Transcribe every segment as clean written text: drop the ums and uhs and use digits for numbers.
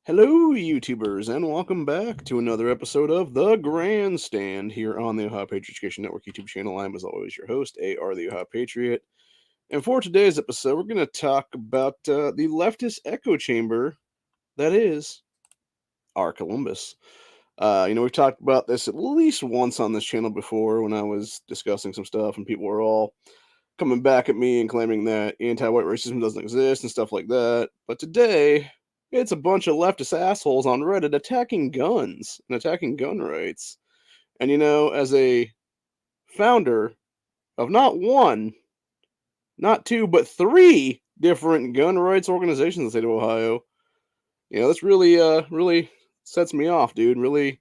Hello, YouTubers, and welcome back to another episode of the Grandstand here on the Ohio Patriot Education Network YouTube channel. I'm, as always, your host, AR the Ohio Patriot. And for today's episode, we're going to talk about the leftist echo chamber that is our Columbus. We've talked about this at least once on this channel before when I was discussing some stuff, and people were all coming back at me and claiming that anti-white racism doesn't exist and stuff like that. But today, it's a bunch of leftist assholes on Reddit attacking guns and attacking gun rights. And as a founder of not one, not two, but three different gun rights organizations in the state of Ohio, this really sets me off, dude. Really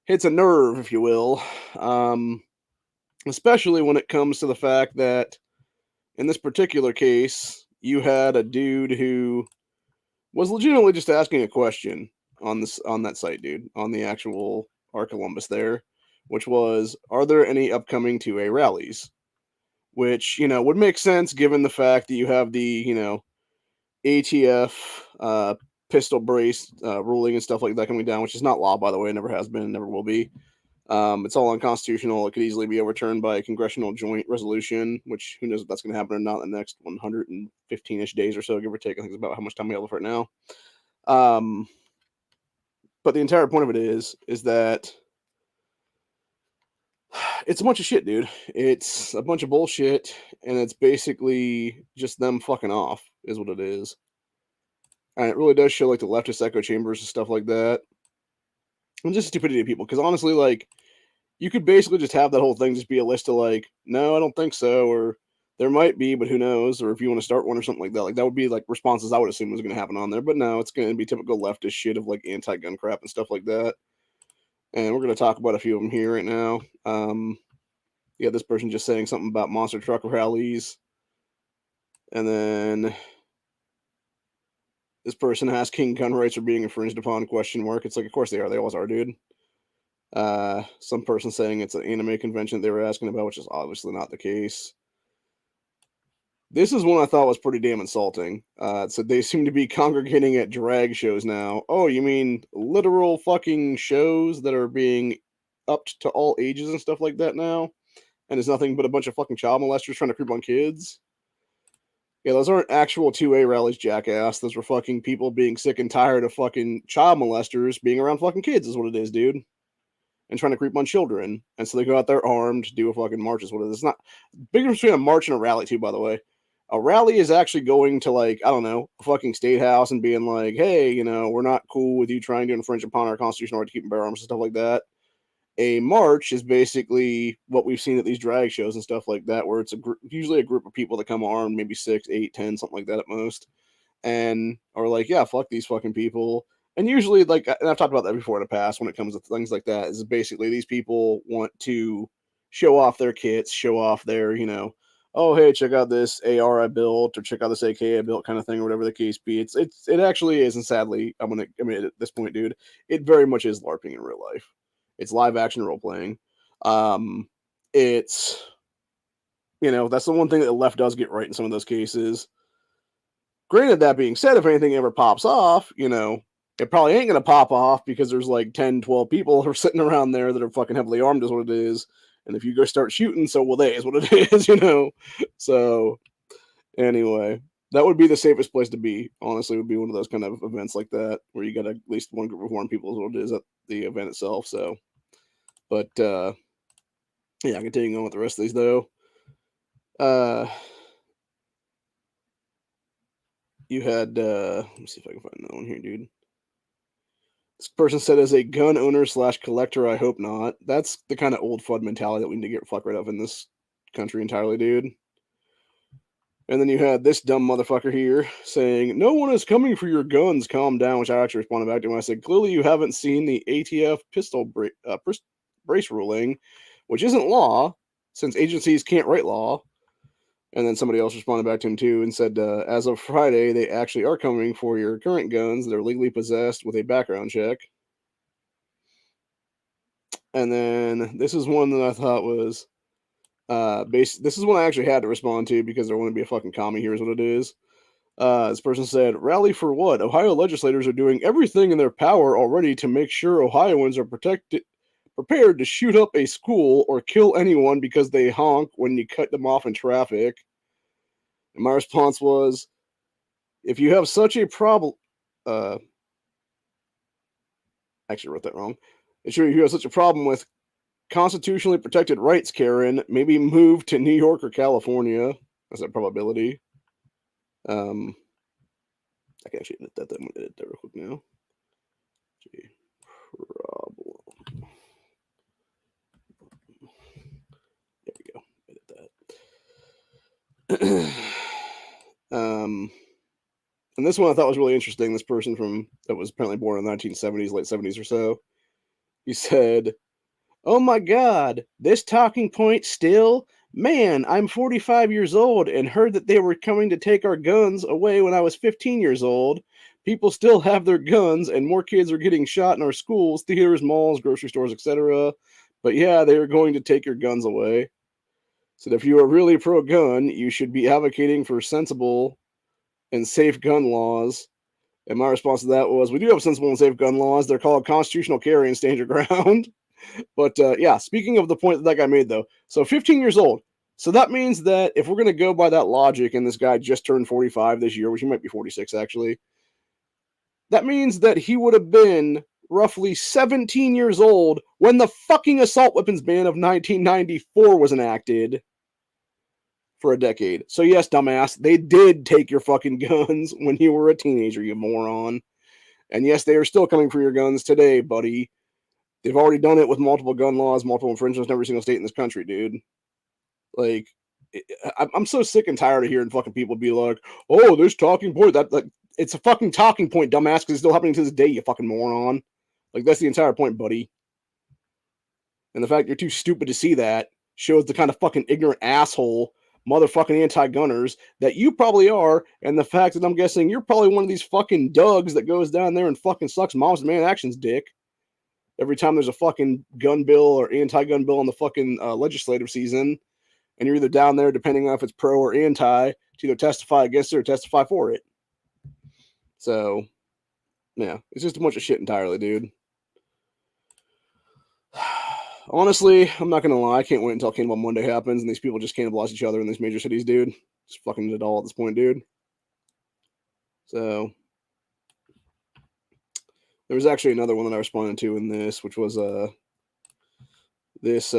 hits a nerve, if you will. Um, Especially when it comes to the fact that in this particular case, you had a dude who was legitimately just asking a question on that site, dude, on the actual R Columbus there, which was, are there any upcoming 2A rallies? Which, would make sense given the fact that you have the, ATF pistol brace ruling and stuff like that coming down, which is not law, by the way, it never has been, never will be. It's all unconstitutional. It could easily be overturned by a congressional joint resolution, which who knows if that's going to happen or not in the next 115-ish days or so, give or take. I think it's about how much time we have for it now. But the entire point of it is that it's a bunch of shit, dude. It's a bunch of bullshit, and it's basically just them fucking off, is what it is. And it really does show like the leftist echo chambers and stuff like that. And just stupidity of people. Because honestly, like, you could basically just have that whole thing just be a list of like, no, I don't think so, or there might be, but who knows, or if you want to start one or something like that. Like that would be like responses I would assume was going to happen on there. But no, it's going to be typical leftist shit of like anti-gun crap and stuff like that. And we're going to talk about a few of them here right now. This person just saying something about monster truck rallies. And then this person asking gun rights are being infringed upon, question mark. It's like, of course they are. They always are, dude. Some person saying it's an anime convention they were asking about, which is obviously not the case. This is one I thought was pretty damn insulting. It said they seem to be congregating at drag shows now. Oh, you mean literal fucking shows that are being upped to all ages and stuff like that now? And it's nothing but a bunch of fucking child molesters trying to creep on kids? Yeah, those aren't actual 2A rallies, jackass. Those were fucking people being sick and tired of fucking child molesters being around fucking kids, is what it is, dude. And trying to creep on children. And so they go out there armed, do a fucking march, is what it is. It's not big difference between a march and a rally, too, by the way. A rally is actually going to, like, I don't know, a fucking state house and being like, hey, we're not cool with you trying to infringe upon our constitutional right to keep and bear arms and stuff like that. A march is basically what we've seen at these drag shows and stuff like that, where it's usually a group of people that come armed, maybe 6, 8, 10, something like that at most, and are like, yeah, fuck these fucking people. And usually, like, and I've talked about that before in the past when it comes to things like that, is basically these people want to show off their kits, show off their, oh, hey, check out this AR I built, or check out this AK I built, kind of thing, or whatever the case be. It actually is, and sadly, I'm gonna admit at this point, dude, it very much is LARPing in real life. It's live action role playing. It's that's the one thing that the left does get right in some of those cases. Granted, that being said, if anything ever pops off, it probably ain't going to pop off because there's like 10, 12 people who are sitting around there that are fucking heavily armed, is what it is. And if you go start shooting, so will they, is what it is, So, anyway, that would be the safest place to be, honestly, would be one of those kind of events like that where you got at least one group of armed people, is what it is at the event itself. So, but, yeah, continuing on with the rest of these, though. You had, let me see if I can find another one here, dude. This person said, as a gun owner / collector, I hope not. That's the kind of old FUD mentality that we need to get fuck rid of in this country entirely, dude. And then you had this dumb motherfucker here saying, no one is coming for your guns, calm down, which I actually responded back to when I said, clearly you haven't seen the ATF pistol brace ruling, which isn't law, since agencies can't write law. And then somebody else responded back to him too and said, as of Friday, they actually are coming for your current guns that are legally possessed with a background check. And then this is one that I thought was this is one I actually had to respond to because there want to be a fucking commie here is what it is. This person said, "Rally for what? Ohio legislators are doing everything in their power already to make sure Ohioans are prepared to shoot up a school or kill anyone because they honk when you cut them off in traffic." And my response was, if you have such a problem, actually wrote that wrong. If you have such a problem with constitutionally protected rights, Karen, maybe move to New York or California. That's a probability. I can actually edit that. I'm going to edit that real quick now. Problem. There we go. Edit that. And this one I thought was really interesting. This person that was apparently born in the 1970s, late 70s or so. He said, "Oh my God, this talking point still? Man, I'm 45 years old and heard that they were coming to take our guns away when I was 15 years old. People still have their guns and more kids are getting shot in our schools, theaters, malls, grocery stores, etc. But yeah, they are going to take your guns away. So if you are really pro-gun, you should be advocating for sensible and safe gun laws." And my response to that was, we do have sensible and safe gun laws. They're called constitutional carry and stand your ground. But yeah, speaking of the point that guy made, though, so 15 years old. So that means that if we're going to go by that logic, and this guy just turned 45 this year, which he might be 46 actually, that means that he would have been roughly 17 years old when the fucking assault weapons ban of 1994 was enacted for a decade. So yes, dumbass, they did take your fucking guns when you were a teenager, you moron. And yes, they are still coming for your guns today, buddy. They've already done it with multiple gun laws, multiple infringements in every single state in this country, dude. Like, I'm so sick and tired of hearing fucking people be like, "Oh, there's talking point." That it's a fucking talking point, dumbass, because it's still happening to this day, you fucking moron. Like, that's the entire point, buddy. And the fact you're too stupid to see that shows the kind of fucking ignorant asshole motherfucking anti-gunners that you probably are, and the fact that I'm guessing you're probably one of these fucking Dougs that goes down there and fucking sucks mom's man action's dick every time there's a fucking gun bill or anti-gun bill in the fucking legislative season, and you're either down there, depending on if it's pro or anti, to either testify against it or testify for it. So, yeah, it's just a bunch of shit entirely, dude. Honestly, I'm not gonna lie, I can't wait until Cannibal Monday happens and these people just cannibalize each other in these major cities, dude. Just fucking it all at this point, dude. So, there was actually another one that I responded to in this, which was this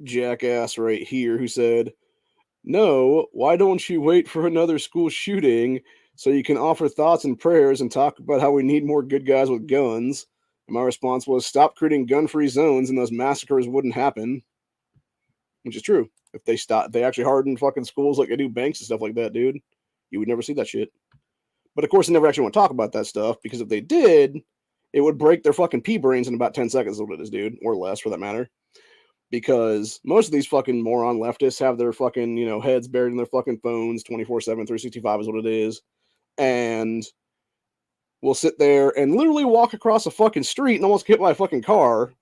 jackass right here who said, "No, why don't you wait for another school shooting so you can offer thoughts and prayers and talk about how we need more good guys with guns?" And my response was, "Stop creating gun-free zones and those massacres wouldn't happen." Which is true. If they actually hardened fucking schools like they do banks and stuff like that, dude, you would never see that shit. But of course, they never actually want to talk about that stuff, because if they did, it would break their fucking pea brains in about 10 seconds, is what it is, dude, or less for that matter. Because most of these fucking moron leftists have their fucking, heads buried in their fucking phones 24/7, 365 is what it is. And will sit there and literally walk across a fucking street and almost get hit by a fucking car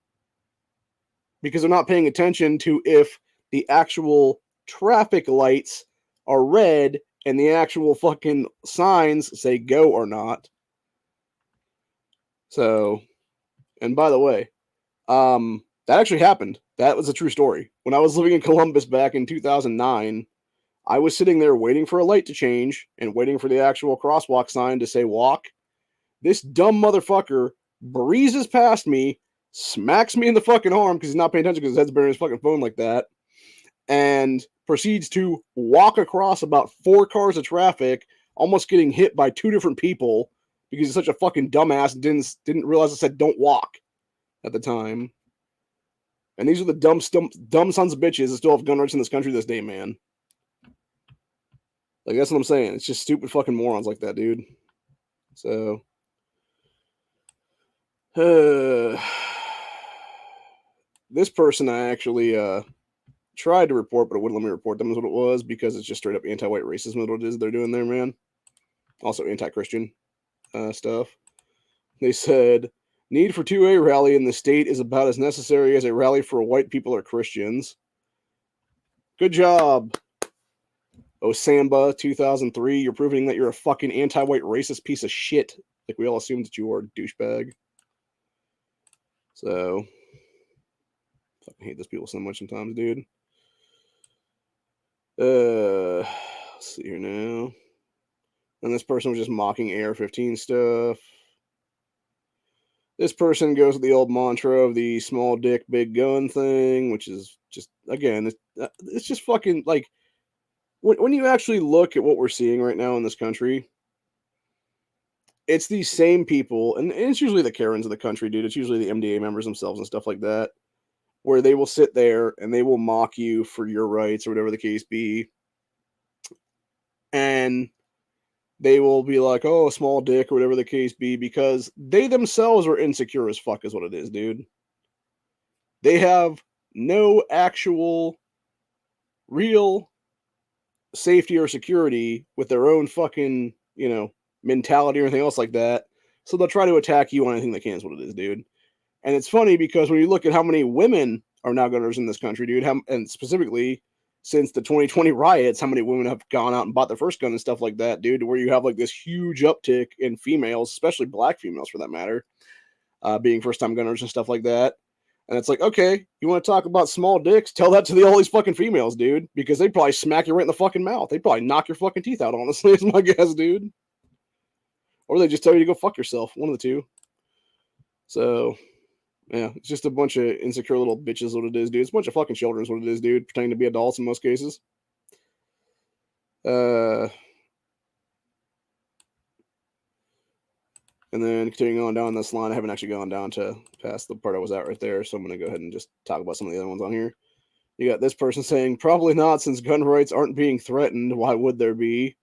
because they're not paying attention to if the actual traffic lights are red and the actual fucking signs say go or not. So, and by the way, that actually happened. That was a true story. When I was living in Columbus back in 2009, I was sitting there waiting for a light to change and waiting for the actual crosswalk sign to say walk. This dumb motherfucker breezes past me, smacks me in the fucking arm because he's not paying attention because his head's buried in his fucking phone like that, and proceeds to walk across about 4 cars of traffic, almost getting hit by 2 different people because he's such a fucking dumbass and didn't realize I said don't walk at the time. And these are the dumb sons of bitches that still have gun rights in this country this day, man. Like, that's what I'm saying. It's just stupid fucking morons like that, dude. So, this person I actually tried to report, but it wouldn't let me report them, is what it was, because it's just straight up anti-white racism is what it is they're doing there, man. Also anti-Christian stuff. They said, "Need for 2A rally in the state is about as necessary as a rally for white people or Christians." Good job. Osamba 2003, you're proving that you're a fucking anti-white racist piece of shit. Like we all assumed that you were a douchebag. So, fucking hate those people so much sometimes, dude. Let's see here now. And this person was just mocking AR-15 stuff. This person goes with the old mantra of the small dick, big gun thing, which is just, again, it's just fucking, like, when you actually look at what we're seeing right now in this country, it's these same people, and it's usually the Karens of the country, dude. It's usually the MDA members themselves and stuff like that, where they will sit there and they will mock you for your rights or whatever the case be. And they will be like, oh, small dick or whatever the case be, because they themselves are insecure as fuck is what it is, dude. They have no actual real safety or security with their own fucking, mentality or anything else like that. So they'll try to attack you on anything they can is what it is, dude. And it's funny because when you look at how many women are now gunners in this country, dude, and specifically since the 2020 riots, how many women have gone out and bought their first gun and stuff like that, dude, where you have like this huge uptick in females, especially black females for that matter, being first-time gunners and stuff like that. And it's like, okay, you want to talk about small dicks? Tell that to all these fucking females, dude, because they'd probably smack you right in the fucking mouth. They'd probably knock your fucking teeth out, honestly, is my guess, dude. Or they just tell you to go fuck yourself, one of the two. So, yeah, it's just a bunch of insecure little bitches, what it is, dude. It's a bunch of fucking children is what it is, dude, pretending to be adults in most cases. And then continuing on down this line, I haven't actually gone down to past the part I was at right there, so I'm going to go ahead and just talk about some of the other ones on here. You got this person saying, probably not, since gun rights aren't being threatened. Why would there be?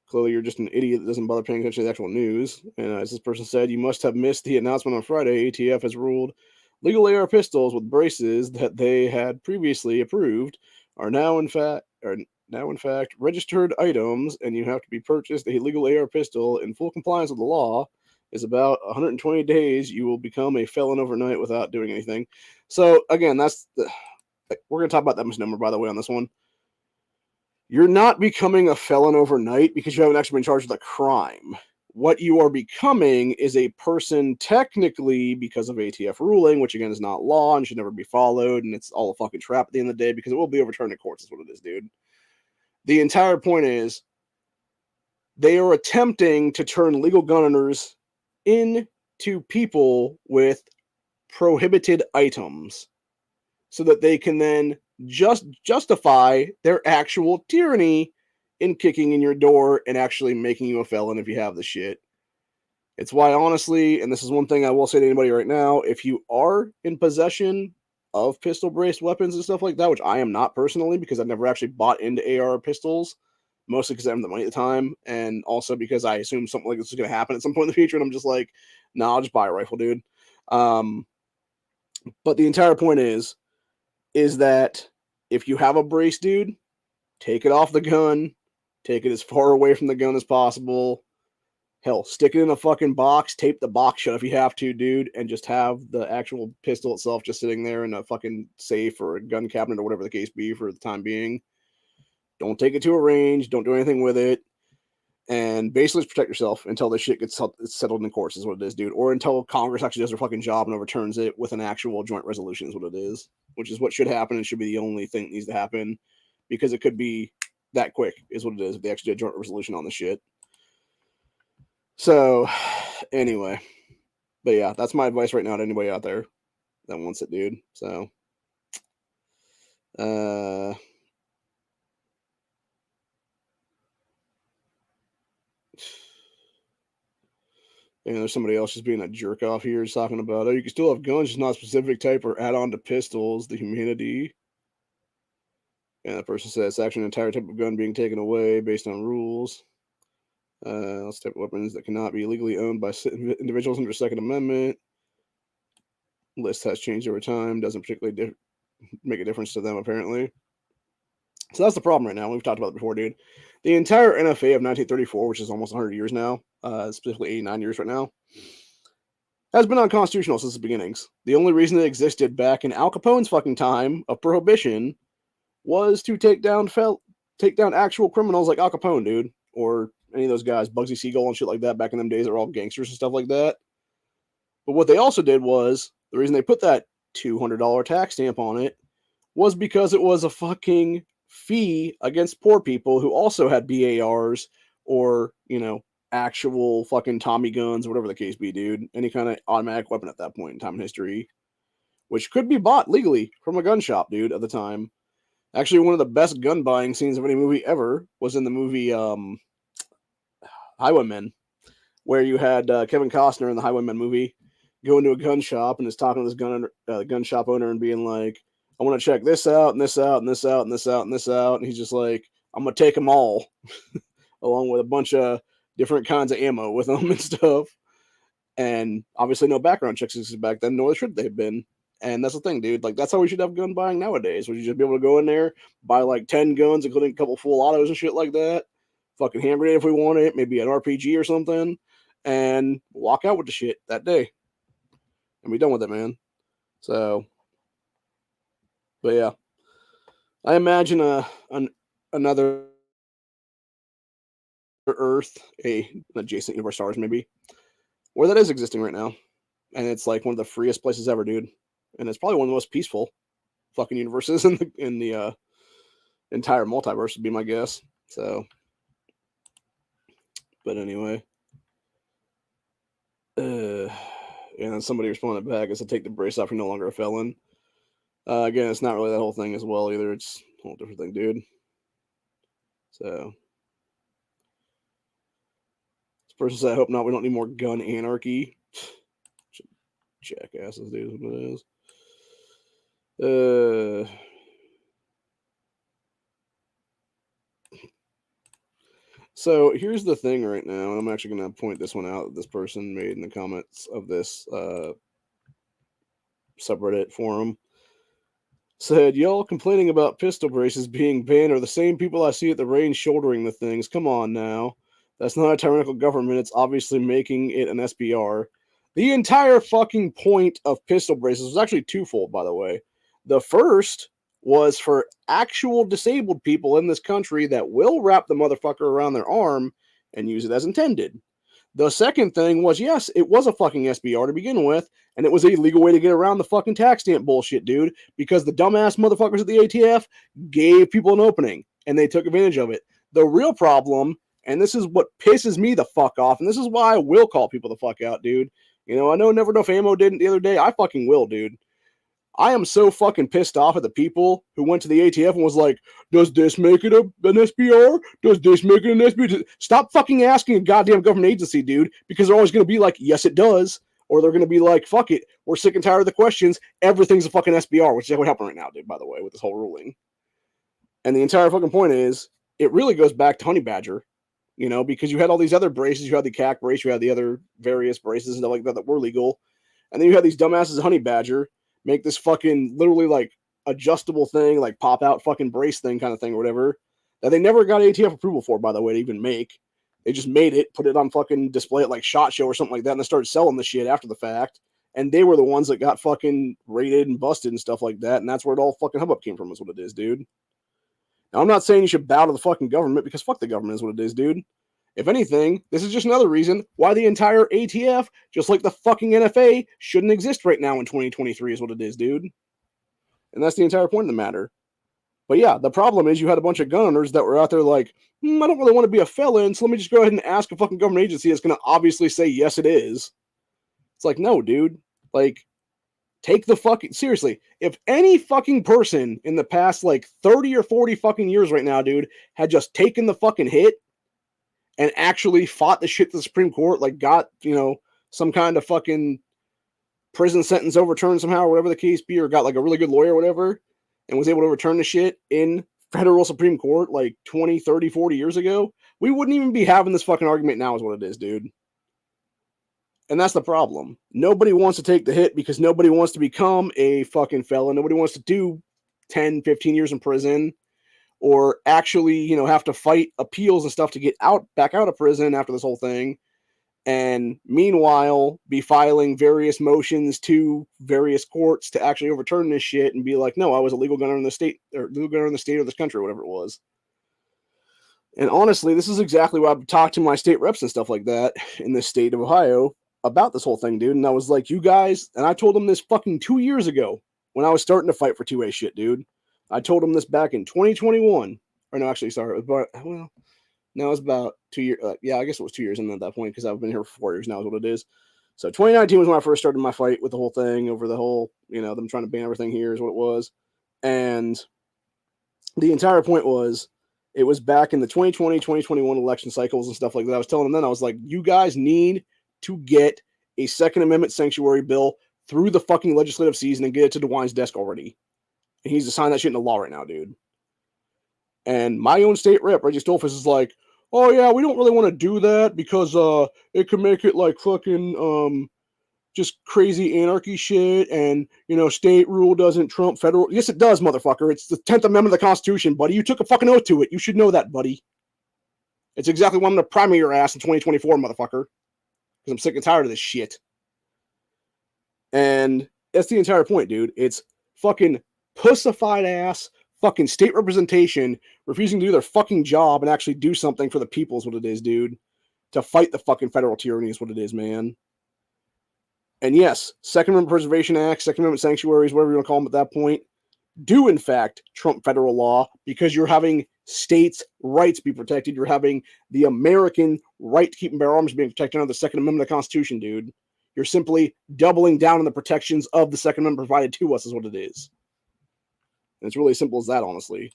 Clearly, you're just an idiot that doesn't bother paying attention to the actual news. And as this person said, you must have missed the announcement on Friday. ATF has ruled legal AR pistols with braces that they had previously approved are now in fact registered items, and you have to be purchased a legal AR pistol in full compliance with the law. Is about 120 days. You will become a felon overnight without doing anything. So again, we're going to talk about that misnomer, by the way, on this one. You're not becoming a felon overnight because you haven't actually been charged with a crime. What you are becoming is a person technically because of ATF ruling, which again is not law and should never be followed, and it's all a fucking trap at the end of the day because it will be overturned in courts is what it is, dude. The entire point is they are attempting to turn legal gun owners into people with prohibited items so that they can then just justify their actual tyranny in kicking in your door and actually making you a felon if you have the shit. It's why, honestly, and this is one thing I will say to anybody right now, if you are in possession of pistol-braced weapons and stuff like that, which I am not personally because I've never actually bought into AR pistols, mostly because I have the money at the time, and also because I assume something like this is going to happen at some point in the future, and I'm just like, nah, I'll just buy a rifle, dude. But the entire point is that if you have a brace, dude, take it off the gun, take it as far away from the gun as possible. Hell, stick it in a fucking box, tape the box shut if you have to, dude, and just have the actual pistol itself just sitting there in a fucking safe or a gun cabinet or whatever the case be for the time being. Don't take it to a range. Don't do anything with it. And basically just protect yourself until this shit gets settled in courts is what it is, dude. Or until Congress actually does their fucking job and overturns it with an actual joint resolution is what it is. Which is what should happen and should be the only thing that needs to happen. Because it could be that quick is what it is if they actually did a joint resolution on the shit. So, anyway. But yeah, that's my advice right now to anybody out there that wants it, dude. So, and there's somebody else just being a jerk off here is talking about, oh, you can still have guns, just not a specific type or add on to pistols, the humanity. And the person says it's actually an entire type of gun being taken away based on rules. Let's type of weapons that cannot be legally owned by individuals under the Second Amendment. List has changed over time. Doesn't particularly make a difference to them, apparently. So that's the problem right now. We've talked about it before, dude. The entire NFA of 1934, which is almost 100 years now, specifically 89 years right now, has been unconstitutional since the beginnings. The only reason it existed back in Al Capone's fucking time of prohibition was to take down take down actual criminals like Al Capone, dude, or any of those guys, Bugsy Siegel and shit like that. Back in them days, they were all gangsters and stuff like that. But what they also did was the reason they put that $200 tax stamp on it was because it was a fucking fee against poor people who also had BARs or, actual fucking Tommy guns, whatever the case be, dude. Any kind of automatic weapon at that point in time in history, which could be bought legally from a gun shop, dude, at the time. Actually, one of the best gun buying scenes of any movie ever was in the movie Highwaymen, where you had Kevin Costner in the Highwaymen movie go into a gun shop and is talking to this gun shop owner and being like, I want to check this out and this out and this out and this out and this out. And he's just like, I'm going to take them all, along with a bunch of different kinds of ammo with them and stuff. And obviously no background checks back then, nor should they have been. And that's the thing, dude. Like, that's how we should have gun buying nowadays. We should just be able to go in there, buy like 10 guns, including a couple full autos and shit like that. Fucking hand grenade if we want it, maybe an RPG or something, and walk out with the shit that day. And be done with it, man. So, but yeah. I imagine another Earth, an adjacent universe stars maybe, where that is existing right now. And it's like one of the freest places ever, dude. And it's probably one of the most peaceful fucking universes in the entire multiverse, would be my guess. So, but anyway, and then somebody responded back as to take the brace off, you're no longer a felon. Again, it's not really that whole thing as well either. It's a whole different thing, dude. So, this person said, I hope not. We don't need more gun anarchy. Jackasses, dude, is what it is. So here's the thing right now, and I'm actually going to point this one out that this person made in the comments of this subreddit forum. Said, y'all complaining about pistol braces being banned are the same people I see at the range shouldering the things. Come on now. That's not a tyrannical government. It's obviously making it an SBR. The entire fucking point of pistol braces was actually twofold, by the way. The first was for actual disabled people in this country that will wrap the motherfucker around their arm and use it as intended. The second thing was, yes, it was a fucking SBR to begin with, and it was a legal way to get around the fucking tax stamp bullshit, dude, because the dumbass motherfuckers at the ATF gave people an opening, and they took advantage of it. The real problem, and this is what pisses me the fuck off, and this is why I will call people the fuck out, dude. I know Never Enough Ammo didn't the other day. I fucking will, dude. I am so fucking pissed off at the people who went to the ATF and was like, does this make it an SBR? Does this make it an SBR? Stop fucking asking a goddamn government agency, dude, because they're always going to be like, yes, it does. Or they're going to be like, fuck it. We're sick and tired of the questions. Everything's a fucking SBR, which is what happened right now, dude, by the way, with this whole ruling. And the entire fucking point is, it really goes back to Honey Badger, because you had all these other braces. You had the CAC brace. You had the other various braces and stuff like that were legal. And then you had these dumbasses Honey Badger make this fucking literally like adjustable thing, like pop out fucking brace thing kind of thing or whatever, that they never got ATF approval for, by the way, to even make. They just made it, put it on fucking display at like SHOT Show or something like that, and they started selling the shit after the fact. And they were the ones that got fucking raided and busted and stuff like that. And that's where it all fucking hubbub came from, is what it is, dude. Now, I'm not saying you should bow to the fucking government, because fuck the government is what it is, dude. If anything, this is just another reason why the entire ATF, just like the fucking NFA, shouldn't exist right now in 2023 is what it is, dude. And that's the entire point of the matter. But yeah, the problem is you had a bunch of gun owners that were out there like, I don't really want to be a felon, so let me just go ahead and ask a fucking government agency that's going to obviously say, yes, it is. It's like, no, dude. Like, take the fucking... Seriously, if any fucking person in the past, like, 30 or 40 fucking years right now, dude, had just taken the fucking hit and actually fought the shit to the Supreme Court, like got, some kind of fucking prison sentence overturned somehow or whatever the case be, or got like a really good lawyer or whatever, and was able to overturn the shit in federal Supreme Court like 20, 30, 40 years ago, we wouldn't even be having this fucking argument now is what it is, dude. And that's the problem. Nobody wants to take the hit because nobody wants to become a fucking felon. Nobody wants to do 10, 15 years in prison, or actually, have to fight appeals and stuff to get back out of prison after this whole thing. And meanwhile, be filing various motions to various courts to actually overturn this shit and be like, no, I was a legal gunner in the state, or legal gunner in the state or this country, or whatever it was. And honestly, this is exactly why I've talked to my state reps and stuff like that in the state of Ohio about this whole thing, dude. And I was like, you guys, and I told them this fucking 2 years ago when I was starting to fight for 2A shit, dude. I told them this back in 2021. Or no, actually, sorry. It was about, well, no, it was about 2 years. Yeah, I guess it was 2 years in at that point because I've been here for 4 years now, is what it is. So 2019 was when I first started my fight with the whole thing over the whole, them trying to ban everything here is what it was. And the entire point was it was back in the 2020, 2021 election cycles and stuff like that. I was telling them then, I was like, you guys need to get a Second Amendment sanctuary bill through the fucking legislative season and get it to DeWine's desk already. And he's to sign that shit into law right now, dude. And my own state rep, Reggie Stolfus, is like, oh yeah, we don't really want to do that because it could make it like fucking just crazy anarchy shit, and state rule doesn't trump federal. Yes, it does, motherfucker. It's the 10th Amendment of the Constitution, buddy. You took a fucking oath to it. You should know that, buddy. It's exactly why I'm gonna primary your ass in 2024, motherfucker. Because I'm sick and tired of this shit. And that's the entire point, dude. It's fucking pussified ass fucking state representation refusing to do their fucking job and actually do something for the people is what it is, dude. To fight the fucking federal tyranny is what it is, man. And yes, Second Amendment Preservation Acts, Second Amendment sanctuaries, whatever you want to call them at that point, do in fact trump federal law because you're having states' rights be protected. You're having the American right to keep and bear arms being protected under the Second Amendment of the Constitution, dude. You're simply doubling down on the protections of the Second Amendment provided to us is what it is. And it's really as simple as that, honestly.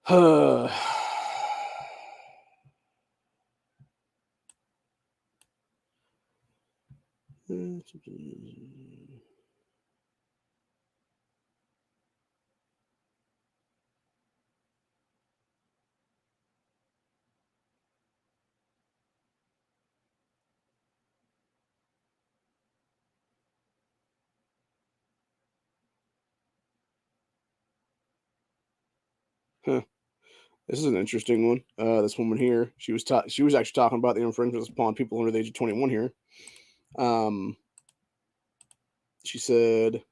Huh. This is an interesting one. This woman here, she was actually talking about the infringements upon people under the age of 21 here. She said,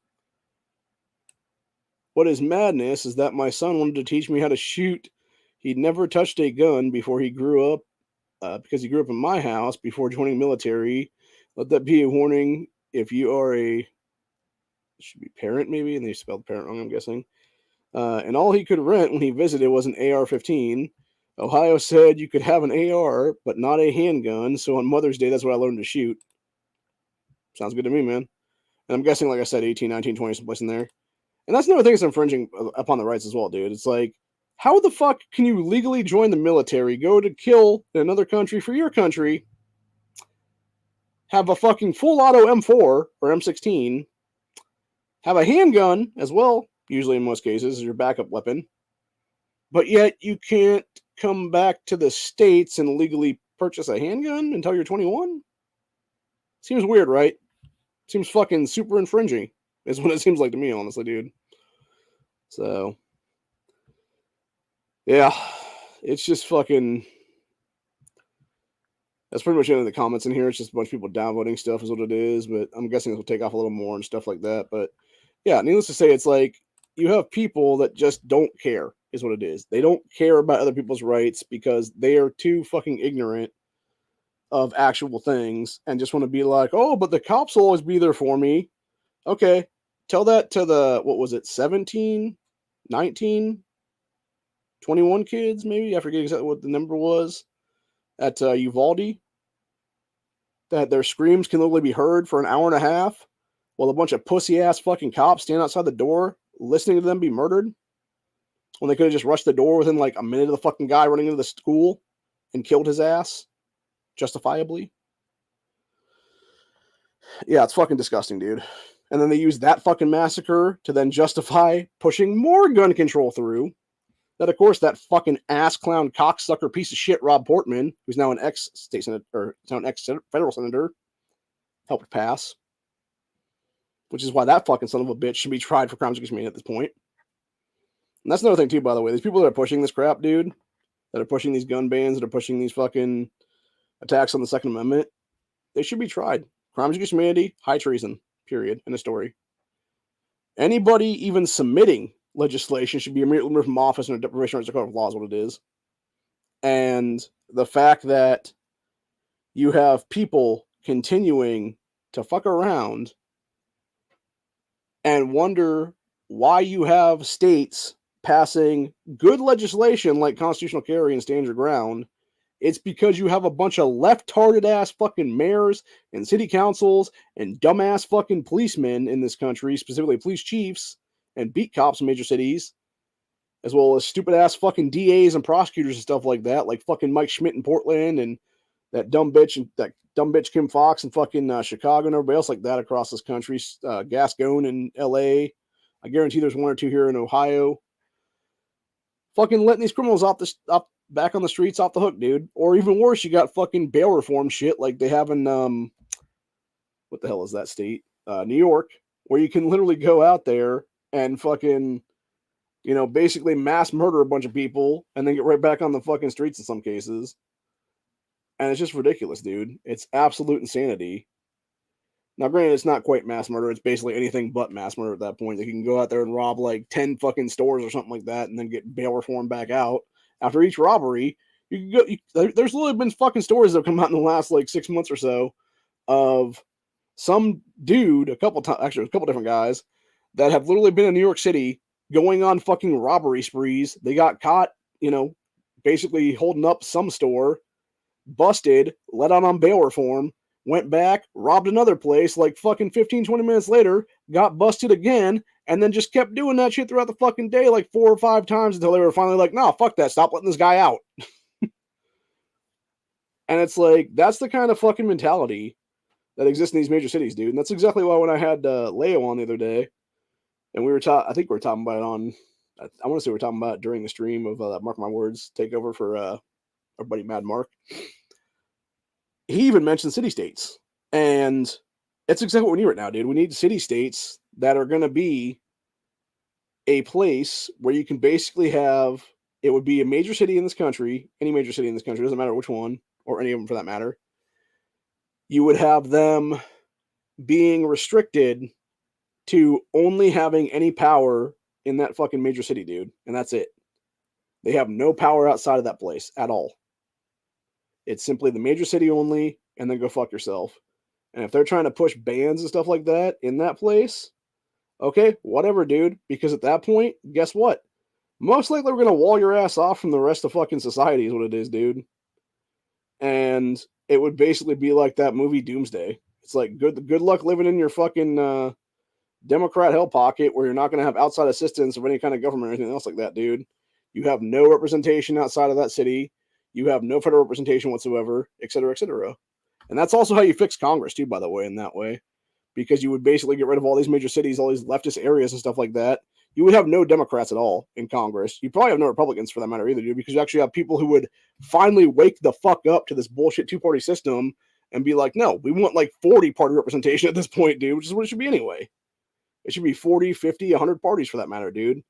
"What is madness is that my son wanted to teach me how to shoot. He'd never touched a gun before he grew up, because he grew up in my house before joining military. Let that be a warning if you are a should be parent maybe, and they spelled parent wrong, I'm guessing. And all he could rent when he visited was an AR-15. Ohio said you could have an AR, but not a handgun. So on Mother's Day, that's what I learned to shoot. Sounds good to me, man. And I'm guessing, like I said, 18, 19, 20, someplace in there. And that's another thing that's infringing upon the rights as well, dude. It's like, how the fuck can you legally join the military, go to kill in another country for your country, have a fucking full auto M4 or M16, have a handgun as well, usually in most cases, as your backup weapon, but yet you can't come back to the States and legally purchase a handgun until you're 21? Seems weird, right? Seems fucking super infringing, is what it seems like to me, honestly, dude. So, yeah, it's just fucking. That's pretty much the end of the comments in here. It's just a bunch of people downvoting stuff, is what it is. But I'm guessing this will take off a little more and stuff like that. But yeah, needless to say, it's like you have people that just don't care, is what it is. They don't care about other people's rights because they are too fucking ignorant of actual things and just want to be like, oh, but the cops will always be there for me. Okay, tell that to the, what was it, 17, 19, 21 kids, maybe? I forget exactly what the number was at Uvalde. That their screams can literally be heard for an hour and a half while a bunch of pussy ass fucking cops stand outside the door listening to them be murdered when they could have just rushed the door within like a minute of the fucking guy running into the school and killed his ass justifiably. Yeah, it's fucking disgusting, dude. And then they use that fucking massacre to then justify pushing more gun control through. That, of course, that fucking ass clown cocksucker piece of shit Rob Portman, who's now an ex-state senator, or now an ex-federal senator, helped pass. Which is why that fucking son of a bitch should be tried for crimes against humanity at this point. And that's another thing, too, by the way. These people that are pushing this crap, dude, that are pushing these gun bans, that are pushing these fucking attacks on the Second Amendment, they should be tried. Crimes against humanity, high treason, period, in a story. Anybody even submitting legislation should be immediately removed from office under deprivation of code of law is what it is. And the fact that you have people continuing to fuck around and wonder why you have states passing good legislation like constitutional carry and stand your ground. It's because you have a bunch of left-tarded ass fucking mayors and city councils and dumbass fucking policemen in this country, specifically police chiefs and beat cops in major cities, as well as stupid ass fucking DAs and prosecutors and stuff like that, like fucking Mike Schmidt in Portland and that dumb bitch Kim Fox in fucking Chicago and everybody else like that across this country. Gascon in LA. I guarantee there's one or two here in Ohio. Fucking letting these criminals back on the streets off the hook, dude. Or even worse, you got fucking bail reform shit like they have in what the hell is that state? New York, where you can literally go out there and fucking, basically mass murder a bunch of people and then get right back on the fucking streets in some cases. And it's just ridiculous, dude. It's absolute insanity. Now, granted, it's not quite mass murder. It's basically anything but mass murder at that point. They can go out there and rob like 10 fucking stores or something like that and then get bail reform back out. After each robbery, you can go. There's literally been fucking stories that have come out in the last like 6 months or so of some dude, a couple different guys that have literally been in New York City going on fucking robbery sprees. They got caught, basically holding up some store, busted, let out on bail reform, went back, robbed another place, like fucking 15, 20 minutes later, got busted again, and then just kept doing that shit throughout the fucking day like 4 or 5 times until they were finally like, nah, fuck that, stop letting this guy out. And it's like, that's the kind of fucking mentality that exists in these major cities, dude. And that's exactly why when I had Leo on the other day, and I think we were talking about it on, I want to say we were talking about it during the stream of Mark My Words takeover for our buddy Mad Mark. He even mentioned city-states. And it's exactly what we need right now, dude. We need city-states that are going to be a place where you can basically have, it would be a major city in this country, any major city in this country, doesn't matter which one, or any of them for that matter. You would have them being restricted to only having any power in that fucking major city, dude. And that's it. They have no power outside of that place at all. It's simply the major city only, and then go fuck yourself. And if they're trying to push bans and stuff like that in that place, okay, whatever, dude. Because at that point, guess what? Most likely we're going to wall your ass off from the rest of fucking society is what it is, dude. And it would basically be like that movie Doomsday. It's like, good luck living in your fucking Democrat hell pocket where you're not going to have outside assistance of any kind of government or anything else like that, dude. You have no representation outside of that city. You have no federal representation whatsoever, et cetera, et cetera. And that's also how you fix Congress, too, by the way, in that way. Because you would basically get rid of all these major cities, all these leftist areas and stuff like that. You would have no Democrats at all in Congress. You probably have no Republicans for that matter either, dude, because you actually have people who would finally wake the fuck up to this bullshit two-party system and be like, no, we want like 40 party representation at this point, dude, which is what it should be anyway. It should be 40, 50, 100 parties for that matter, dude.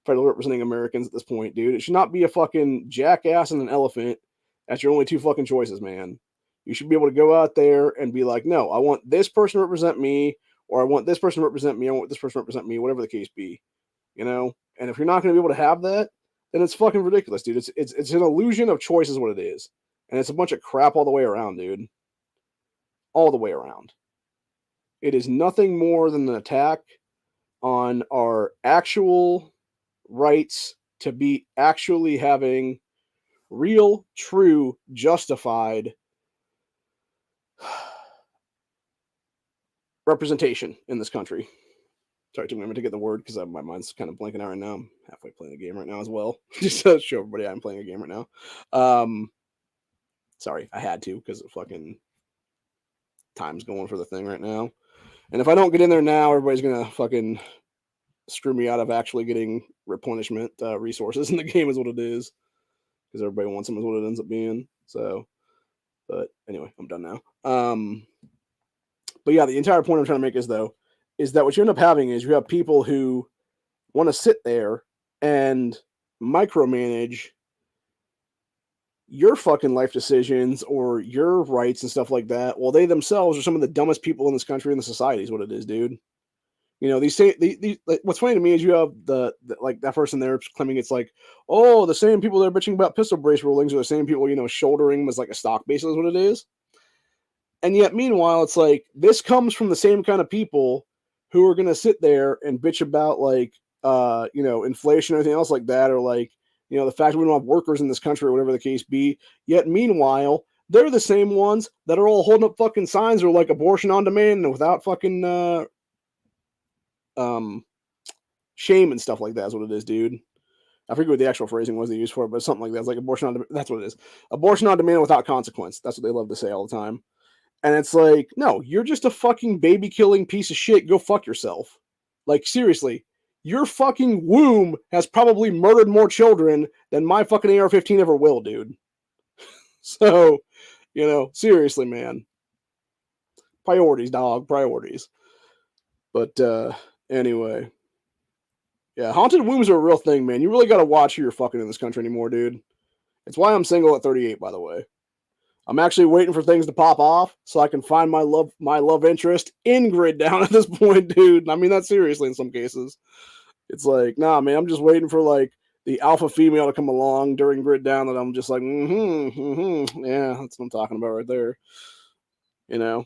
Federally representing Americans at this point, dude. It should not be a fucking jackass and an elephant. That's your only two fucking choices, man. You should be able to go out there and be like, no, I want this person to represent me, or I want this person to represent me, I want this person to represent me, whatever the case be. And if you're not going to be able to have that, then it's fucking ridiculous, dude. It's an illusion of choice is what it is. And it's a bunch of crap all the way around, dude. All the way around. It is nothing more than an attack on our actual rights to be actually having real, true, justified representation in this country. Sorry, it took me a minute to get the word because my mind's kind of blanking out right now. I'm halfway playing a game right now as well. Just to show everybody I'm playing a game right now. Sorry, I had to because of fucking time's going for the thing right now. And if I don't get in there now, everybody's going to fucking screw me out of actually getting replenishment resources in the game is what it is. Because everybody wants them is what it ends up being. So, but anyway, I'm done now. But yeah, the entire point I'm trying to make is that what you end up having is you have people who want to sit there and micromanage your fucking life decisions or your rights and stuff like that. Well, they themselves are some of the dumbest people in this country and the society is what it is, dude. You know, these like, what's funny to me is you have the like that person there claiming it's like, oh, the same people that are bitching about pistol brace rulings are the same people, you know, shouldering them as like a stock basis is what it is. And yet, meanwhile, it's like this comes from the same kind of people who are going to sit there and bitch about like, you know, inflation or anything else like that, or like, you know, the fact that we don't have workers in this country or whatever the case be. Yet, meanwhile, they're the same ones that are all holding up fucking signs or like abortion on demand and without fucking um shame and stuff like that is what it is, dude. I forget what the actual phrasing was they used for it, but something like that. It's like abortion on demand. That's what it is. Abortion on demand without consequence. That's what they love to say all the time. And it's like, no, you're just a fucking baby killing piece of shit. Go fuck yourself. Like, seriously, your fucking womb has probably murdered more children than my fucking AR-15 ever will, dude. So, you know, seriously, man. Priorities, dog. Priorities. But anyway. Yeah, haunted wombs are a real thing, man. You really got to watch who you're fucking in this country anymore, dude. It's why I'm single at 38, by the way. I'm actually waiting for things to pop off so I can find my love interest in Grid Down at this point, dude. I mean that seriously in some cases. It's like, nah, man, I'm just waiting for like the alpha female to come along during Grid Down that I'm just like, yeah, that's what I'm talking about right there. You know,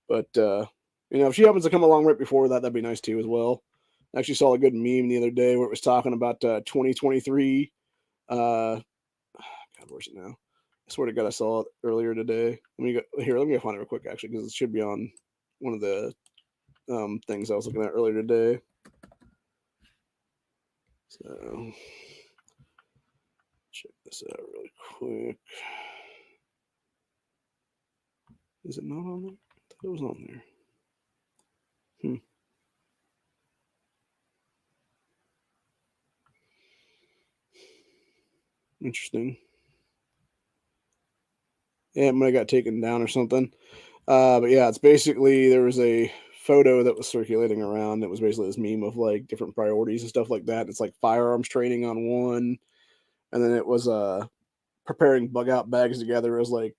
but you know, if she happens to come along right before that, that'd be nice too as well. I actually saw a good meme the other day where it was talking about 2023. God, where's it now? I swear to God, I saw it earlier today. Let me go find it real quick, actually, because it should be on one of the things I was looking at earlier today. So, check this out really quick. Is it not on there? I thought it was on there. Interesting. Yeah, it might have got taken down or something. But yeah, it's basically there was a photo that was circulating around that was basically this meme of like different priorities and stuff like that. It's like firearms training on one, and then it was preparing bug out bags together as like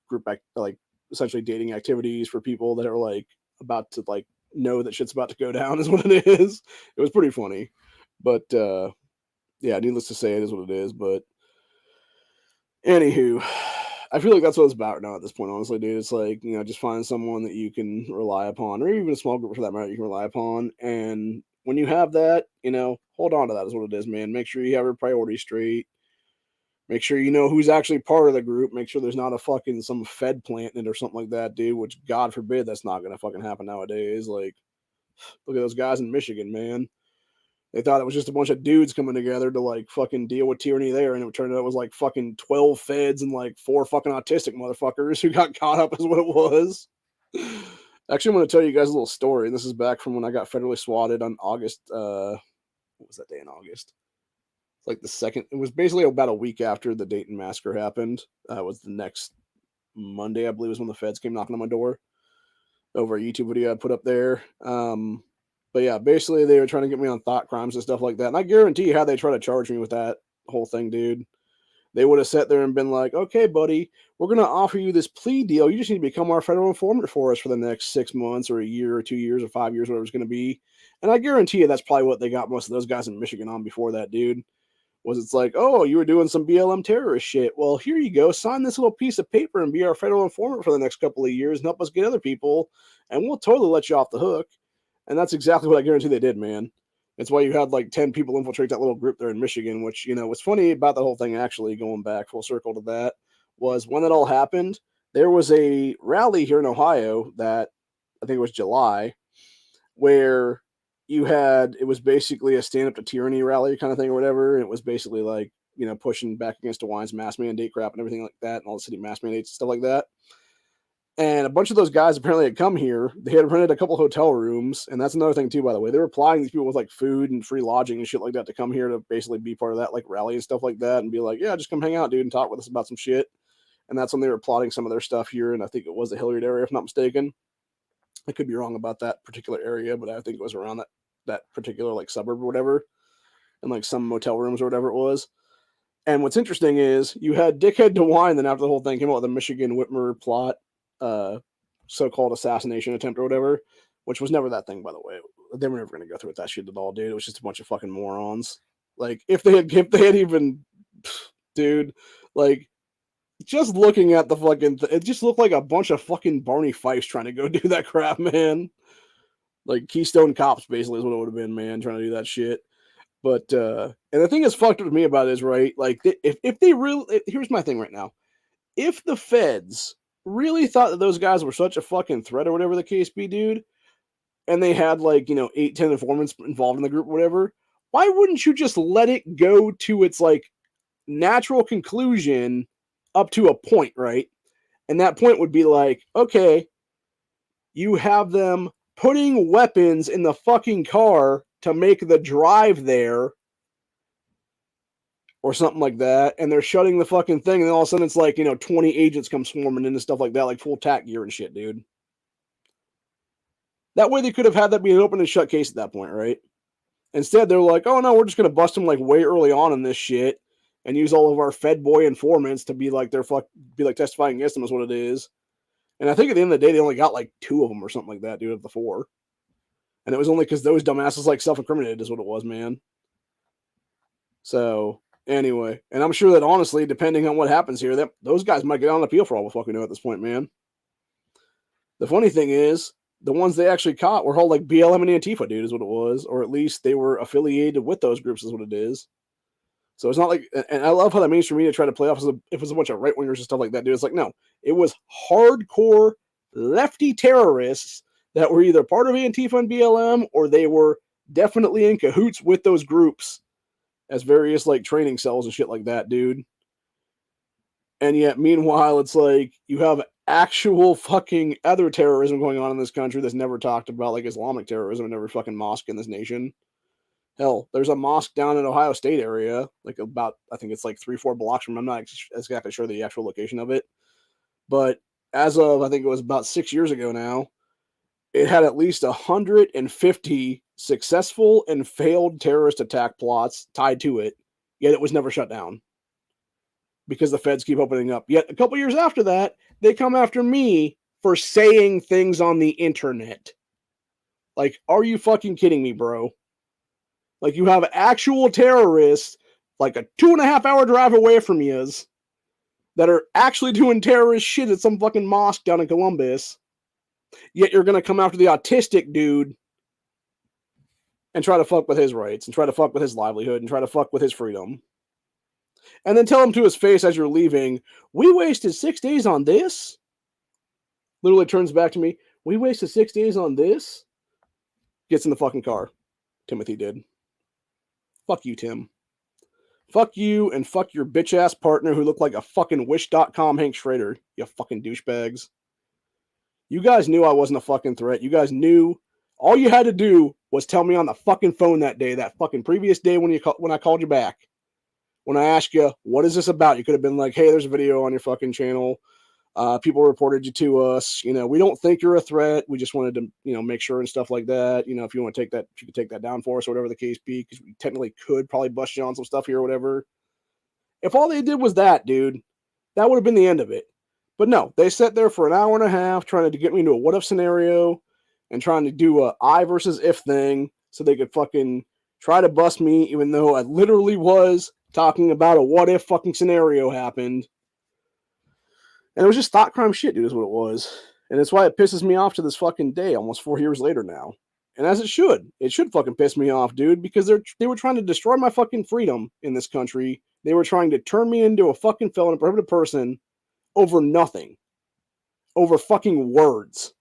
like essentially dating activities for people that are like about to like know that shit's about to go down is what it is. It was pretty funny. But yeah, needless to say it is what it is. But anywho, I feel like that's what it's about now at this point, honestly, dude. It's like, you know, just find someone that you can rely upon, or even a small group for that matter you can rely upon. And when you have that, you know, hold on to that is what it is, man. Make sure you have your priorities straight. Make sure you know who's actually part of the group. Make sure there's not a fucking some Fed plant in it or something like that, dude. Which God forbid that's not gonna fucking happen nowadays. Like, look at those guys in Michigan, man. They thought it was just a bunch of dudes coming together to like fucking deal with tyranny there, and it turned out it was like fucking 12 feds and like 4 fucking autistic motherfuckers who got caught up, is what it was. Actually, I'm gonna tell you guys a little story. This is back from when I got federally swatted on August. What was that day in August? Like the second. It was basically about a week after the Dayton massacre happened. It was the next Monday, I believe, was when the feds came knocking on my door over a YouTube video I put up there. But yeah, basically they were trying to get me on thought crimes and stuff like that. And I guarantee you, how they try to charge me with that whole thing, dude, they would have sat there and been like, "Okay, buddy, we're gonna offer you this plea deal. You just need to become our federal informant for us for the next 6 months or a year or 2 years or 5 years, whatever it's gonna be." And I guarantee you, that's probably what they got most of those guys in Michigan on before that, dude. Was it's like, oh, you were doing some BLM terrorist shit. Well, here you go. Sign this little piece of paper and be our federal informant for the next couple of years and help us get other people, and we'll totally let you off the hook. And that's exactly what I guarantee they did, man. It's why you had like 10 people infiltrate that little group there in Michigan, which, you know, what's funny about the whole thing, actually, going back full circle to that, was when it all happened, there was a rally here in Ohio that I think it was July, where it was basically a stand up to tyranny rally kind of thing or whatever. And it was basically like, you know, pushing back against DeWine's mask mandate crap and everything like that, and all the city mask mandates and stuff like that. And a bunch of those guys apparently had come here. They had rented a couple hotel rooms. And that's another thing, too, by the way. They were applying these people with like food and free lodging and shit like that to come here to basically be part of that like rally and stuff like that and be like, yeah, just come hang out, dude, and talk with us about some shit. And that's when they were plotting some of their stuff here. And I think it was the Hilliard area, if not mistaken. I could be wrong about that particular area, but I think it was around that particular like suburb or whatever, and like some motel rooms or whatever it was. And what's interesting is you had Dickhead DeWine, then after the whole thing came out with the Michigan Whitmer plot, so-called assassination attempt or whatever, which was never that thing, by the way. they were never going to go through with that shit at all, dude. It was just a bunch of fucking morons. Like, if they had even, dude, like, just looking at the fucking, it just looked like a bunch of fucking Barney Fifes trying to go do that crap, man. Like, Keystone Cops, basically, is what it would have been, man, trying to do that shit. But, and the thing that's fucked up with me about it is, right, like, if they really, here's my thing right now. If the feds really thought that those guys were such a fucking threat or whatever the case be, dude, and they had, like, 8, 10 informants involved in the group or whatever, why wouldn't you just let it go to its, like, natural conclusion up to a point, right? And that point would be like, okay, you have them putting weapons in the fucking car to make the drive there or something like that, and they're shutting the fucking thing, and then all of a sudden it's like, 20 agents come swarming in and stuff like that, like full tack gear and shit, dude. That way they could have had that be an open and shut case at that point, right? Instead, they're like, oh no, we're just going to bust them like way early on in this shit and use all of our Fed boy informants to be like testifying against them is what it is. And I think at the end of the day, they only got like 2 of them or something like that, dude, of the 4. And it was only because those dumbasses like self-incriminated is what it was, man. So anyway, and I'm sure that honestly, depending on what happens here, that those guys might get on appeal for all the fuck we know at this point, man. The funny thing is, the ones they actually caught were all like BLM and Antifa, dude, is what it was. Or at least they were affiliated with those groups, is what it is. So it's not like, and I love how the mainstream media try to play off as if it's a bunch of right wingers and stuff like that, dude. It's like, no, it was hardcore lefty terrorists that were either part of Antifa and BLM or they were definitely in cahoots with those groups as various like training cells and shit like that, dude. And yet, meanwhile, it's like you have actual fucking other terrorism going on in this country that's never talked about, like Islamic terrorism in every fucking mosque in this nation. Hell, there's a mosque down in Ohio State area, like about, I think it's like 3-4 blocks from, I'm not exactly sure the actual location of it. But as of, I think it was about 6 years ago now, it had at least 150 successful and failed terrorist attack plots tied to it, yet it was never shut down because the feds keep opening up. Yet a couple years after that, they come after me for saying things on the internet. Like, are you fucking kidding me, bro? Like, you have actual terrorists, like a 2.5-hour drive away from you, that are actually doing terrorist shit at some fucking mosque down in Columbus. Yet you're going to come after the autistic dude and try to fuck with his rights and try to fuck with his livelihood and try to fuck with his freedom. And then tell him to his face as you're leaving, we wasted 6 days on this? Literally turns back to me, we wasted 6 days on this? Gets in the fucking car. Timothy did. Fuck you, Tim. Fuck you and fuck your bitch-ass partner who looked like a fucking Wish.com Hank Schrader, you fucking douchebags. You guys knew I wasn't a fucking threat. You guys knew. All you had to do was tell me on the fucking phone that day, that fucking previous day when I called you back. When I asked you, what is this about? You could have been like, hey, there's a video on your fucking channel. People reported you to us. We don't think you're a threat. We just wanted to, make sure and stuff like that. If you want to take that, if you could take that down for us or whatever the case be, because we technically could probably bust you on some stuff here or whatever. If all they did was that, dude, that would have been the end of it. But no, they sat there for an hour and a half trying to get me into a what if scenario and trying to do a I versus if thing so they could fucking try to bust me, even though I literally was talking about a what if fucking scenario happened. And it was just thought crime shit, dude, is what it was. And it's why it pisses me off to this fucking day, almost 4 years later now. And as it should. It should fucking piss me off, dude, because they were trying to destroy my fucking freedom in this country. They were trying to turn me into a fucking felon, a prohibited person over nothing. Over fucking words.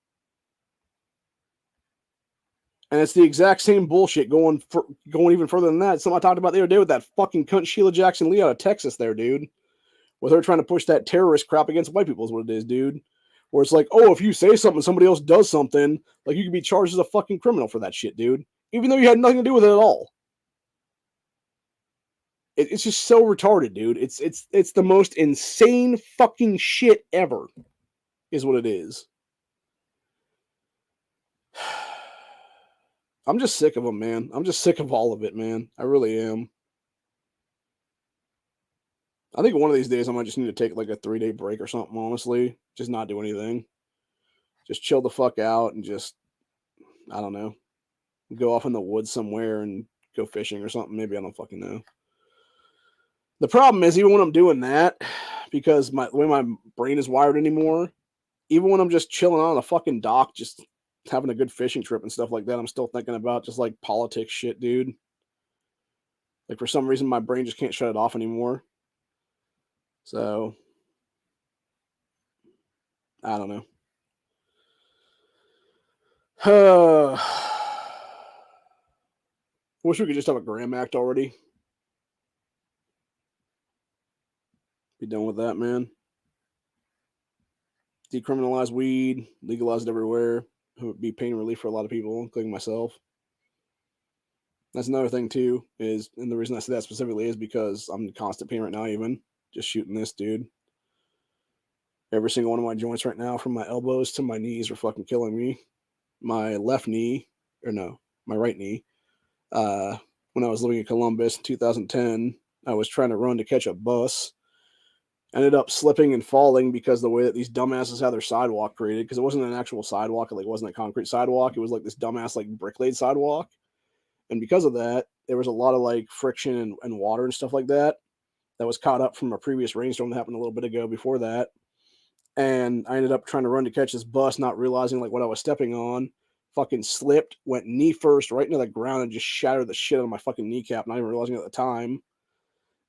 And it's the exact same bullshit going even further than that. Something I talked about the other day with that fucking cunt Sheila Jackson Lee out of Texas there, dude. With her trying to push that terrorist crap against white people is what it is, dude. Where it's like, oh, if you say something, somebody else does something, like you could be charged as a fucking criminal for that shit, dude. Even though you had nothing to do with it at all. It's just so retarded, dude. It's the most insane fucking shit ever, is what it is. I'm just sick of them, man. I'm just sick of all of it, man. I really am. I think one of these days I might just need to take like a 3-day break or something, honestly. Just not do anything. Just chill the fuck out and just, I don't know. go off in the woods somewhere and go fishing or something. Maybe, I don't fucking know. The problem is, even when I'm doing that, because the way my brain is wired anymore, even when I'm just chilling on a fucking dock, just having a good fishing trip and stuff like that, I'm still thinking about just like politics shit, dude. Like, for some reason, my brain just can't shut it off anymore. So, I don't know. Wish we could just have a Graham Act already. Be done with that, man. Decriminalize weed, legalize it everywhere. It would be pain relief for a lot of people, including myself. That's another thing too, and the reason I say that specifically is because I'm in constant pain right now, even just shooting this, dude. Every single one of my joints right now, from my elbows to my knees, are fucking killing me. My left knee, or no, my right knee. When I was living in Columbus in 2010, I was trying to run to catch a bus. Ended up slipping and falling because the way that these dumbasses had their sidewalk created, because it wasn't an actual sidewalk, it wasn't a concrete sidewalk. It was like this dumbass like brick laid sidewalk. And because of that, there was a lot of like friction and water and stuff like that was caught up from a previous rainstorm that happened a little bit ago before that. And I ended up trying to run to catch this bus, not realizing like what I was stepping on. Fucking slipped, went knee first right into the ground and just shattered the shit out of my fucking kneecap, not even realizing it at the time.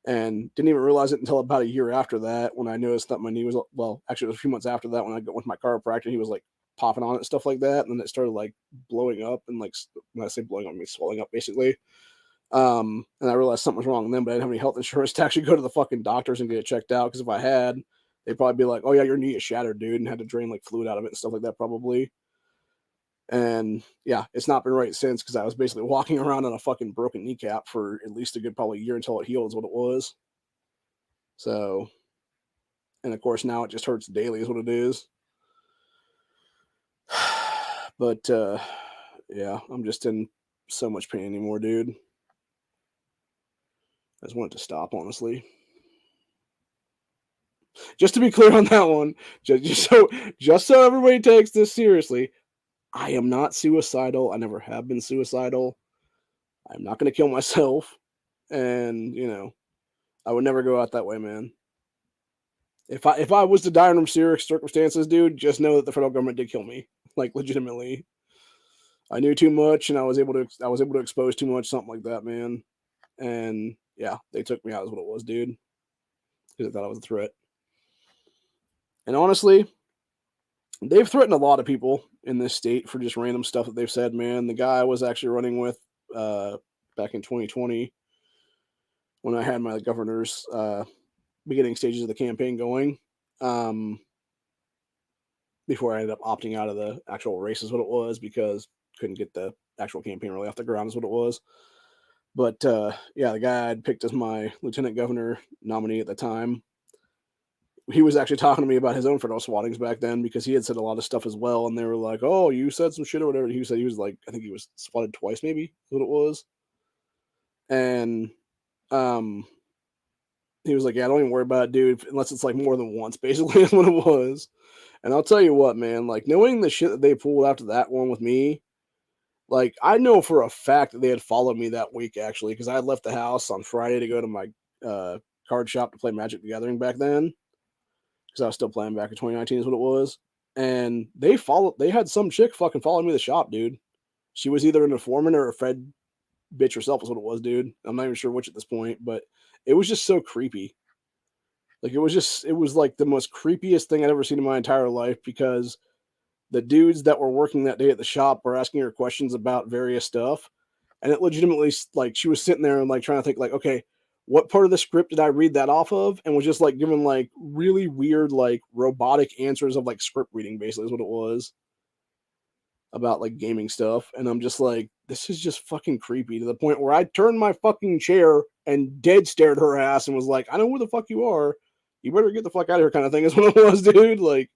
And didn't even realize it until about a year after that, when I noticed that my knee was, well, actually it was a few months after that, when I went with my chiropractor, he was like popping on it and stuff like that. And then it started like blowing up, and like, when I say blowing up, I mean swelling up basically. And I realized something was wrong then, but I didn't have any health insurance to actually go to the fucking doctors and get it checked out. Because if I had, they'd probably be like, "Oh yeah, your knee is shattered, dude," and had to drain like fluid out of it and stuff like that, probably. And yeah, it's not been right since, because I was basically walking around on a fucking broken kneecap for at least a good probably year until it healed, is what it was. So, and of course now it just hurts daily, is what it is. But yeah, I'm just in so much pain anymore, dude. I just want it to stop, honestly. Just to be clear on that one, just so everybody takes this seriously, I am not suicidal. I never have been suicidal. I'm not going to kill myself, and I would never go out that way, man. If I was to die under serious circumstances, dude, just know that the federal government did kill me, like legitimately. I knew too much, and I was able to expose too much, something like that, man. And yeah, they took me out, is what it was, dude, because they thought I was a threat. And honestly, they've threatened a lot of people in this state for just random stuff that they've said, man. The guy I was actually running with back in 2020, when I had my governor's beginning stages of the campaign going, before I ended up opting out of the actual race, is what it was, because couldn't get the actual campaign really off the ground, is what it was. But yeah, the guy I'd picked as my lieutenant governor nominee at the time, he was actually talking to me about his own federal swattings back then, because he had said a lot of stuff as well, and they were like, "Oh, you said some shit," or whatever. He said he was like, I think he was swatted twice, maybe, what it was. And he was like, "Yeah, don't even worry about it, dude, unless it's like more than once," basically, is what it was. And I'll tell you what, man, like, knowing the shit that they pulled after that one with me, like, I know for a fact that they had followed me that week, actually, because I had left the house on Friday to go to my card shop to play Magic the Gathering back then, because I was still playing back in 2019, is what it was. And they had some chick fucking following me to the shop, dude. She was either an informant or a Fed bitch herself, is what it was, dude. I'm not even sure which at this point, but it was just so creepy. Like, it was like the most creepiest thing I'd ever seen in my entire life, because the dudes that were working that day at the shop were asking her questions about various stuff. And it legitimately, like, she was sitting there and like trying to think, like, okay, what part of the script did I read that off of? And was just like giving like really weird, like robotic answers of like script reading, basically, is what it was, about like gaming stuff. And I'm just like, this is just fucking creepy, to the point where I turned my fucking chair and dead stared her ass and was like, "I know who the fuck you are. You better get the fuck out of here," kind of thing, is what it was, dude. Like,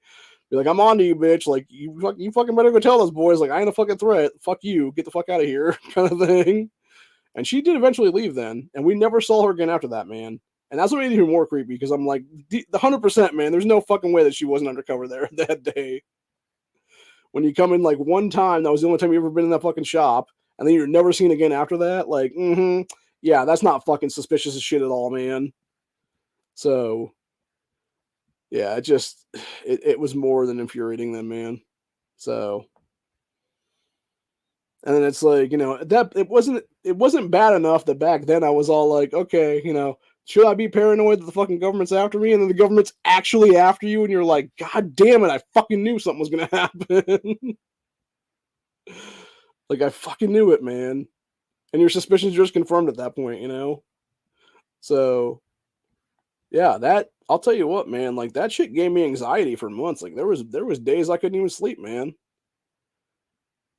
be like, "I'm on to you, bitch. Like, you fucking better go tell those boys, like, I ain't a fucking threat. Fuck you. Get the fuck out of here," kind of thing. And she did eventually leave then, and we never saw her again after that, man. And that's what made it even more creepy, because I'm like, the 100%, man, there's no fucking way that she wasn't undercover there that day. When you come in like one time, that was the only time you ever been in that fucking shop, and then you're never seen again after that. Like, yeah, that's not fucking suspicious as shit at all, man. So, yeah, it was more than infuriating then, man. So, and then it's like, that it wasn't bad enough that back then I was all like, okay, should I be paranoid that the fucking government's after me? And then the government's actually after you, and you're like, God damn it, I fucking knew something was gonna happen. Like, I fucking knew it, man. And your suspicions are just confirmed at that point, So, yeah, I'll tell you what, man, like that shit gave me anxiety for months. Like there was days I couldn't even sleep, man.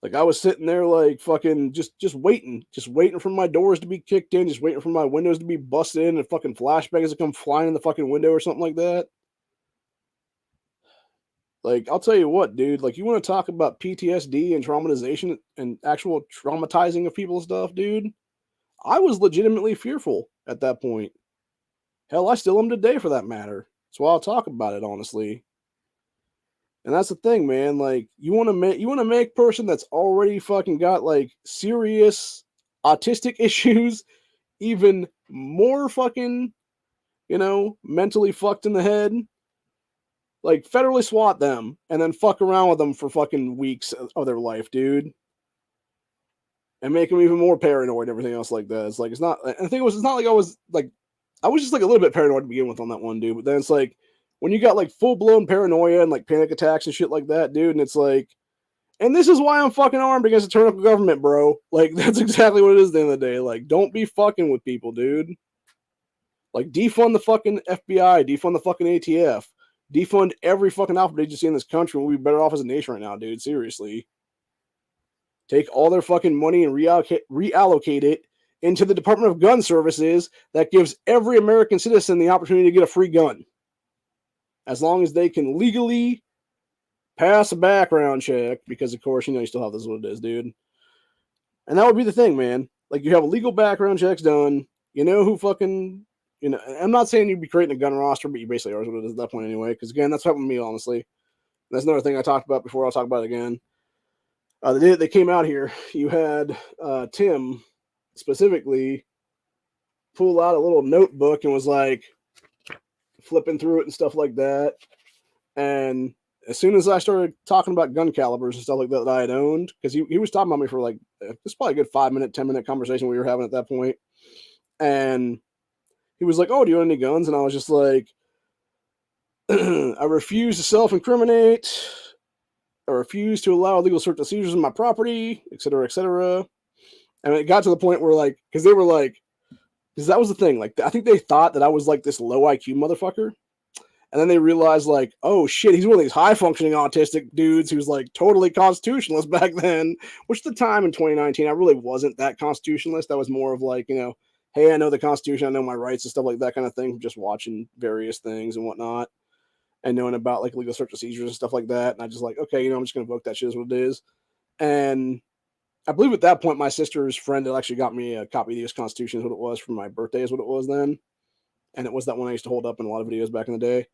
Like I was sitting there like fucking just waiting for my doors to be kicked in, just waiting for my windows to be busted in and fucking flashbangs to come flying in the fucking window or something like that. Like I'll tell you what, dude, like you want to talk about PTSD and traumatization and actual traumatizing of people's stuff, dude. I was legitimately fearful at that point. Hell, I still am today for that matter. That's why I'll talk about it honestly. And that's the thing, man. Like you want to make person that's already fucking got like serious autistic issues even more fucking, mentally fucked in the head. Like federally swat them and then fuck around with them for fucking weeks of their life, dude. And make them even more paranoid and everything else like that. It's like it's not. And the thing was, it's not like I was just like a little bit paranoid to begin with on that one, dude. But then it's like when you got like full blown paranoia and like panic attacks and shit like that, dude. And it's like, and this is why I'm fucking armed against the tyrannical government, bro. Like that's exactly what it is at the end of the day. Like, don't be fucking with people, dude. Like, defund the fucking FBI, defund the fucking ATF, defund every fucking alphabet agency in this country. We'll be better off as a nation right now, dude. Seriously. Take all their fucking money and reallocate it into the Department of Gun Services that gives every American citizen the opportunity to get a free gun. As long as they can legally pass a background check, because of course, you still have this is what it is, dude. And that would be the thing, man. Like you have legal background checks done. You know who fucking, I'm not saying you'd be creating a gun roster, but you basically are what it is at that point anyway. Because again, that's what happened to me, honestly. That's another thing I talked about before. I'll talk about it again. The day that they came out here, you had Tim specifically pull out a little notebook and was like flipping through it and stuff like that. And as soon as I started talking about gun calibers and stuff like that I had owned, because he was talking about me for like, it's probably a good 5-minute, 10-minute conversation we were having at that point. And he was like, oh, do you own any guns? And I was just like, I refuse to self-incriminate. I refuse to allow illegal search and seizures on my property, et cetera, et cetera. And it got to the point where like, because they were like, because that was the thing. Like, I think they thought that I was like this low IQ motherfucker. And then they realized, like, oh shit, he's one of these high functioning autistic dudes who's like totally constitutionalist back then. Which at the time in 2019, I really wasn't that constitutionalist. I was more of like, hey, I know the Constitution, I know my rights and stuff like that kind of thing, just watching various things and whatnot. And knowing about like legal search and seizures and stuff like that. And I just like, okay, I'm just gonna invoke that shit as what it is. And I believe at that point my sister's friend had actually got me a copy of the US Constitution, is what it was, for my birthday, is what it was then. And it was that one I used to hold up in a lot of videos back in the day.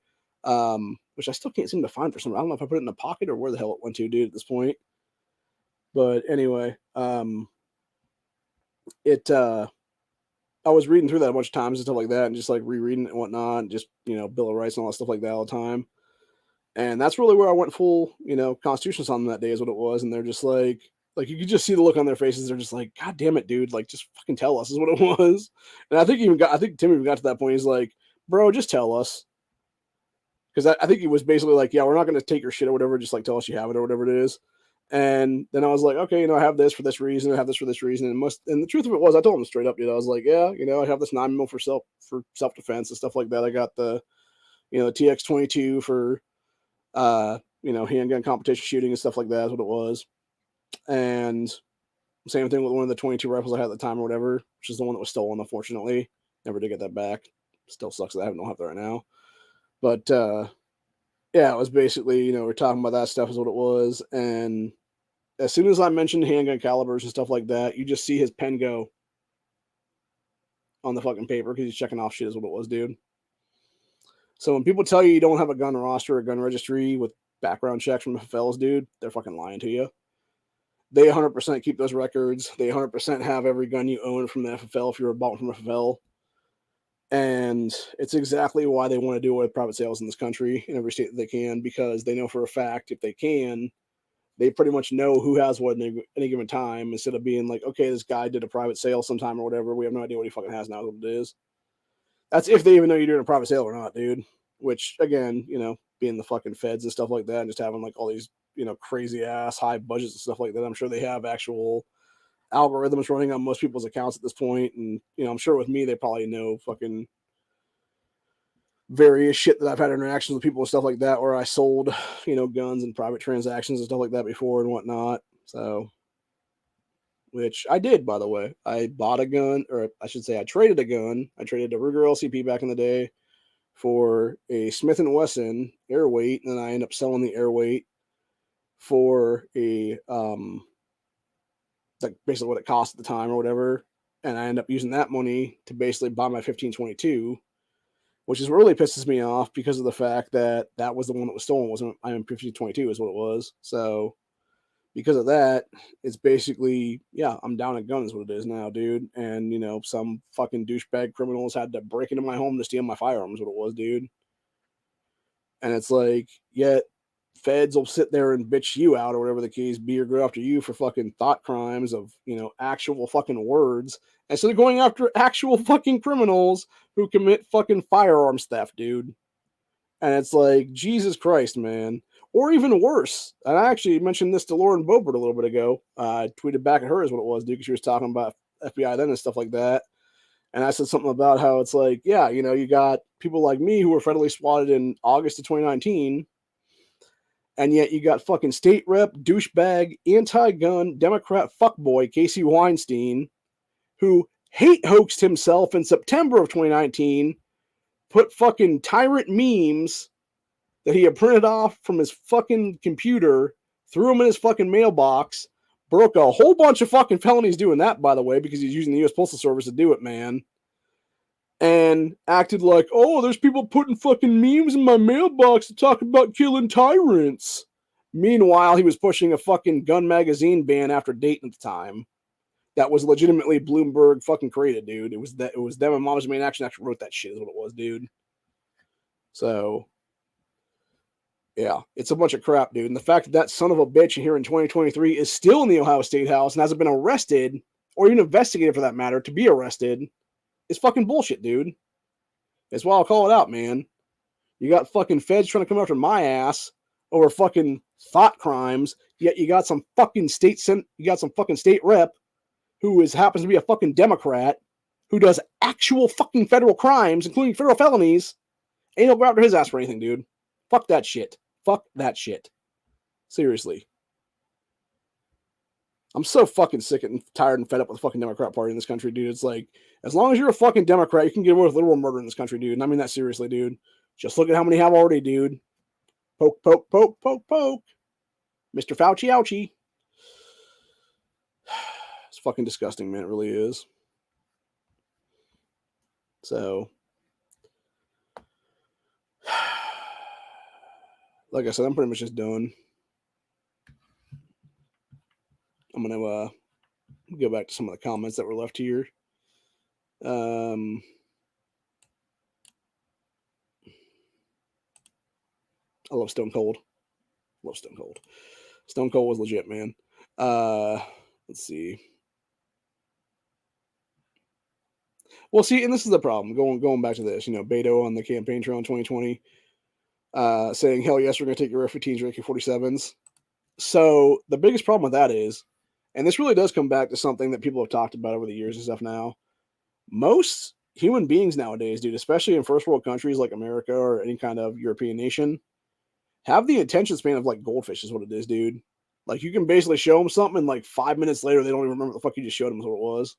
Which I still can't seem to find for some reason. I don't know if I put it in a pocket or where the hell it went to, dude, at this point. But anyway, I was reading through that a bunch of times and stuff like that, and just like rereading it and whatnot, and just Bill of Rights and all that stuff like that all the time. And that's really where I went full, constitutionalist on that day, is what it was. And they're just like you could just see the look on their faces. They're just like, God damn it, dude! Like, just fucking tell us, is what it was. And I think Tim even got to that point. He's like, bro, just tell us. Because I think he was basically like, yeah, we're not going to take your shit or whatever. Just like tell us you have it or whatever it is. And then I was like, okay, I have this for this reason. I have this for this reason. And the truth of it was, I told him straight up, I was like, yeah, I have this 9mm for self defense and stuff like that. I got the, the TX-22 for, handgun competition shooting and stuff like that is what it was. And same thing with one of the 22 rifles I had at the time or whatever, which is the one that was stolen, unfortunately. Never did get that back. Still sucks that I don't have that right now. But yeah, it was basically, we're talking about that stuff is what it was. And as soon as I mentioned handgun calibers and stuff like that, you just see his pen go on the fucking paper because he's checking off shit is what it was, dude. So when people tell you don't have a gun roster or a gun registry with background checks from FFLs, dude, they're fucking lying to you. They 100% keep those records. They 100% have every gun you own from the FFL if you were bought from FFL. And it's exactly why they want to do away with private sales in this country, in every state that they can, because they know for a fact if they can, they pretty much know who has what at any given time, instead of being like, okay, this guy did a private sale sometime or whatever. We have no idea what he fucking has now, what it is. That's if they even know you're doing a private sale or not, dude. Which, again, being the fucking feds and stuff like that, and just having like all these, crazy ass high budgets and stuff like that, I'm sure they have actual algorithms running on most people's accounts at this point. And, I'm sure with me, they probably know fucking various shit that I've had interactions with people and stuff like that, where I sold, guns and private transactions and stuff like that before and whatnot. So, which I did, by the way. I bought a gun, or I should say I traded a gun. I traded a Ruger LCP back in the day for a Smith & Wesson airweight, and then I ended up selling the airweight for a, like basically what it cost at the time or whatever. And I ended up using that money to basically buy my 1522, which is what really pisses me off, because of the fact that that was the one that was stolen. Wasn't I? 1522 is what it was. So because of that, it's basically, yeah, I'm down a gun is what it is now, dude. And, some fucking douchebag criminals had to break into my home to steal my firearms, what it was, dude. And it's like, yet feds will sit there and bitch you out or whatever the case be, or go after you for fucking thought crimes of, actual fucking words, instead of going after actual fucking criminals who commit fucking firearms theft, dude. And it's like, Jesus Christ, man. Or even worse. And I actually mentioned this to Lauren Boebert a little bit ago. I tweeted back at her is what it was, dude, because she was talking about FBI then and stuff like that. And I said something about how it's like, yeah, you got people like me who were federally swatted in August of 2019, and yet you got fucking state rep, douchebag, anti-gun, Democrat fuckboy Casey Weinstein, who hate hoaxed himself in September of 2019, put fucking tyrant memes that he had printed off from his fucking computer, threw them in his fucking mailbox, broke a whole bunch of fucking felonies doing that, by the way, because he's using the U.S. Postal Service to do it, man. And acted like, oh, there's people putting fucking memes in my mailbox to talk about killing tyrants. Meanwhile, he was pushing a fucking gun magazine ban after Dayton at the time. That was legitimately Bloomberg fucking created, dude. It was them and Moms Main Action actually wrote that shit, is what it was, dude. So, yeah, it's a bunch of crap, dude. And the fact that that son of a bitch here in 2023 is still in the Ohio State House and hasn't been arrested, or even investigated for that matter, to be arrested, is fucking bullshit, dude. That's why I'll call it out, man. You got fucking feds trying to come after my ass over fucking thought crimes, yet you got some fucking state rep who happens to be a fucking Democrat who does actual fucking federal crimes, including federal felonies, and he'll go after his ass for anything, dude. Fuck that shit. Fuck that shit. Seriously. I'm so fucking sick and tired and fed up with the fucking Democrat Party in this country, dude. It's like, as long as you're a fucking Democrat, you can get away with literal murder in this country, dude. And I mean that seriously, dude. Just look at how many have already, dude. Poke, poke, poke, poke, poke. Mr. Fauci, ouchie. It's fucking disgusting, man. It really is. So, like I said, I'm pretty much just done. I'm going to go back to some of the comments that were left here. I love Stone Cold. Love Stone Cold. Stone Cold was legit, man. Let's see. Well, see, and this is the problem. Going back to this, Beto on the campaign trail in 2020, saying, hell yes, we're going to take your F-15s, your AK-47s. So the biggest problem with that is, and this really does come back to something that people have talked about over the years and stuff now, most human beings nowadays, dude, especially in first world countries like America or any kind of European nation, have the attention span of like goldfish is what it is, dude. Like, you can basically show them something and like 5 minutes later, they don't even remember what the fuck you just showed them is what it was.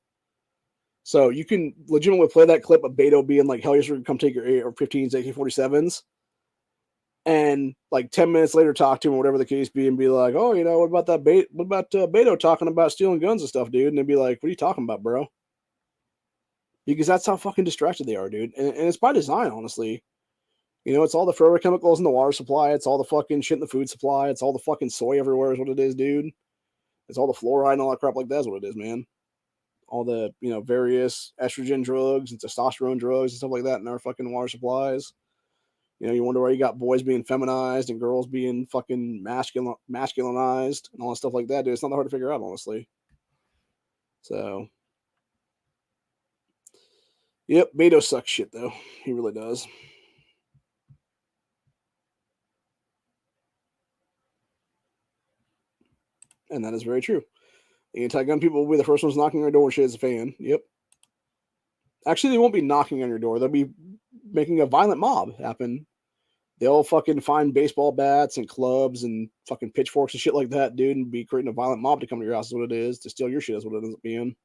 So you can legitimately play that clip of Beto being like, hell yes, we're going to come take your AR-15s, AK-47s. And like 10 minutes later, talk to him or whatever the case be and be like, oh, what about that Beto talking about stealing guns and stuff, dude? And they'd be like, what are you talking about, bro? Because that's how fucking distracted they are, dude. And it's by design, honestly. It's all the forever chemicals in the water supply. It's all the fucking shit in the food supply. It's all the fucking soy everywhere is what it is, dude. It's all the fluoride and all that crap like that's what it is, man. All the, various estrogen drugs and testosterone drugs and stuff like that in our fucking water supplies. You wonder why you got boys being feminized and girls being fucking masculinized and all that stuff like that, dude. It's not that hard to figure out, honestly. So, yep, Beto sucks shit, though. He really does. And that is very true. The anti-gun people will be the first ones knocking on your door and shit as a fan. Yep. Actually, they won't be knocking on your door. They'll be making a violent mob happen. They'll fucking find baseball bats and clubs and fucking pitchforks and shit like that, dude, and be creating a violent mob to come to your house is what it is. To steal your shit is what it ends up being.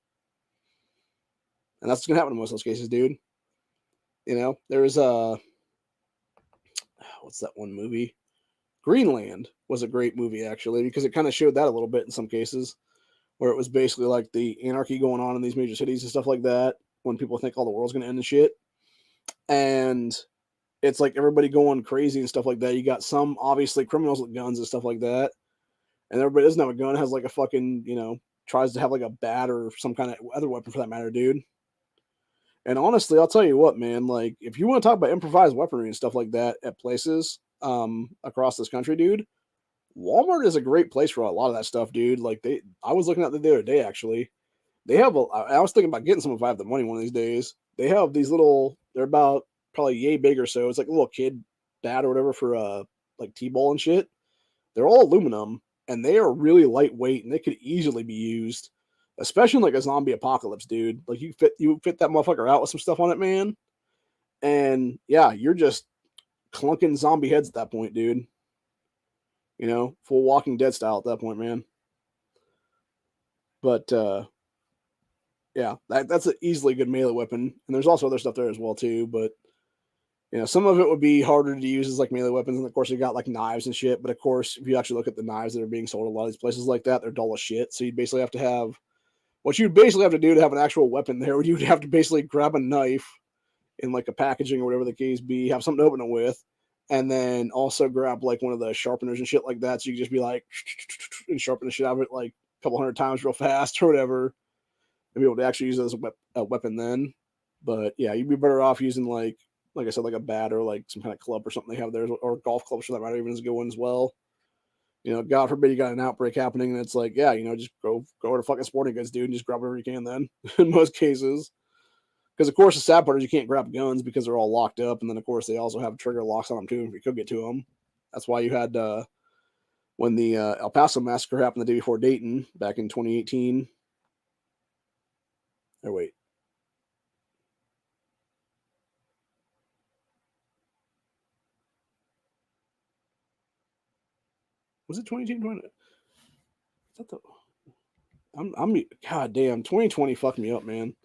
And that's what's going to happen in most of those cases, dude. There's what's that one movie? Greenland was a great movie, actually, because it kind of showed that a little bit in some cases, where it was basically like the anarchy going on in these major cities and stuff like that, when people think all the world's going to end and shit. And it's like everybody going crazy and stuff like that. You got some, obviously, criminals with guns and stuff like that. And everybody doesn't have a gun, has like a fucking, tries to have like a bat or some kind of other weapon for that matter, dude. And honestly, I'll tell you what, man, like, if you want to talk about improvised weaponry and stuff like that at places across this country, dude, Walmart is a great place for a lot of that stuff, dude. Like, I was looking at it the other day, actually. I was thinking about getting some if I have the money one of these days. They have these they're about probably yay big or so. It's like a little kid bat or whatever for like T-ball and shit. They're all aluminum and they are really lightweight and they could easily be used, especially in like a zombie apocalypse, dude. Like you fit that motherfucker out with some stuff on it, man. And yeah, you're just clunking zombie heads at that point, dude. Full Walking Dead style at that point, man. But yeah, that's an easily good melee weapon. And there's also other stuff there as well too, but some of it would be harder to use as like melee weapons, and of course you got like knives and shit. But of course, if you actually look at the knives that are being sold at a lot of these places like that, they're dull as shit. So you'd basically have to have what you'd basically have to do to have an actual weapon there. You'd have to basically grab a knife in like a packaging or whatever the case be, have something to open it with, and then also grab like one of the sharpeners and shit like that. So you can just be like and sharpen the shit out of it like a couple hundred times real fast or whatever, and be able to actually use it as a weapon then. But yeah, you'd be better off using like I said, like a bat or like some kind of club or something they have there, or golf clubs for that matter, even as a good one as well. God forbid you got an outbreak happening, and it's like, yeah, just go to fucking sporting goods, dude, and just grab whatever you can then, in most cases. Because, of course, the sad part is you can't grab guns because they're all locked up, and then, of course, they also have trigger locks on them, too, if you could get to them. That's why you had, when the El Paso massacre happened the day before Dayton, back in 2018. Oh, wait. Was it 2018? Is that the... God damn, 2020 fucked me up, man.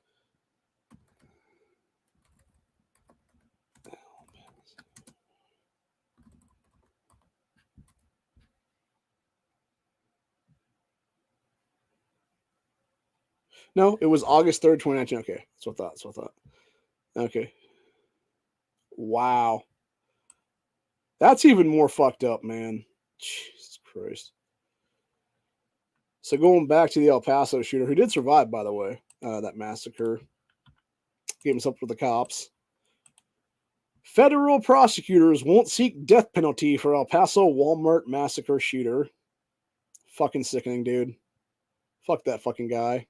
No, it was August 3rd, 2019. Okay, that's what I thought. Okay. Wow. That's even more fucked up, man. Jesus Christ. So going back to the El Paso shooter, who did survive, by the way, that massacre, gave himself to the cops. Federal prosecutors won't seek death penalty for El Paso Walmart massacre shooter. Fucking sickening, dude. Fuck that fucking guy.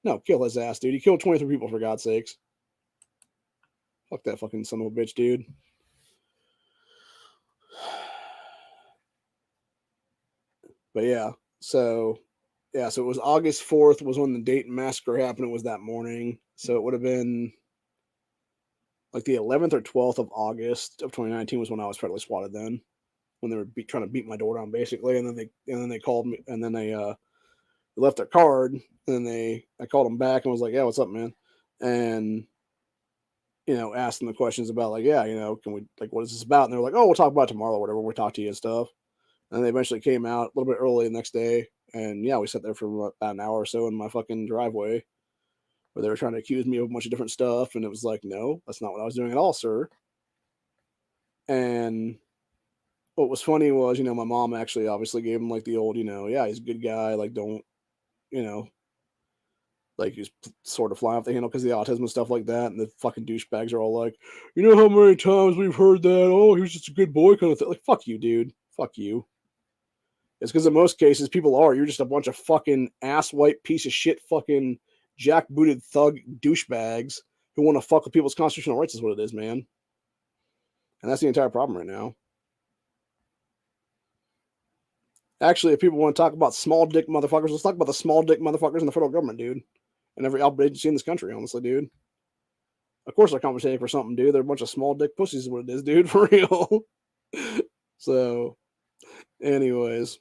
No, kill his ass, dude. He killed 23 people, for God's sakes. Fuck that fucking son of a bitch, dude. But yeah, so it was August 4th was when the Dayton massacre happened. It was that morning. So it would have been like the 11th or 12th of August of 2019 was when I was federally swatted then, when they were trying to beat my door down basically. And then they called me, and then they left their card, and then I called them back and was like, yeah, what's up, man? And asked them the questions about like, yeah, can we, like, what is this about? And they were like, oh, we'll talk about it tomorrow or whatever. We'll talk to you and stuff. And they eventually came out a little bit early the next day. And yeah, we sat there for about an hour or so in my fucking driveway where they were trying to accuse me of a bunch of different stuff. And it was like, no, that's not what I was doing at all, sir. And what was funny was, my mom actually obviously gave him like the old, yeah, he's a good guy. Like, don't, you know, like he's sort of flying off the handle because of the autism and stuff like that. And the fucking douchebags are all like, you know how many times we've heard that? Oh, he was just a good boy kind of thing. Like, fuck you, dude. Fuck you. It's because in most cases, people are. You're just a bunch of fucking ass white piece of shit fucking jackbooted thug douchebags who want to fuck with people's constitutional rights is what it is, man. And that's the entire problem right now. Actually, if people want to talk about small dick motherfuckers, let's talk about the small dick motherfuckers in the federal government, dude. And every agency in this country, honestly, dude. Of course they're compensating for something, dude. They're a bunch of small dick pussies is what it is, dude, for real. So, anyways.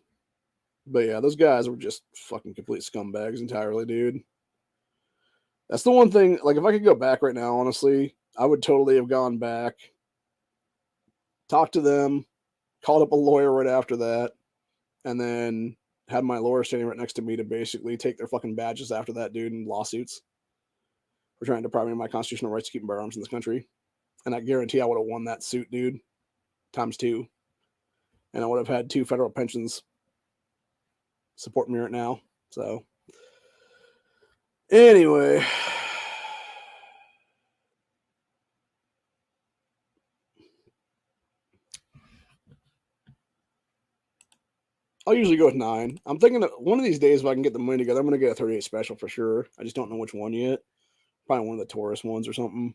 But yeah, those guys were just fucking complete scumbags entirely, dude. That's the one thing, like, if I could go back right now, honestly, I would totally have gone back, talked to them, called up a lawyer right after that, and then had my lawyer standing right next to me to basically take their fucking badges after that, dude, in lawsuits for trying to deprive me of my constitutional rights to keep and bear arms in this country. And I guarantee I would have won that suit, dude, times 2. And I would have had 2 federal pensions support me right now. So, anyway. I'll usually go with 9. I'm thinking that one of these days, if I can get the money together, I'm going to get a 38 special for sure. I just don't know which one yet. Probably one of the Taurus ones or something.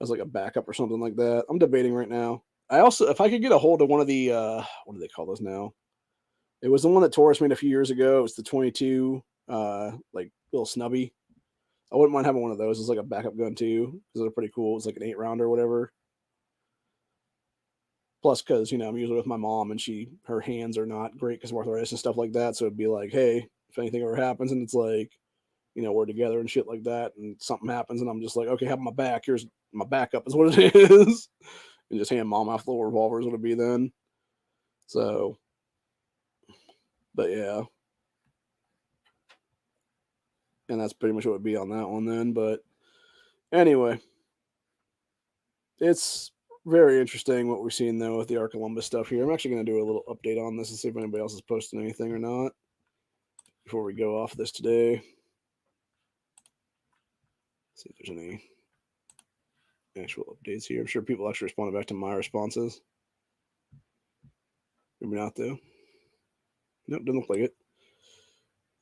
As like a backup or something like that. I'm debating right now. I also, if I could get a hold of one of the, what do they call those now? It was the one that Taurus made a few years ago. It was the 22, like little snubby. I wouldn't mind having one of those as like a backup gun too, because they're pretty cool. It's like an 8-rounder or whatever. Plus, because I'm usually with my mom and her hands are not great because of arthritis and stuff like that. So it'd be like, hey, if anything ever happens and it's like, we're together and shit like that, and something happens, and I'm just like, okay, have my back. Here's my backup, is what it is, and just hand mom off the little revolvers would it be then. So, but yeah, and that's pretty much what it would be on that one then. But anyway, it's very interesting what we're seeing though with the Arc Columbus stuff here. I'm actually going to do a little update on this and see if anybody else is posting anything or not before we go off this today. See if there's any actual updates here. I'm sure people actually responded back to my responses. Maybe not though. Nope, doesn't look like it.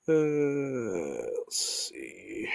Let's see.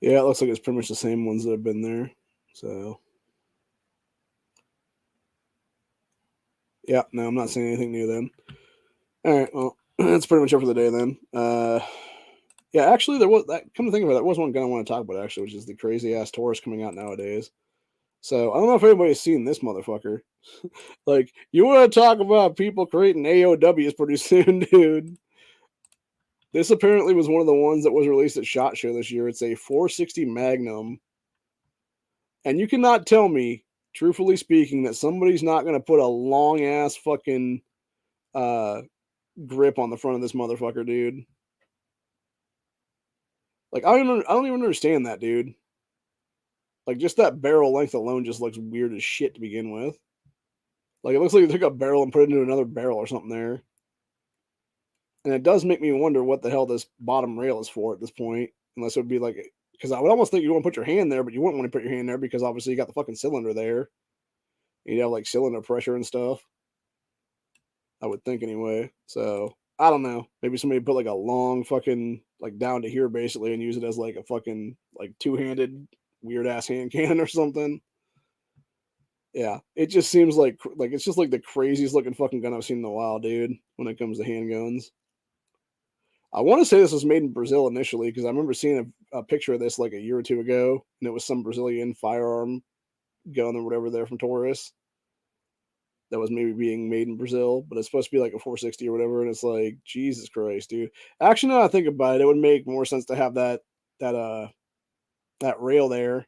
Yeah, it looks like it's pretty much the same ones that have been there. So, yeah, no, I'm not seeing anything new then. All right, well, that's pretty much it for the day then. Yeah, actually, there was that. Come to think of it, there was one gun I want to talk about actually, which is the crazy ass Taurus coming out nowadays. So I don't know if anybody's seen this motherfucker. Like, you want to talk about people creating AOWs pretty soon, dude? This apparently was one of the ones that was released at SHOT Show this year. It's a 460 Magnum. And you cannot tell me, truthfully speaking, that somebody's not going to put a long ass fucking grip on the front of this motherfucker, dude. Like, I don't even understand that, dude. Like, just that barrel length alone just looks weird as shit to begin with. Like, it looks like they took a barrel and put it into another barrel or something there. And it does make me wonder what the hell this bottom rail is for at this point. Unless it would be like, because I would almost think you want to put your hand there, but you wouldn't want to put your hand there because obviously you got the fucking cylinder there. You'd have like cylinder pressure and stuff. I would think anyway. So I don't know. Maybe somebody put like a long fucking like down to here basically and use it as like a fucking like 2-handed weird ass hand cannon or something. Yeah, it just seems like it's just like the craziest looking fucking gun I've seen in a while, dude. When it comes to handguns, I want to say this was made in Brazil initially because I remember seeing a picture of this like a year or two ago, and it was some Brazilian firearm gun or whatever there from Taurus that was maybe being made in Brazil, but it's supposed to be like a 460 or whatever, and it's like, Jesus Christ, dude. Actually, now I think about it, it would make more sense to have that that rail there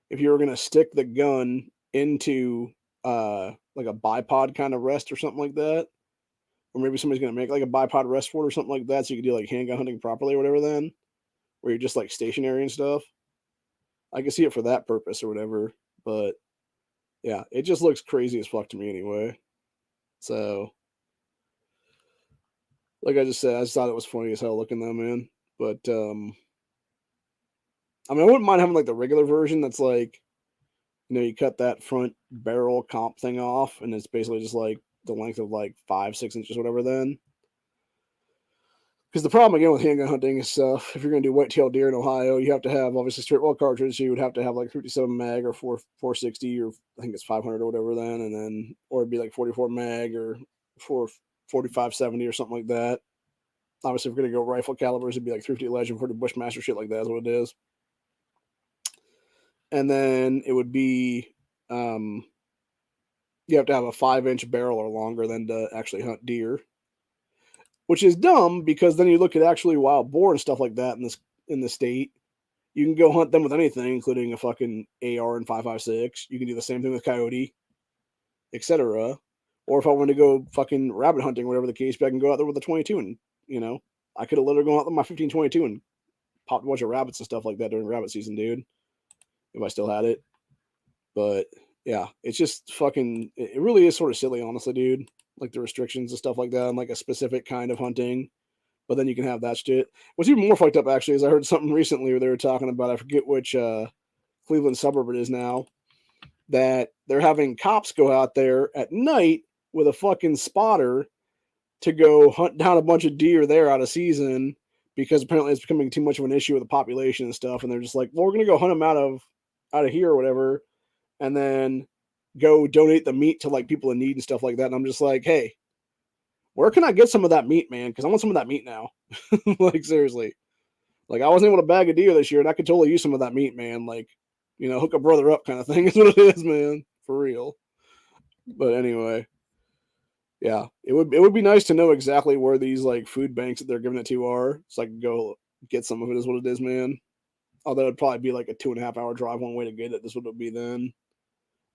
if you were gonna stick the gun into like a bipod kind of rest or something like that. Or maybe somebody's gonna make like a bipod rest for it or something like that, so you can do like handgun hunting properly or whatever then, where you're just like stationary and stuff. I can see it for that purpose or whatever, but yeah, it just looks crazy as fuck to me anyway. So, like I just said, I just thought it was funny as hell looking though, man. But I mean, I wouldn't mind having like the regular version that's like, you cut that front barrel comp thing off, and it's basically just like the length of like 5-6 inches, whatever. Then, because the problem again with handgun hunting is if you're gonna do whitetail deer in Ohio, you have to have obviously straight well cartridge. So you would have to have like 57 mag or 460 or I think it's 500 or whatever. Then and then or it'd be like 44 mag or 4570 or something like that. Obviously, if we're gonna go rifle calibers, it'd be like 350 Legend, 40 Bushmaster shit like that is what it is. And then it would be you have to have a 5-inch barrel or longer than to actually hunt deer, which is dumb because then you look at actually wild boar and stuff like that in the state. You can go hunt them with anything, including a fucking AR and 5.56. You can do the same thing with coyote, etc. Or if I want to go fucking rabbit hunting, whatever the case, I can go out there with a 22 and I could have literally gone out with my 15-22 and popped a bunch of rabbits and stuff like that during rabbit season, dude. If I still had it. But yeah, it's just fucking, it really is sort of silly, honestly, dude. Like the restrictions and stuff like that on like a specific kind of hunting. But then you can have that shit. What's even more fucked up, actually, is I heard something recently where they were talking about, I forget which Cleveland suburb it is now, that they're having cops go out there at night with a fucking spotter to go hunt down a bunch of deer there out of season because apparently it's becoming too much of an issue with the population and stuff. And they're just like, well, we're going to go hunt them out of here or whatever, and then go donate the meat to like people in need and stuff like that. And I'm just like, hey, where can I get some of that meat, man? Because I want some of that meat now. Like, seriously. Like, I wasn't able to bag a deer this year, and I could totally use some of that meat, man. Like, hook a brother up kind of thing is what it is, man. For real. But anyway, yeah, it would be nice to know exactly where these like food banks that they're giving it to are, so I can go get some of it. Is what it is, man. Although it'd probably be like a 2.5 hour drive one way to get it. This would be then.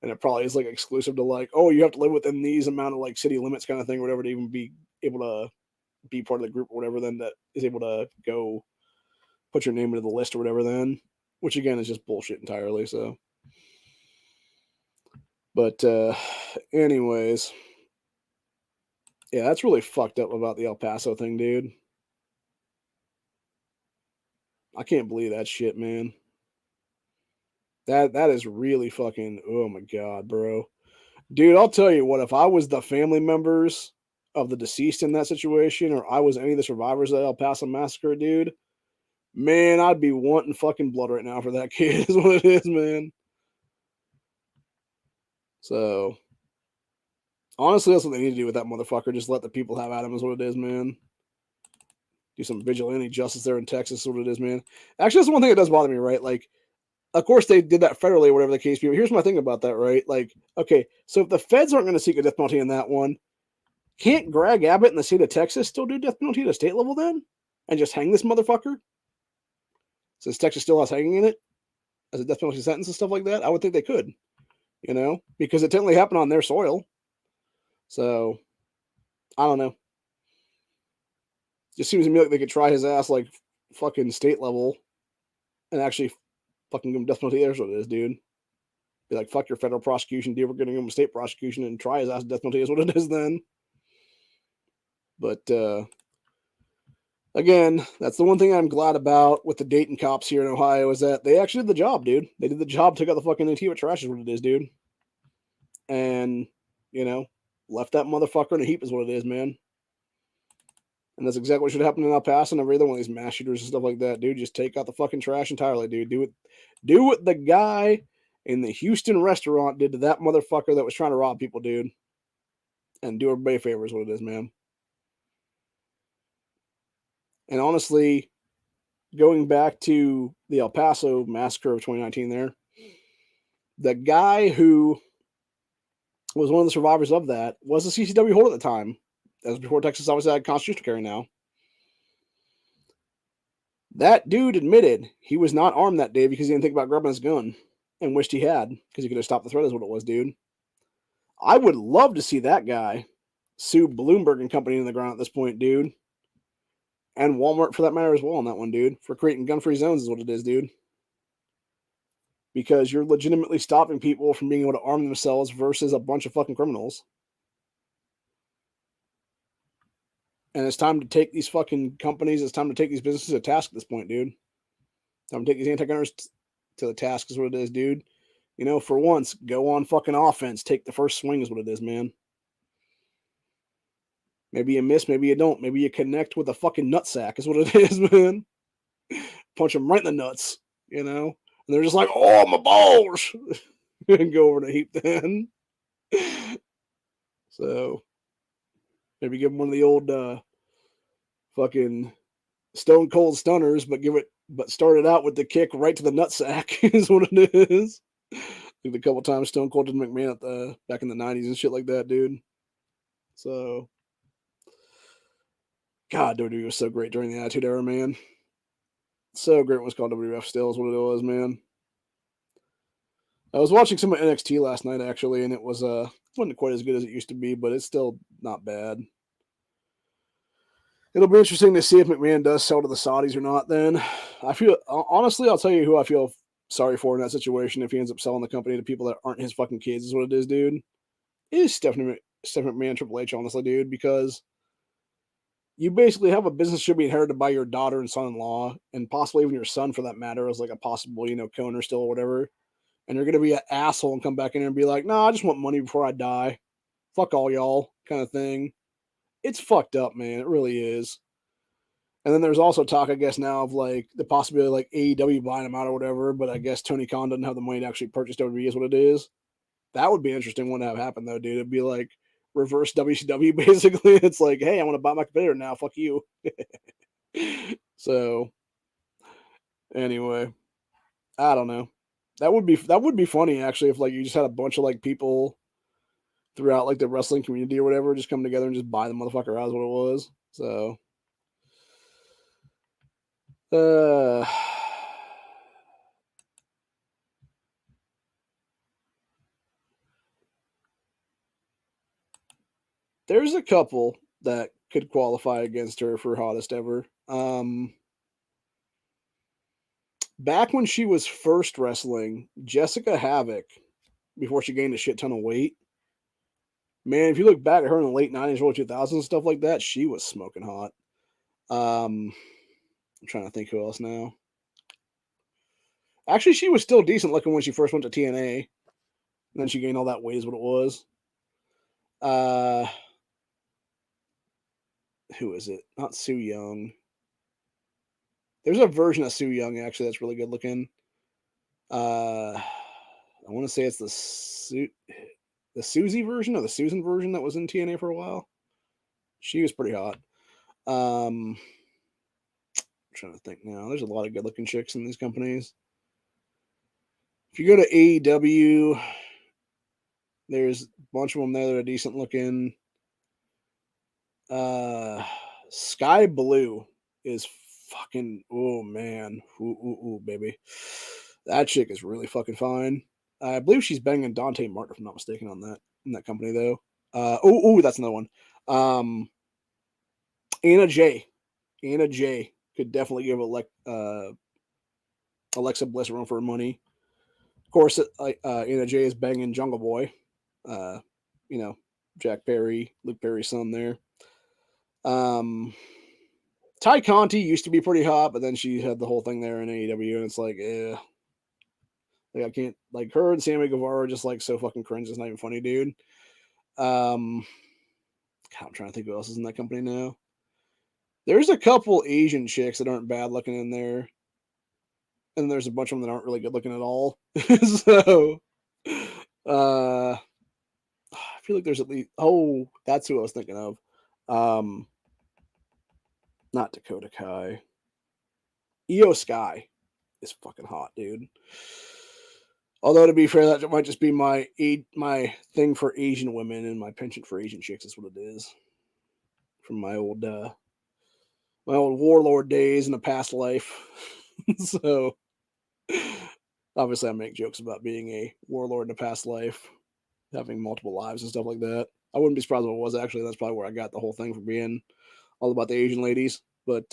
And it probably is like exclusive to like, oh, you have to live within these amount of like city limits kind of thing, or whatever, to even be able to be part of the group or whatever. Then that is able to go put your name into the list or whatever. Then, which again is just bullshit entirely. So, but anyways, yeah, that's really fucked up about the El Paso thing, dude. I can't believe that shit, man. That is really fucking. Oh my god, bro. Dude, I'll tell you what, if I was the family members of the deceased in that situation, or I was any of the survivors of the El Paso massacre, dude, man, I'd be wanting fucking blood right now for that kid, is what it is, man. So, honestly, that's what they need to do with that motherfucker. Just let the people have at him, is what it is, man. Do some vigilante justice there in Texas, is what it is, man. Actually, that's one thing that does bother me, right? Like, of course, they did that federally or whatever the case be. But here's my thing about that, right? Like, okay, so if the feds aren't going to seek a death penalty in that one, can't Greg Abbott in the state of Texas still do death penalty at a state level then? And just hang this motherfucker? Since Texas still has hanging in it as a death penalty sentence and stuff like that? I would think they could, because it technically happened on their soil. So, I don't know. Just seems to me like they could try his ass like fucking state level and actually fucking give him death penalty. There's what it is, dude. Be like, fuck your federal prosecution, dude. We're going to give him a state prosecution and try his ass death penalty is what it is then. But, again, that's the one thing I'm glad about with the Dayton cops here in Ohio is that they actually did the job, dude. They did the job, took out the fucking Antifa trash is what it is, dude. And, left that motherfucker in a heap is what it is, man. And that's exactly what should happen in El Paso and every other one of these mass shooters and stuff like that, dude. Just take out the fucking trash entirely, dude. Do what the guy in the Houston restaurant did to that motherfucker that was trying to rob people, dude. And do everybody a favor is what it is, man. And honestly, going back to the El Paso massacre of 2019 there, the guy who was one of the survivors of that was a CCW holder at the time. That was before Texas obviously had constitutional carry now. That dude admitted he was not armed that day because he didn't think about grabbing his gun and wished he had because he could have stopped the threat is what it was, dude. I would love to see that guy sue Bloomberg and company in the ground at this point, dude. And Walmart for that matter as well on that one, dude. For creating gun-free zones is what it is, dude. Because you're legitimately stopping people from being able to arm themselves versus a bunch of fucking criminals. And it's time to take these fucking companies, it's time to take these businesses to task at this point, dude. Time to take these anti-gunners to the task is what it is, dude. You know, for once, go on fucking offense. Take the first swing is what it is, man. Maybe you miss, maybe you don't. Maybe you connect with a fucking nutsack is what it is, man. Punch them right in the nuts, you know? And they're just like, oh, my balls. And go over to heap then. So, maybe give them one of the old fucking stone cold stunners, but start it out with the kick right to the nutsack is what it is. I think a couple times Stone Cold did McMahon at back in the 90s and shit like that, dude. So, God, WWE was so great during the Attitude Era, man. So great when it was called WWF still is what it was, man. I was watching some of NXT last night, actually, and it wasn't quite as good as it used to be, but it's still not bad. It'll be interesting to see if McMahon does sell to the Saudis or not then. I feel, honestly, I'll tell you who I feel sorry for in that situation if he ends up selling the company to people that aren't his fucking kids is what it is, dude. It is Stephanie McMahon, Triple H, honestly, dude, because you basically have a business should be inherited by your daughter and son-in-law, and possibly even your son for that matter, as like a possible, co-owner still or whatever. And you're gonna be an asshole and come back in here and be like, "No, I just want money before I die. Fuck all y'all," kind of thing. It's fucked up, man. It really is. And then there's also talk, I guess, now of like the possibility of like AEW buying them out or whatever. But I guess Tony Khan doesn't have the money to actually purchase WWE, is what it is. That would be an interesting one to have happen, though, dude. It'd be like reverse WCW, basically. It's like, hey, I want to buy my competitor now. Fuck you. So, anyway, I don't know. That would be funny actually if like you just had a bunch of like people throughout like the wrestling community or whatever just come together and just buy the motherfucker out is what it was. So, there's a couple that could qualify against her for hottest ever. Back when she was first wrestling, Jessica Havoc, before she gained a shit ton of weight, man, if you look back at her in the late 90s, early 2000s, stuff like that, she was smoking hot. I'm trying to think who else now. Actually, she was still decent looking when she first went to TNA. And then she gained all that weight is what it was. Who is it? Not Sue Young. There's a version of Sue Young, actually, that's really good looking. I want to say it's the Susie version or the Susan version that was in TNA for a while. She was pretty hot. I'm trying to think now. There's a lot of good looking chicks in these companies. If you go to AEW, there's a bunch of them there that are decent looking. Sky Blue is fucking, oh man. Ooh, baby. That chick is really fucking fine. I believe she's banging Dante Martin, if I'm not mistaken, in that company though. That's another one. Anna Jay could definitely give Alexa Bliss a run for her money. Of course, Anna Jay is banging Jungle Boy. Jack Perry, Luke Perry's son there. Ty Conti used to be pretty hot, but then she had the whole thing there in AEW, and it's like, like I can't, like her and Sammy Guevara are just like so fucking cringe. It's not even funny, dude. God, I'm trying to think who else is in that company now. There's a couple Asian chicks that aren't bad looking in there, and there's a bunch of them that aren't really good looking at all. So, I feel like there's at least. Oh, that's who I was thinking of. Not Dakota Kai. Io Sky is fucking hot, dude. Although to be fair, that might just be my thing for Asian women and my penchant for Asian chicks is what it is from my old warlord days in a past life. So obviously, I make jokes about being a warlord in a past life, having multiple lives and stuff like that. I wouldn't be surprised if it was actually. That's probably where I got the whole thing for being all about the Asian ladies. But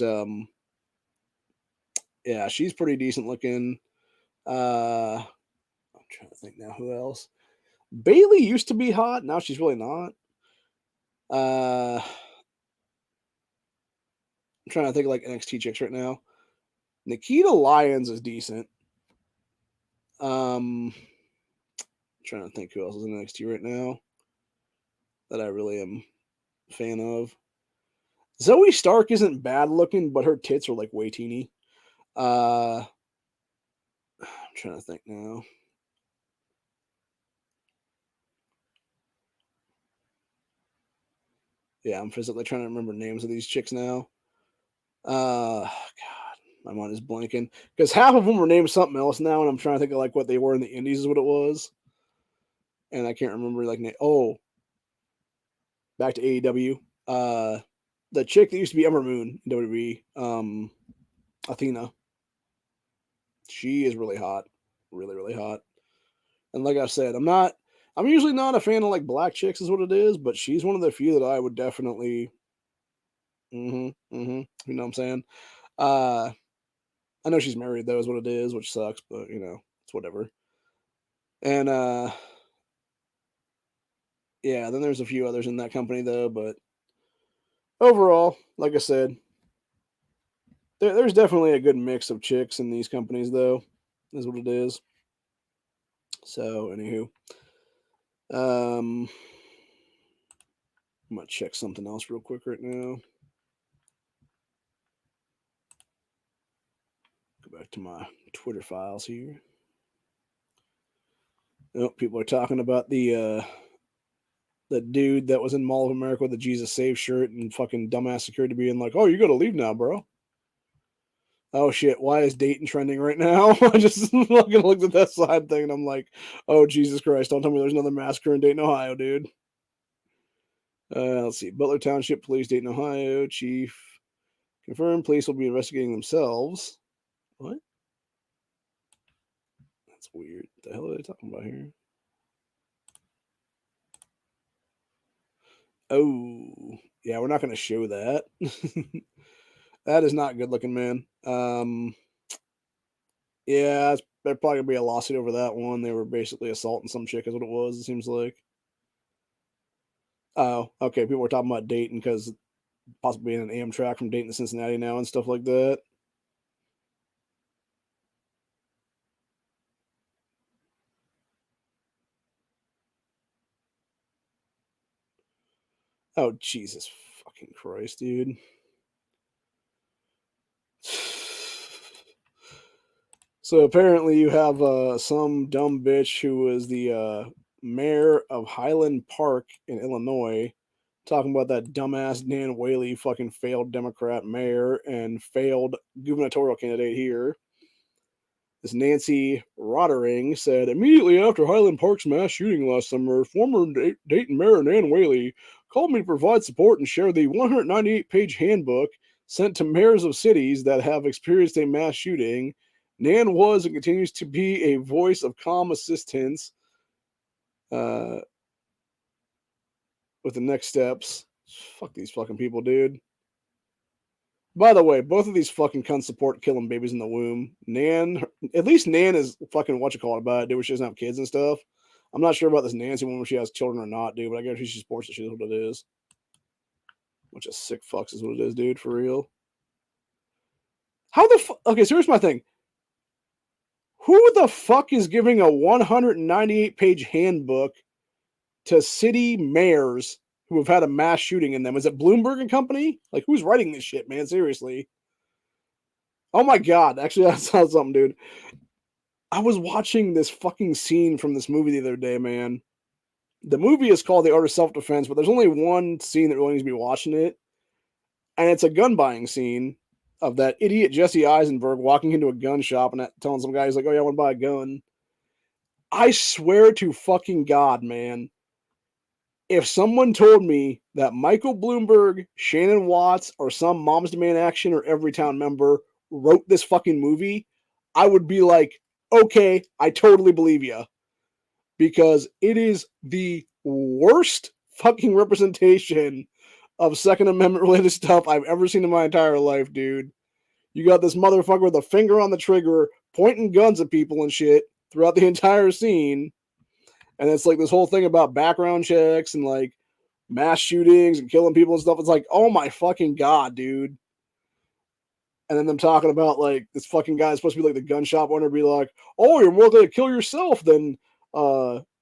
yeah, she's pretty decent looking. I'm trying to think now who else. Bailey used to be hot. Now she's really not. I'm trying to think of like NXT chicks right now. Nikita Lyons is decent. Trying to think who else is in NXT right now that I really am a fan of. Zoe Stark isn't bad looking, but her tits are like way teeny. I'm trying to think now. Yeah, I'm physically trying to remember names of these chicks now. God, my mind is blanking because half of them were named something else now, and I'm trying to think of like what they were in the Indies is what it was, and I can't remember like oh, back to AEW. The chick that used to be Ember Moon in WWE, Athena. She is really hot, really hot. And like I said, I'm usually not a fan of like black chicks, is what it is, but she's one of the few that I would definitely. You know what I'm saying? Uh, I know she's married though, is what it is, which sucks, but you know, it's whatever. And yeah, then there's a few others in that company though, but overall, like I said, there's definitely a good mix of chicks in these companies though, is what it is. So, anywho, um, I'm gonna check something else real quick right now. Go back to my Twitter files here. Oh, people are talking about the dude that was in Mall of America with the Jesus Save shirt and fucking dumbass security being like, "Oh, you gotta leave now, bro." Oh shit, why is Dayton trending right now? I just fucking looked at that side thing and I'm like, oh Jesus Christ, don't tell me there's another massacre in Dayton, Ohio, dude. Let's see. Butler Township Police, Dayton, Ohio. Chief confirmed police will be investigating themselves. What? That's weird. What the hell are they talking about here? Oh, yeah, we're not going to show that. That is not good looking, man. Yeah, there's probably going to be a lawsuit over that one. They were basically assaulting some chick, is what it was, it seems like. Oh, okay. People were talking about Dayton because possibly being an Amtrak from Dayton to Cincinnati now and stuff like that. Oh, Jesus fucking Christ, dude. So apparently you have some dumb bitch who was the mayor of Highland Park in Illinois talking about that dumbass Nan Whaley fucking failed Democrat mayor and failed gubernatorial candidate here. This Nancy Roddering said immediately after Highland Park's mass shooting last summer, former Dayton Mayor Nan Whaley called me to provide support and share the 198-page handbook sent to mayors of cities that have experienced a mass shooting. Nan was and continues to be a voice of calm assistance uh, with the next steps. Fuck these fucking people, dude. By the way, both of these fucking cunts support killing babies in the womb. Nan, at least Nan is fucking what you call it about it, dude, where she doesn't have kids and stuff. I'm not sure about this Nancy one, where she has children or not, dude, but I guess she supports it. She knows what it is. Bunch of sick fucks is what it is, dude, for real. How the fuck? Okay, so here's my thing. Who the fuck is giving a 198-page handbook to city mayors who have had a mass shooting in them? Is it Bloomberg and Company? Like, who's writing this shit, man? Seriously. Oh my god, actually, that sounds something, dude. I was watching this fucking scene from this movie the other day, man. The movie is called The Art of Self-Defense, but there's only one scene that really needs to be watching it, and it's a gun buying scene. of that idiot Jesse Eisenberg walking into a gun shop and telling some guy, he's like, oh yeah, I want to buy a gun. I swear to fucking God, man, if someone told me that Michael Bloomberg, Shannon Watts, or some Moms Demand Action or Everytown member wrote this fucking movie, I would be like, okay, I totally believe you. Because it is the worst fucking representation of Second Amendment related stuff I've ever seen in my entire life, dude. You got this motherfucker with a finger on the trigger, pointing guns at people and shit throughout the entire scene. And it's like this whole thing about background checks and like mass shootings and killing people and stuff. It's like, oh my fucking God, dude. And then them talking about like this fucking guy is supposed to be like the gun shop owner, be like, oh, you're more likely to kill yourself than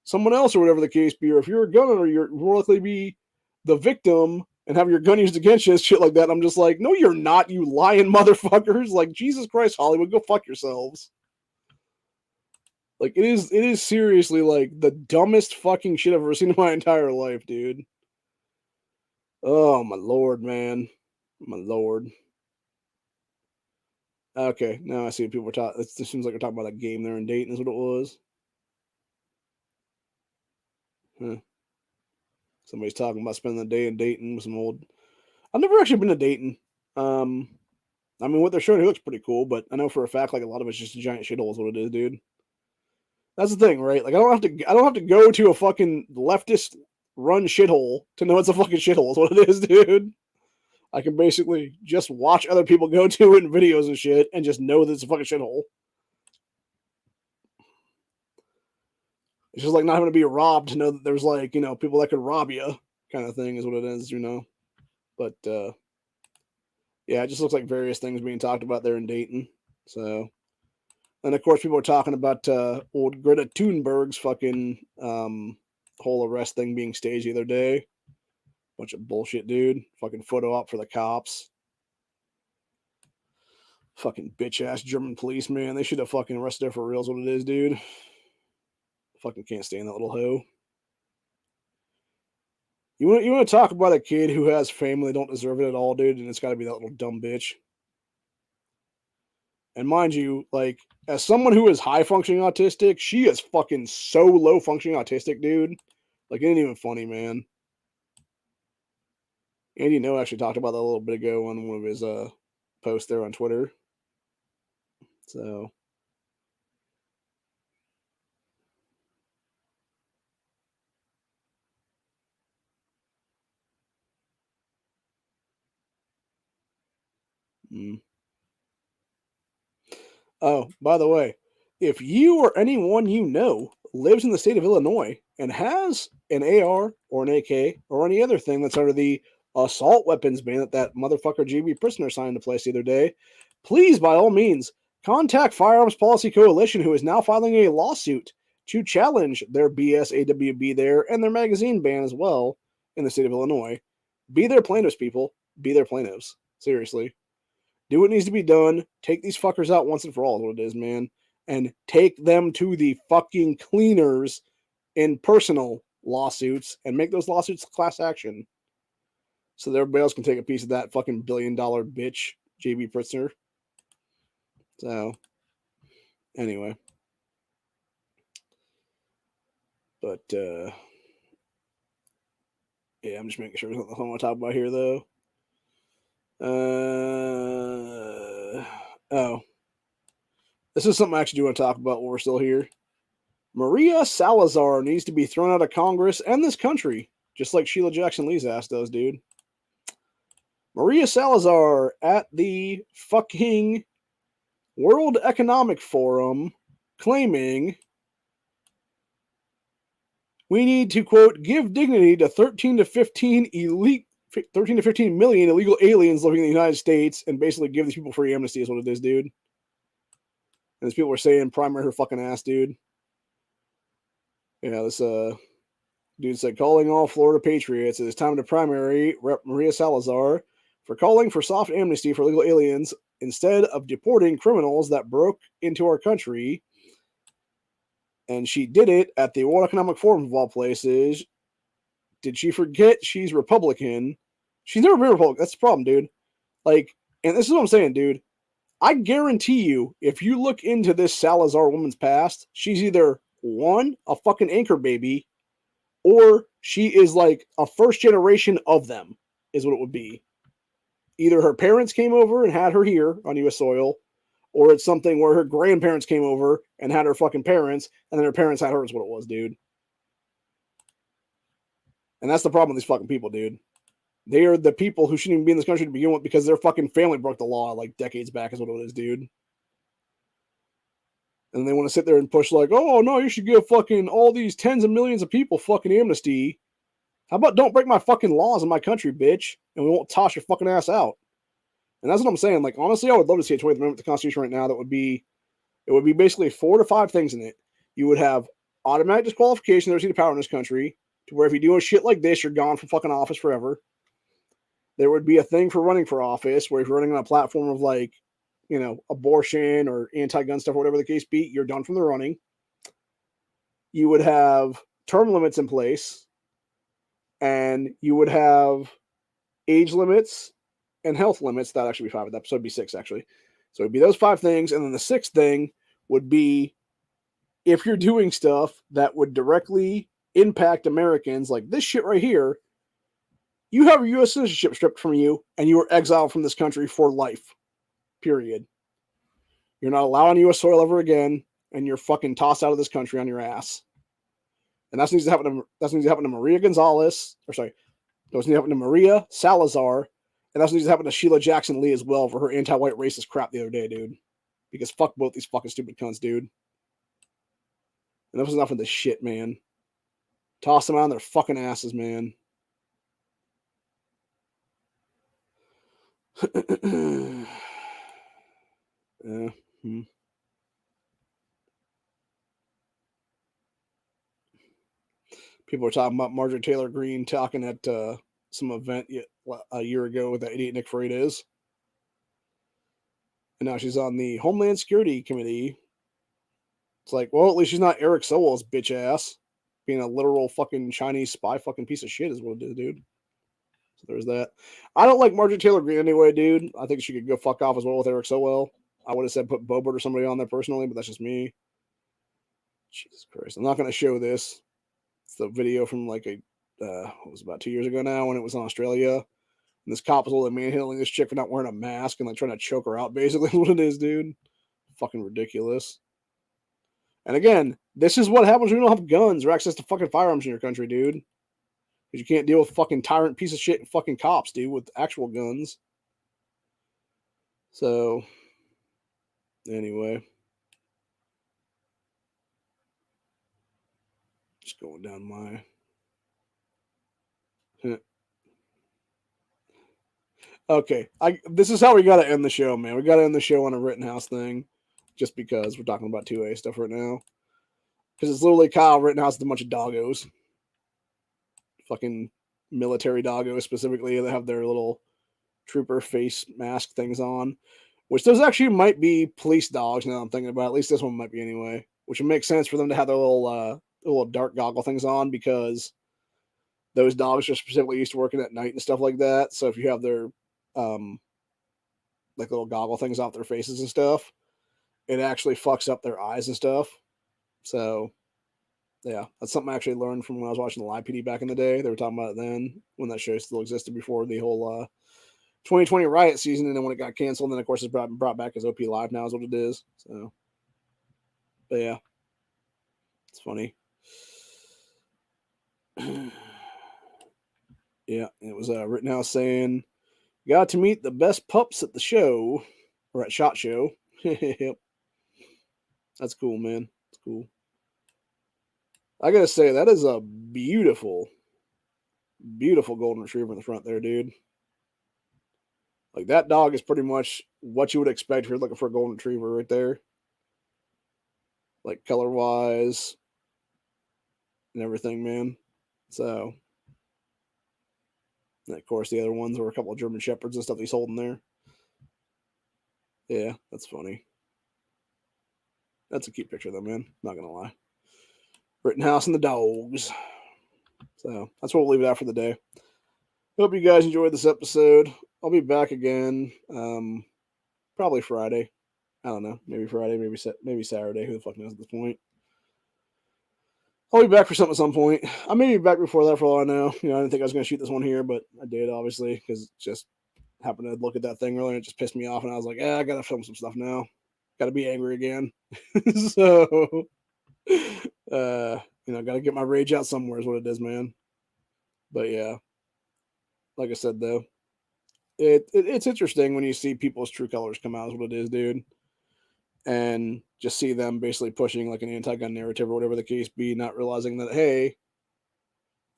someone else or whatever the case be. Or if you're a gun owner, you're more likely to be the victim and have your gun used against you, shit like that. I'm just like, no, you're not, you lying motherfuckers. Like, Jesus Christ, Hollywood, go fuck yourselves. Like, it is seriously like the dumbest fucking shit I've ever seen in my entire life, dude. Oh my lord, man. My lord. Okay, now I see what people are talking. It seems like we're talking about a game there in Dayton, is what it was. Huh. Somebody's talking about spending the day in Dayton with some old. I've never actually been to Dayton. I mean, what they're showing here looks pretty cool, but I know for a fact, like a lot of it's just a giant shithole, is what it is, dude. That's the thing, right? Like, I don't have to go to a fucking leftist run shithole to know it's a fucking shithole, is what it is, dude. I can basically just watch other people go to it in videos and shit and just know that it's a fucking shithole. It's just like not having to be robbed to know that there's like, you know, people that could rob you kind of thing is what it is, you know. But yeah, it just looks like various things being talked about there in Dayton. So, and of course, people are talking about old Greta Thunberg's fucking whole arrest thing being staged the other day. Bunch of bullshit, dude. Fucking photo op for the cops. Fucking bitch ass German police, man. They should have fucking arrested her for real, is what it is, dude. Fucking can't stand that little hoe. You want to talk about a kid who has fame and they don't deserve it at all, dude, and it's got to be that little dumb bitch. And mind you, like, as someone who is high functioning autistic, she is fucking so low functioning autistic, dude. Like, it ain't even funny, man. Andy No actually talked about that a little bit ago on one of his posts there on Twitter. So, oh, by the way, if you or anyone you know lives in the state of Illinois and has an AR or an AK or any other thing that's under the assault weapons ban that motherfucker GB Prisoner signed into place the other day, please, by all means, contact Firearms Policy Coalition, who is now filing a lawsuit to challenge their BSAWB there and their magazine ban as well in the state of Illinois. Be their plaintiffs, people. Be their plaintiffs. Seriously. Do what needs to be done. Take these fuckers out once and for all, is what it is, man. And take them to the fucking cleaners in personal lawsuits and make those lawsuits class action. So that everybody else can take a piece of that fucking $1 billion bitch, JB Pritzner. So, anyway. But, yeah, I'm just making sure there's nothing I want to talk about here, though. Oh. This is something I actually do want to talk about while we're still here. Maria Salazar needs to be thrown out of Congress and this country, just like Sheila Jackson Lee's ass does, dude. Maria Salazar at the fucking World Economic Forum claiming we need to, quote, give dignity to 13 to 15 million illegal aliens living in the United States and basically give these people free amnesty is what it is, dude. And as people were saying, primary her fucking ass, dude. Yeah, this dude said, calling all Florida patriots. It is time to primary Rep. Maria Salazar for calling for soft amnesty for illegal aliens instead of deporting criminals that broke into our country. And she did it at the World Economic Forum of all places. Did she forget she's Republican? She's never been Republican. That's the problem, dude. Like, And this is what I'm saying, dude. I guarantee you, if you look into this Salazar woman's past, she's either one, a fucking anchor baby, or she is like a first generation of them, is what it would be. Either her parents came over and had her here on US soil, or it's something where her grandparents came over and had her fucking parents, and then her parents had her, is what it was, dude. And that's the problem with these fucking people, dude. They are the people who shouldn't even be in this country to begin with because their fucking family broke the law like decades back, is what it is, dude. And they want to sit there and push like, oh no, you should give fucking all these tens of millions of people fucking amnesty. How about don't break my fucking laws in my country, bitch, and we won't toss your fucking ass out. And that's what I'm saying. Like, honestly, I would love to see a 20th Amendment to the Constitution right now that would be, it would be basically 4 to 5 things in it. You would have automatic disqualification of the seat of power in this country, to where if you do a shit like this, you're gone from fucking office forever. There would be a thing for running for office where if you're running on a platform of like, you know, abortion or anti-gun stuff or whatever the case be, you're done from the running. You would have term limits in place, and you would have age limits and health limits. That'd actually be 5. That episode would be 6, actually. So it'd be those 5 things. And then the 6th thing would be if you're doing stuff that would directly impact Americans, like this shit right here, you have your U.S. citizenship stripped from you and you are exiled from this country for life. Period. You're not allowed on U.S. soil ever again, and you're fucking tossed out of this country on your ass. And that's what needs to happen to Maria Gonzalez, or sorry, that needs to happen to Maria Salazar, and that's what needs to happen to Sheila Jackson Lee as well for her anti-white racist crap the other day, dude. Because fuck both these fucking stupid cunts, dude. And that was enough of this shit, man. Toss them out on their fucking asses, man. Yeah. People are talking about Marjorie Taylor Greene talking at some event a year ago with that idiot Nick Freitas. And now she's on the Homeland Security Committee. It's like, well, at least she's not Eric Sowell's bitch ass. Being a literal fucking Chinese spy fucking piece of shit is what it is, dude. So there's that. I don't like Marjorie Taylor Greene anyway, dude. I think she could go fuck off as well with Eric Sowell. I would have said put Boebert or somebody on there personally, but that's just me. Jesus Christ. I'm not going to show this. It's the video from like it was about 2 years ago now when it was in Australia. And this cop was only manhandling this chick for not wearing a mask and like trying to choke her out, basically, what it is, dude. Fucking ridiculous. And again, this is what happens when you don't have guns or access to fucking firearms in your country, dude. Because you can't deal with fucking tyrant piece of shit fucking cops, dude, with actual guns. So, anyway. Just going down my... Okay, this is how we gotta end the show, man. We gotta end the show on a Rittenhouse thing. Just because we're talking about 2A stuff right now. Because it's literally Kyle Rittenhouse with a bunch of doggos. Fucking military doggos specifically. They have their little trooper face mask things on. Which those actually might be police dogs now I'm thinking about. At least this one might be anyway. Which would make sense for them to have their little dark goggle things on because those dogs are specifically used to working at night and stuff like that. So if you have their like little goggle things off their faces and stuff, it actually fucks up their eyes and stuff. So yeah, that's something I actually learned from when I was watching the Live PD back in the day. They were talking about it then when that show still existed before the whole 2020 riot season, and then when it got canceled, and then of course it's brought back as OP Live now is what it is. So, but yeah, it's funny. Yeah, it was Rittenhouse saying, "Got to meet the best pups at the show or at SHOT Show." Yep, that's cool, man. It's cool. I gotta say that is a beautiful, beautiful golden retriever in the front there, dude. Like that dog is pretty much what you would expect if you're looking for a golden retriever right there. Like color wise and everything, man. So, and of course, the other ones were a couple of German Shepherds and stuff he's holding there. Yeah, that's funny. That's a cute picture, though, man. Not gonna lie. Rittenhouse and the dogs. So that's what we'll leave it out for the day. Hope you guys enjoyed this episode. I'll be back again. Probably Friday. I don't know. Maybe Friday. Maybe Saturday. Who the fuck knows at this point? I'll be back for something at some point. I may be back before that for all I know. You know, I didn't think I was going to shoot this one here, but I did, obviously, because just happened to look at that thing earlier and it just pissed me off. And I was like, I got to film some stuff now. Got to be angry again. So, got to get my rage out somewhere is what it is, man. But yeah, like I said, though, it's interesting when you see people's true colors come out is what it is, dude. And just see them basically pushing like an anti-gun narrative or whatever the case be, not realizing that, hey,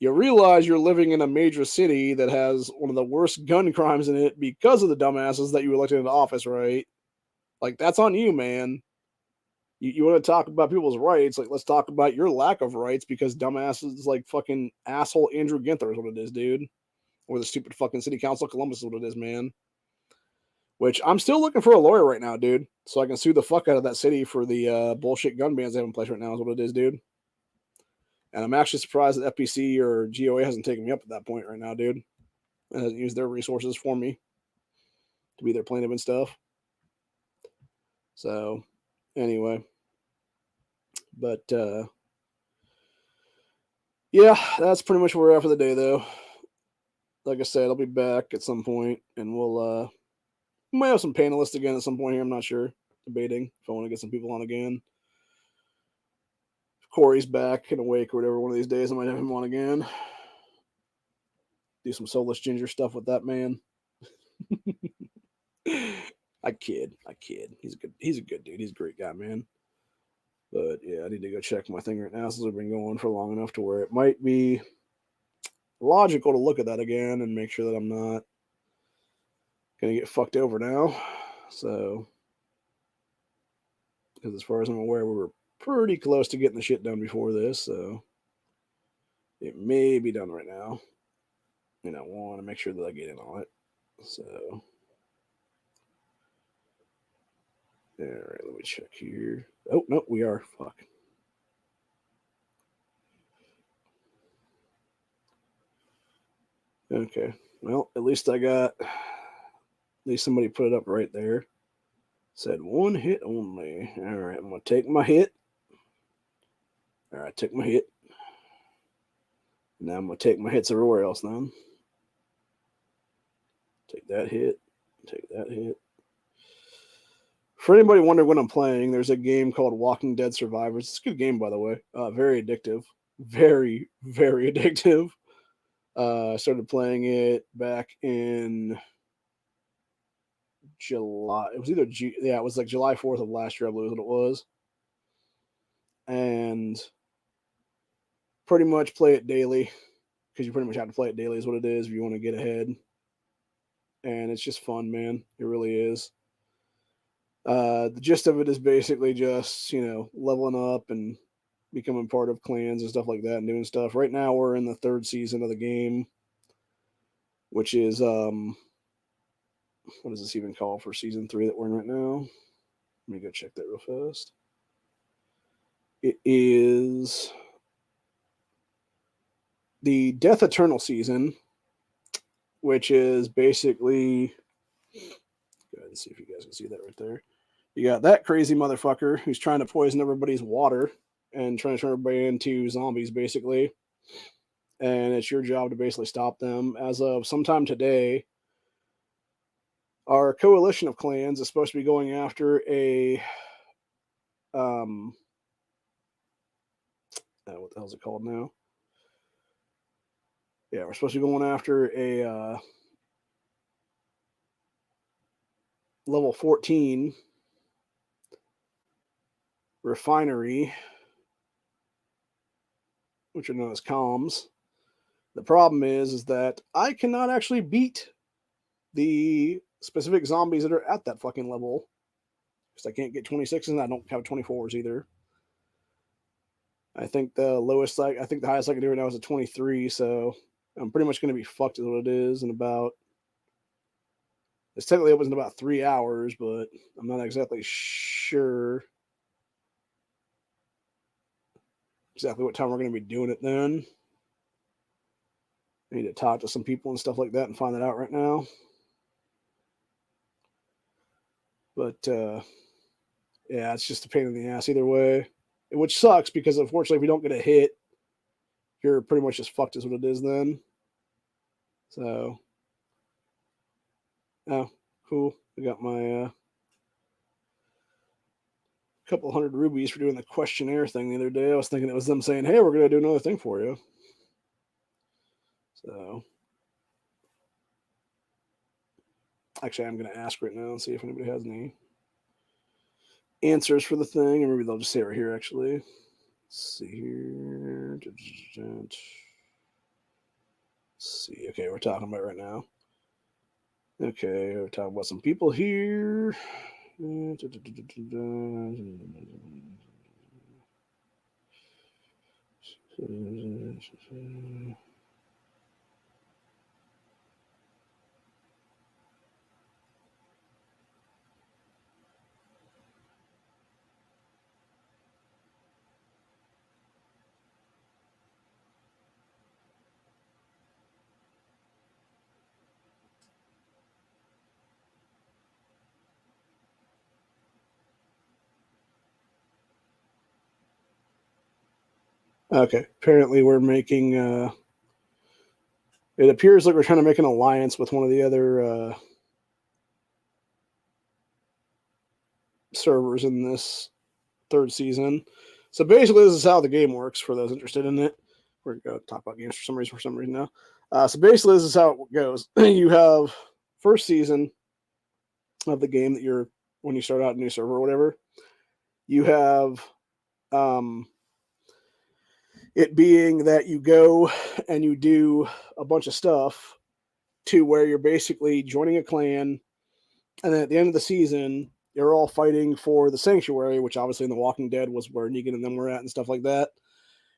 you realize you're living in a major city that has one of the worst gun crimes in it because of the dumbasses that you elected into office, right? Like, that's on you, man. You want to talk about people's rights, like, let's talk about your lack of rights because dumbasses like fucking asshole Andrew Ginther is what it is, dude. Or the stupid fucking city council of Columbus is what it is, man. Which I'm still looking for a lawyer right now, dude, so I can sue the fuck out of that city for the bullshit gun bans they have in place right now is what it is, dude. And I'm actually surprised that FPC or GOA hasn't taken me up at that point right now, dude. And hasn't used their resources for me to be their plaintiff and stuff. So, anyway. But, yeah, that's pretty much where we're at for the day, though. Like I said, I'll be back at some point, and we might have some panelists again at some point here. I'm not sure. Debating if I want to get some people on again. If Corey's back and awake or whatever one of these days, I might have him on again. Do some soulless ginger stuff with that man. I kid. He's a good dude. He's a great guy, man. But yeah, I need to go check my thing right now since we've been going for long enough to where it might be logical to look at that again and make sure that I'm not gonna get fucked over now. So, because as far as I'm aware, we were pretty close to getting the shit done before this, so it may be done right now. And I want to make sure that I get in on it. So, all right, let me check here. Oh no, we are. Fuck. Okay. Well, at least somebody put it up right there. Said one hit only. All right, I'm gonna take my hit. All right, take my hit. Now I'm gonna take my hits everywhere else. Then take that hit. Take that hit. For anybody wondering what I'm playing, there's a game called Walking Dead Survivors. It's a good game, by the way. Very addictive. Very, very addictive. I started playing it back in July. It was either it was like July 4th of last year, I believe what it was. And pretty much play it daily because you pretty much have to play it daily is what it is if you want to get ahead. And it's just fun, man. It really is. The gist of it is basically just, leveling up and becoming part of clans and stuff like that and doing stuff. Right now we're in the third season of the game, which is what is this even called for season 3 that we're in right now? Let me go check that real fast. It is the Death Eternal season, which is basically, go ahead and see if you guys can see that right there. You got that crazy motherfucker who's trying to poison everybody's water and trying to turn everybody into zombies, basically. And it's your job to basically stop them. As of sometime today, our coalition of clans is supposed to be going after a what the hell is it called now? Yeah, we're supposed to be going after a level 14 refinery, which are known as comms. The problem is that I cannot actually beat the specific zombies that are at that fucking level because I can't get 26s and I don't have 24s either. I think the highest I can do right now is a 23, so I'm pretty much going to be fucked with what it is in about. It's technically opens in about 3 hours, but I'm not exactly sure exactly what time we're going to be doing it then. I need to talk to some people and stuff like that and find that out right now. But yeah, it's just a pain in the ass either way, which sucks because unfortunately, if you don't get a hit, you're pretty much just fucked. Is what it is then. So, oh, cool. I got my couple hundred rubies for doing the questionnaire thing the other day. I was thinking it was them saying, "Hey, we're gonna do another thing for you." So, actually, I'm gonna ask right now and see if anybody has any answers for the thing, or maybe they'll just say it right here. Actually, let's see here. Let's see. Okay, we're talking about it right now. Okay, we're talking about some people here. Okay, apparently we're making. It appears like we're trying to make an alliance with one of the other servers in this third season. So basically, this is how the game works for those interested in it. We're going to talk about games for some reason now. So basically, this is how it goes. You have first season of the game that you're when you start out a new server or whatever. You have it being that you go and you do a bunch of stuff to where you're basically joining a clan, and then at the end of the season, you're all fighting for the sanctuary, which obviously in The Walking Dead was where Negan and them were at and stuff like that.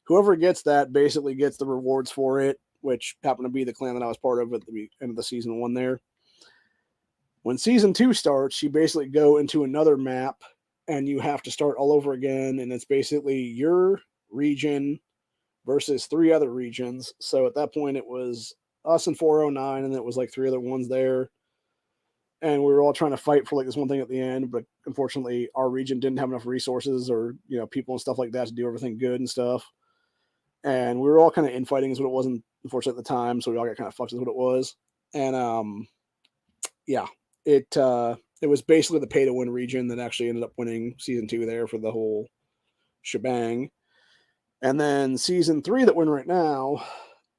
Whoever gets that basically gets the rewards for it, which happened to be the clan that I was part of at the end of the season one there. When season two starts, you basically go into another map and you have to start all over again. And it's basically your region versus three other regions. So at that point, it was us and 409, and it was like three other ones there. And we were all trying to fight for like this one thing at the end, but unfortunately, our region didn't have enough resources or people and stuff like that to do everything good and stuff. And we were all kind of infighting, is what it was, unfortunately at the time. So we all got kind of fucked, is what it was. And yeah, it was basically the pay to win region that actually ended up winning season two there for the whole shebang. And then season three that we're in right now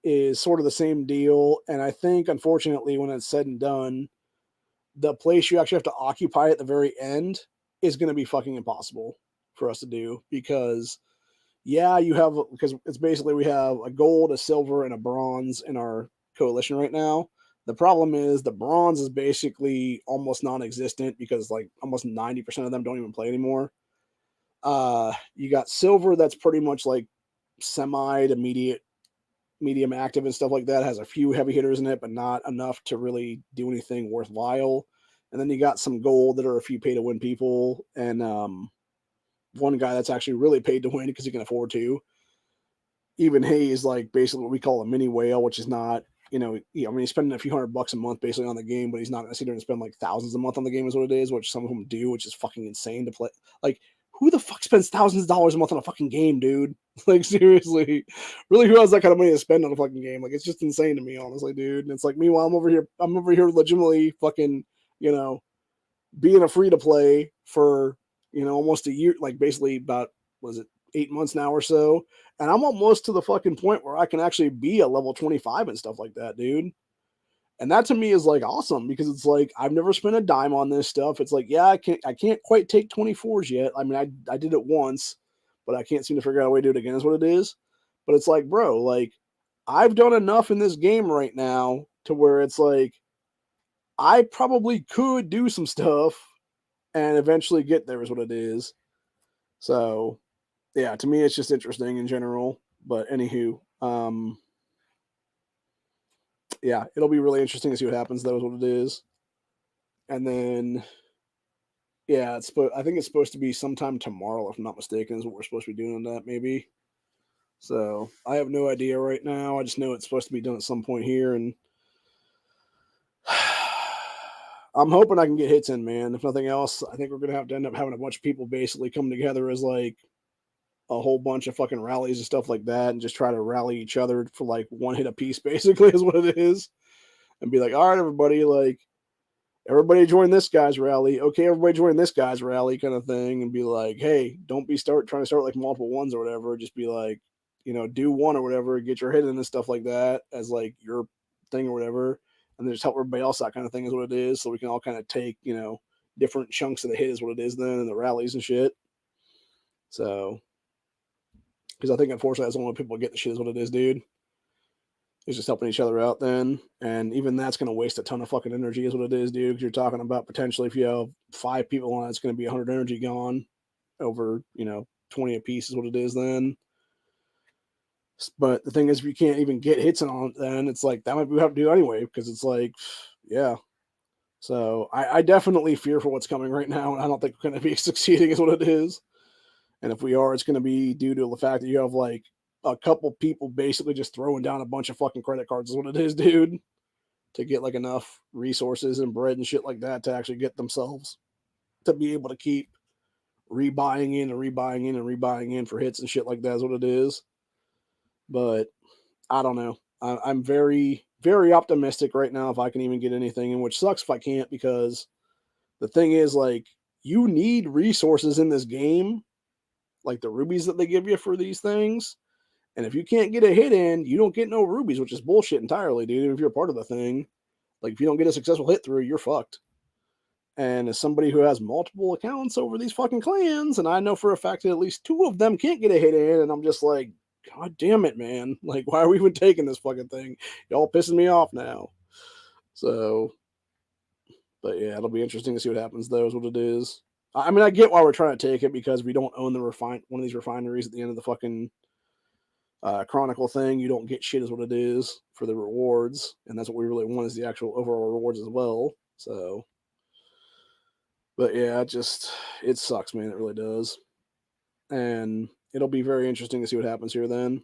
is sort of the same deal. And I think, unfortunately, when it's said and done, the place you actually have to occupy at the very end is going to be fucking impossible for us to do because, yeah, because it's basically we have a gold, a silver, and a bronze in our coalition right now. The problem is the bronze is basically almost non-existent because like almost 90% of them don't even play anymore. You got silver that's pretty much like semi to medium active and stuff like that. Has a few heavy hitters in it, but not enough to really do anything worthwhile. And then you got some gold that are a few pay to win people, and one guy that's actually really paid to win because he can afford to. Even he's like basically what we call a mini whale, which is not, he's spending a few $100 a month basically on the game, but he's not going to sit there and spend like thousands a month on the game, is what it is, which some of them do, which is fucking insane to play. Like, who the fuck spends thousands of dollars a month on a fucking game, dude? Like, seriously, really, who has that kind of money to spend on a fucking game? Like, it's just insane to me, honestly, dude. And it's like, meanwhile, I'm over here legitimately fucking, being a free to play for, almost a year, like basically about, was it 8 months now or so? And I'm almost to the fucking point where I can actually be a level 25 and stuff like that, dude. And that to me is like awesome because it's like I've never spent a dime on this stuff. It's like, yeah, I can't quite take 24s yet. I mean, I did it once, but I can't seem to figure out a way to do it again, is what it is. But it's like, bro, like I've done enough in this game right now to where it's like I probably could do some stuff and eventually get there, is what it is. So yeah, to me it's just interesting in general. But anywho, yeah, it'll be really interesting to see what happens. That is what it is. And then yeah, I think it's supposed to be sometime tomorrow, if I'm not mistaken, is what we're supposed to be doing on that, maybe. So I have no idea right now. I just know it's supposed to be done at some point here, and I'm hoping I can get hits in, man. If nothing else, I think we're gonna have to end up having a bunch of people basically come together as like a whole bunch of fucking rallies and stuff like that, and just try to rally each other for like one hit a piece, basically, is what it is. And be like, all right, everybody, like, everybody join this guy's rally. Okay, everybody join this guy's rally, kind of thing, and be like, hey, don't be trying to start like multiple ones or whatever. Just be like, do one or whatever, get your hit in and stuff like that as like your thing or whatever, and then just help everybody else out, kind of thing, is what it is. So we can all kind of take, different chunks of the hit is what it is then, and the rallies and shit. So, because I think unfortunately that's the only way people get the shit is what it is, dude. It's just helping each other out then. And even that's going to waste a ton of fucking energy is what it is, dude. Because you're talking about potentially if you have 5 people on it, it's going to be 100 energy gone over, 20 a piece is what it is then. But the thing is, if you can't even get hits on it, then it's like that might be what we have to do anyway. Because it's like, yeah. So I definitely fear for what's coming right now. And I don't think we're going to be succeeding is what it is. And if we are, it's going to be due to the fact that you have like a couple people basically just throwing down a bunch of fucking credit cards is what it is, dude, to get like enough resources and bread and shit like that to actually get themselves to be able to keep rebuying in and rebuying in and rebuying in for hits and shit like that is what it is. But I don't know. I'm very, very optimistic right now if I can even get anything, and which sucks if I can't, because the thing is, like, you need resources in this game, like the rubies that they give you for these things. And if you can't get a hit in, you don't get no rubies, which is bullshit entirely, dude. Even if you're part of the thing, like if you don't get a successful hit through, you're fucked. And as somebody who has multiple accounts over these fucking clans, and I know for a fact that at least 2 of them can't get a hit in, and I'm just like, God damn it, man. Like, why are we even taking this fucking thing? Y'all pissing me off now. So, but yeah, it'll be interesting to see what happens, though, is what it is. I mean, I get why we're trying to take it, because we don't own one of these refineries at the end of the fucking Chronicle thing. You don't get shit is what it is for the rewards, and that's what we really want, is the actual overall rewards as well. So, but yeah, it sucks, man. It really does. And it'll be very interesting to see what happens here then.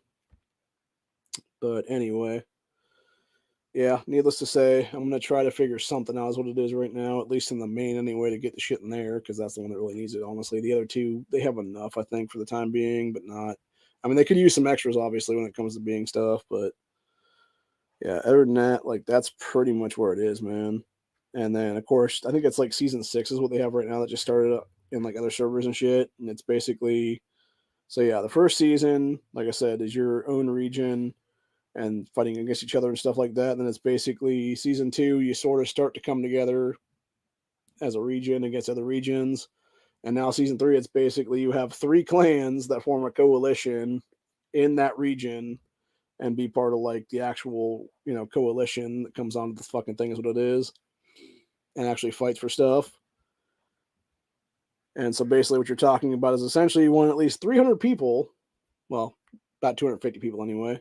But anyway, yeah, needless to say, I'm going to try to figure something out is what it is right now, at least in the main anyway, to get the shit in there, because that's the one that really needs it, honestly. The other two, they have enough, I think, for the time being, but not. I mean, they could use some extras, obviously, when it comes to being stuff, but yeah, other than that, like, that's pretty much where it is, man. And then, of course, I think it's like season 6 is what they have right now that just started up in like other servers and shit. And it's basically, so yeah, the first season, like I said, is your own region and fighting against each other and stuff like that. And then it's basically season 2, you sort of start to come together as a region against other regions. And now season 3, it's basically you have 3 clans that form a coalition in that region and be part of like the actual, coalition that comes onto this fucking thing is what it is, and actually fights for stuff. And so basically what you're talking about is essentially you want at least 300 people, well, about 250 people anyway,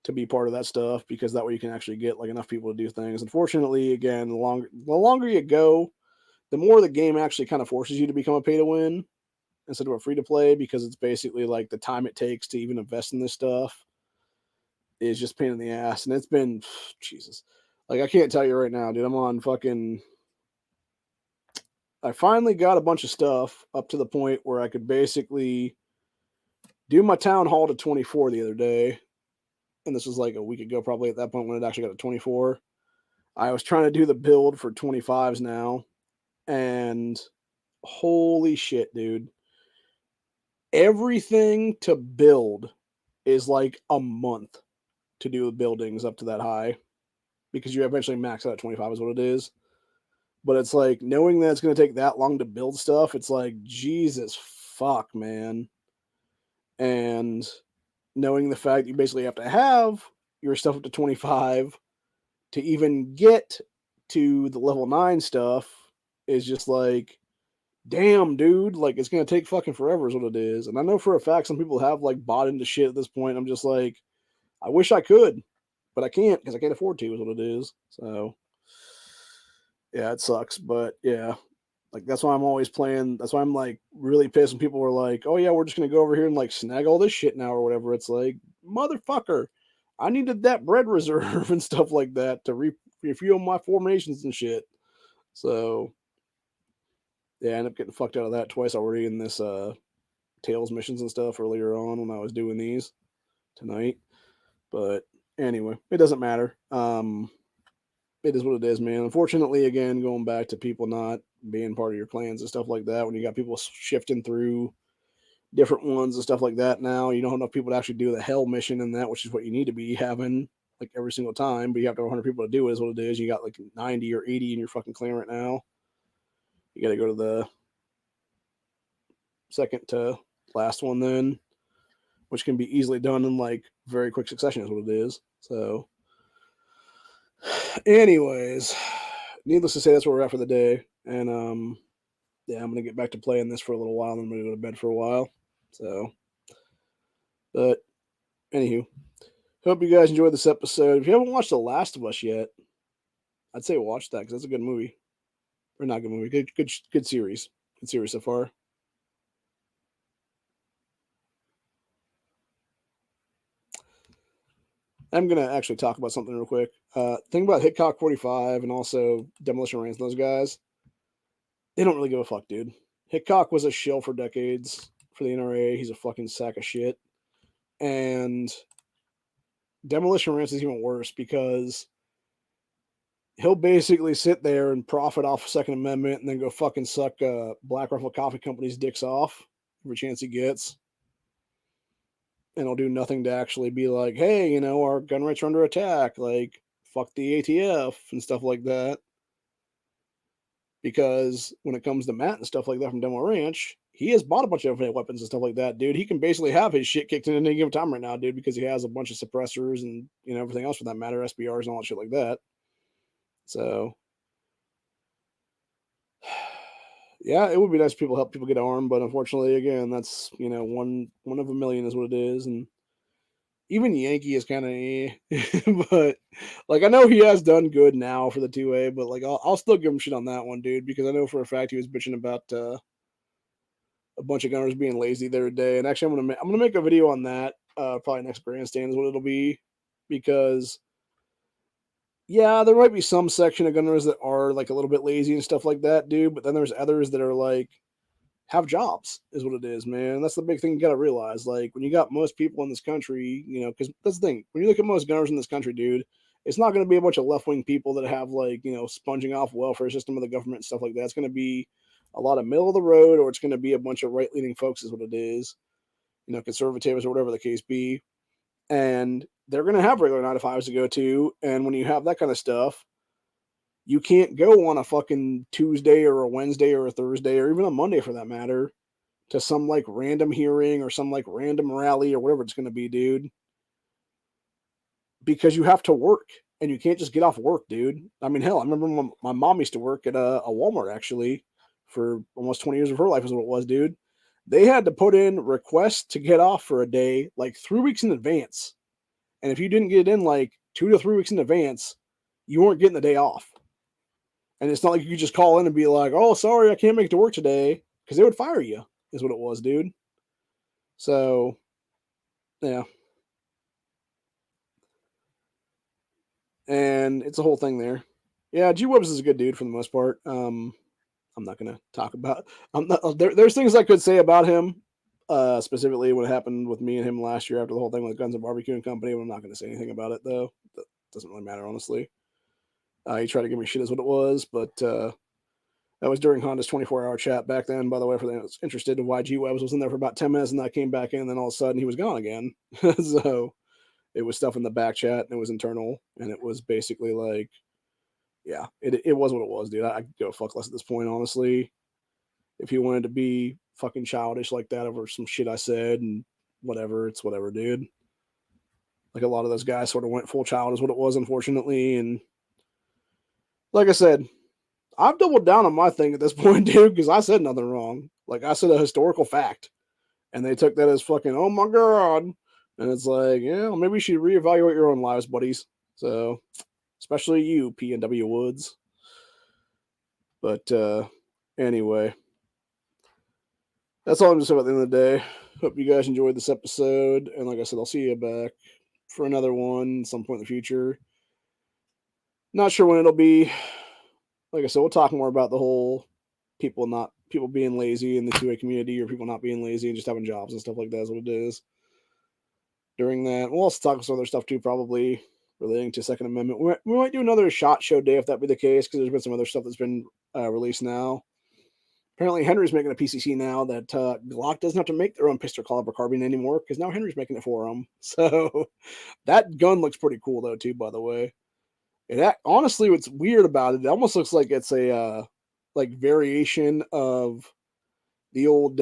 to be part of that stuff, because that way you can actually get like enough people to do things. Unfortunately, again, the longer you go, the more the game actually kind of forces you to become a pay to win instead of a free to play, because it's basically like the time it takes to even invest in this stuff is just pain in the ass. And it's been, Jesus, like, I can't tell you right now, dude. I'm on fucking, I finally got a bunch of stuff up to the point where I could basically do my town hall to 24 the other day. And this was like a week ago, probably at that point, when it actually got to 24. I was trying to do the build for 25s now. And holy shit, dude. Everything to build is like a month to do the buildings up to that high, because you eventually max out at 25 is what it is. But it's like, knowing that it's going to take that long to build stuff, it's like, Jesus fuck, man. And knowing the fact you basically have to have your stuff up to 25 to even get to the level 9 stuff is just like, damn, dude, like, it's going to take fucking forever is what it is. And I know for a fact some people have like bought into shit at this point. I'm just like, I wish I could, but I can't, because I can't afford to is what it is. So yeah, it sucks. But yeah, like, that's why I'm always playing. That's why I'm like really pissed when people are like, oh yeah, we're just going to go over here and like snag all this shit now or whatever. It's like, motherfucker, I needed that bread reserve and stuff like that to refuel my formations and shit. So yeah, I ended up getting fucked out of that twice already in this Tails missions and stuff earlier on when I was doing these tonight. But anyway, it doesn't matter. It is what it is, man. Unfortunately, again, going back to people not being part of your clans and stuff like that, when you got people shifting through different ones and stuff like that now, you don't have enough people to actually do the hell mission and that, which is what you need to be having like every single time, but you have to have 100 people to do it, is what it is. You got like 90 or 80 in your fucking clan right now. You got to go to the second to last one then, which can be easily done in like very quick succession, is what it is. So, anyways, needless to say, that's where we're at for the day. And yeah, I'm gonna get back to playing this for a little while, and then I'm gonna go to bed for a while. So, but anywho, hope you guys enjoyed this episode. If you haven't watched The Last of Us yet, I'd say watch that because that's a good movie, or not good movie, good series, good series so far. I'm gonna actually talk about something real quick. Think about Hitchcock 45 and also Demolition Range. Those guys, they don't really give a fuck, dude. Hitchcock was a shill for decades for the NRA. He's a fucking sack of shit. And Demolition Ranch is even worse because he'll basically sit there and profit off Second Amendment and then go fucking suck Black Rifle Coffee Company's dicks off every chance he gets. And he'll do nothing to actually be like, hey, you know, our gun rights are under attack. Like, fuck the ATF and stuff like that. Because when it comes to Matt and stuff like that from Demo Ranch, he has bought a bunch of weapons and stuff like that, dude. He can basically have his shit kicked in at any given time right now, dude, because he has a bunch of suppressors and, you know, everything else for that matter, SBRs and all that shit like that. So, yeah, it would be nice if people help people get armed, but unfortunately, again, that's, you know, one of a million is what it is. And even Yankee is kind of, but like I know he has done good now for the 2A, but like I'll still give him shit on that one, dude, because I know for a fact he was bitching about a bunch of gunners being lazy the other day. And actually, I'm gonna make a video on that. Probably next Grandstand is what it'll be, because yeah, there might be some section of gunners that are like a little bit lazy and stuff like that, dude. But then there's others that are like have jobs, is what it is, man. That's the big thing you got to realize. Like when you got most people in this country, you know, because that's the thing. When you look at most gunners in this country, dude, it's not going to be a bunch of left wing people that have like, you know, sponging off welfare system of the government and stuff like that. It's going to be a lot of middle of the road, or it's going to be a bunch of right leaning folks, is what it is. You know, conservatives or whatever the case be, and they're going to have regular 9 to 5s to go to. And when you have that kind of stuff, you can't go on a fucking Tuesday or a Wednesday or a Thursday or even a Monday for that matter to some like random hearing or some like random rally or whatever it's going to be, dude, because you have to work and you can't just get off work, dude. I mean, hell, I remember when my mom used to work at a Walmart actually for almost 20 years of her life, is what it was, dude. They had to put in requests to get off for a day like 3 weeks in advance. And if you didn't get it in like 2 to 3 weeks in advance, you weren't getting the day off. And it's not like you could just call in and be like, oh, sorry, I can't make it to work today, because they would fire you, is what it was, dude. So, yeah. And it's a whole thing there. Yeah, G Webs is a good dude for the most part. I'm not gonna talk about. There's things I could say about him, specifically what happened with me and him last year after the whole thing with Guns and Barbecue and Company. But I'm not gonna say anything about it though. That doesn't really matter, honestly. He tried to give me shit, is what it was, but that was during Honda's 24-hour chat back then. By the way, for anyone that's interested, why G Webs was in there for about 10 minutes, and I came back in, and then all of a sudden he was gone again. So it was stuff in the back chat, and it was internal, and it was basically like, yeah, it was what it was, dude. I could go fuck less at this point, honestly. If he wanted to be fucking childish like that over some shit I said and whatever, it's whatever, dude. Like a lot of those guys sort of went full child, is what it was, unfortunately. And like I said, I've doubled down on my thing at this point, dude, because I said nothing wrong. Like I said a historical fact, and they took that as fucking, oh my god. And it's like, yeah, well, maybe you should reevaluate your own lives, buddies. So, especially you, PNW Woods. But anyway, that's all I'm just saying about the end of the day. Hope you guys enjoyed this episode. And like I said, I'll see you back for another one some point in the future. Not sure when it'll be. like I said, we'll talk more about the whole people being lazy in the 2A community, or people not being lazy and just having jobs and stuff like that is what it is. During that, we'll also talk some other stuff too, probably relating to Second Amendment. We might do another SHOT Show day if that be the case, because there's been some other stuff that's been released now. Apparently, Henry's making a PCC now that Glock doesn't have to make their own pistol caliber carbine anymore, because now Henry's making it for them. So that gun looks pretty cool though too. By the way, honestly, what's weird about it, it almost looks like it's a like variation of the old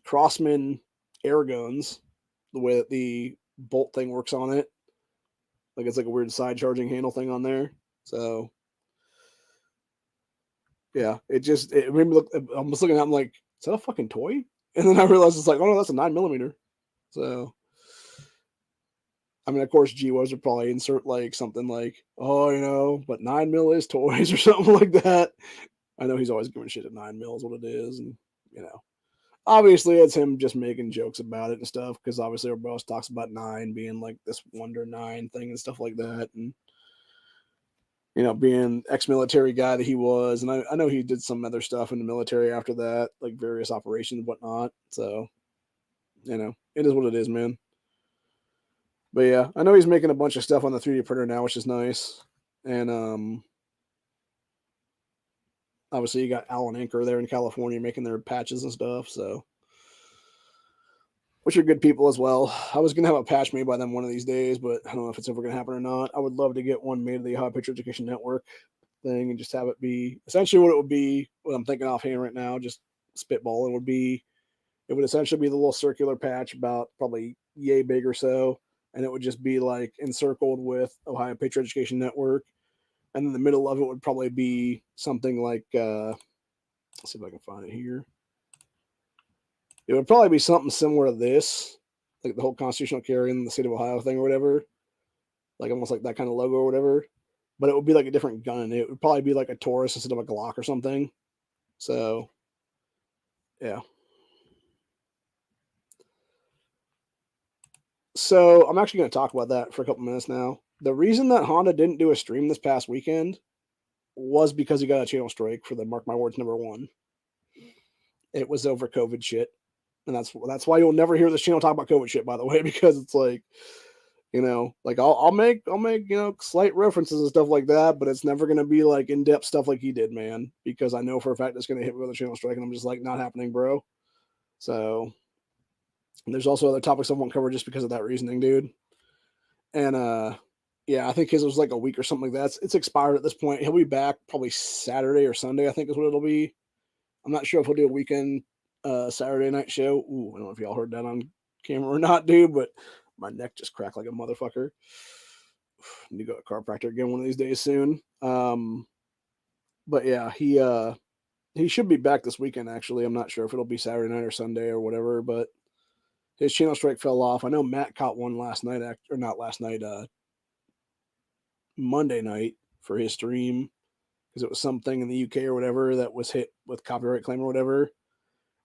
Crossman air guns, the way that the bolt thing works on it. Like it's like a weird side charging handle thing on there. So yeah, it made me look. I'm just looking at it, I'm like, is that a fucking toy? And then I realized it's like, oh no, that's a 9mm. So I mean, of course, GWOs would probably insert like something like, oh, but 9mm is toys or something like that. I know he's always giving shit at 9mm is what it is, and obviously it's him just making jokes about it and stuff, because obviously everybody else talks about 9 being like this Wonder 9 thing and stuff like that, and being ex-military guy that he was, and I know he did some other stuff in the military after that, like various operations and whatnot. So, it is what it is, man. But yeah, I know he's making a bunch of stuff on the 3D printer now, which is nice. And obviously you got Alan Anker there in California making their patches and stuff, so which are good people as well. I was gonna have a patch made by them one of these days, but I don't know if it's ever gonna happen or not. I would love to get one made of the Ohio Picture Education Network thing and just have it be essentially what it would be. What I'm thinking offhand right now, just spitballing, it would essentially be the little circular patch about probably yay big or so, and it would just be like encircled with Ohio Picture Education Network, and in the middle of it would probably be something like let's see if I can find it here. It would probably be something similar to this, like the whole constitutional carry in the state of Ohio thing or whatever, like almost like that kind of logo or whatever. But it would be like a different gun. It would probably be like a Taurus instead of a Glock or something. So, yeah. So I'm actually going to talk about that for a couple minutes now. The reason that Honda didn't do a stream this past weekend was because he got a channel strike for the Mark My Words #1. It was over COVID shit. And that's why you'll never hear this channel talk about COVID shit, by the way, because it's like, like I'll make slight references and stuff like that, but it's never gonna be like in-depth stuff like he did, man, because I know for a fact it's gonna hit me with a channel strike, and I'm just like, not happening, bro. So there's also other topics I won't cover just because of that reasoning, dude. And yeah, I think his was like a week or something like that. It's expired at this point. He'll be back probably Saturday or Sunday, I think is what it'll be. I'm not sure if he'll do a weekend Saturday night show. Ooh, I don't know if y'all heard that on camera or not, dude, but my neck just cracked like a motherfucker. I need to go to a chiropractor again one of these days soon. But yeah, he should be back this weekend, actually. I'm not sure if it'll be Saturday night or Sunday or whatever, but his channel strike fell off. I know Matt caught one last night, or not last night, Monday night for his stream, because it was something in the UK or whatever that was hit with copyright claim or whatever.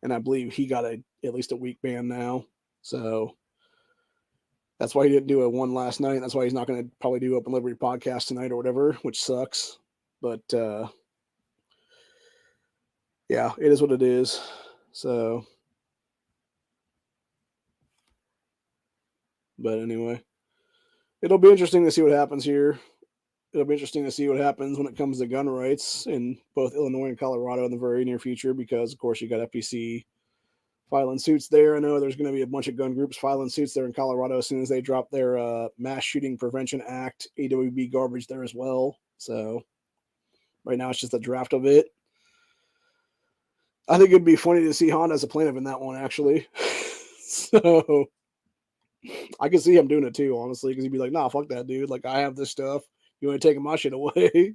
And I believe he got at least a week ban now. So that's why he didn't do a one last night. That's why he's not going to probably do Open Liberty podcast tonight or whatever, which sucks. But yeah, it is what it is. So, but anyway, it'll be interesting to see what happens here. It'll be interesting to see what happens when it comes to gun rights in both Illinois and Colorado in the very near future, because of course you got FPC filing suits there. I know there's going to be a bunch of gun groups filing suits there in Colorado as soon as they drop their Mass Shooting Prevention Act AWB garbage there as well. So right now it's just a draft of it. I think it'd be funny to see Honda as a plaintiff in that one, actually. So I can see him doing it too, honestly, because he'd be like, nah, fuck that, dude. Like, I have this stuff. You ain't taking my shit away.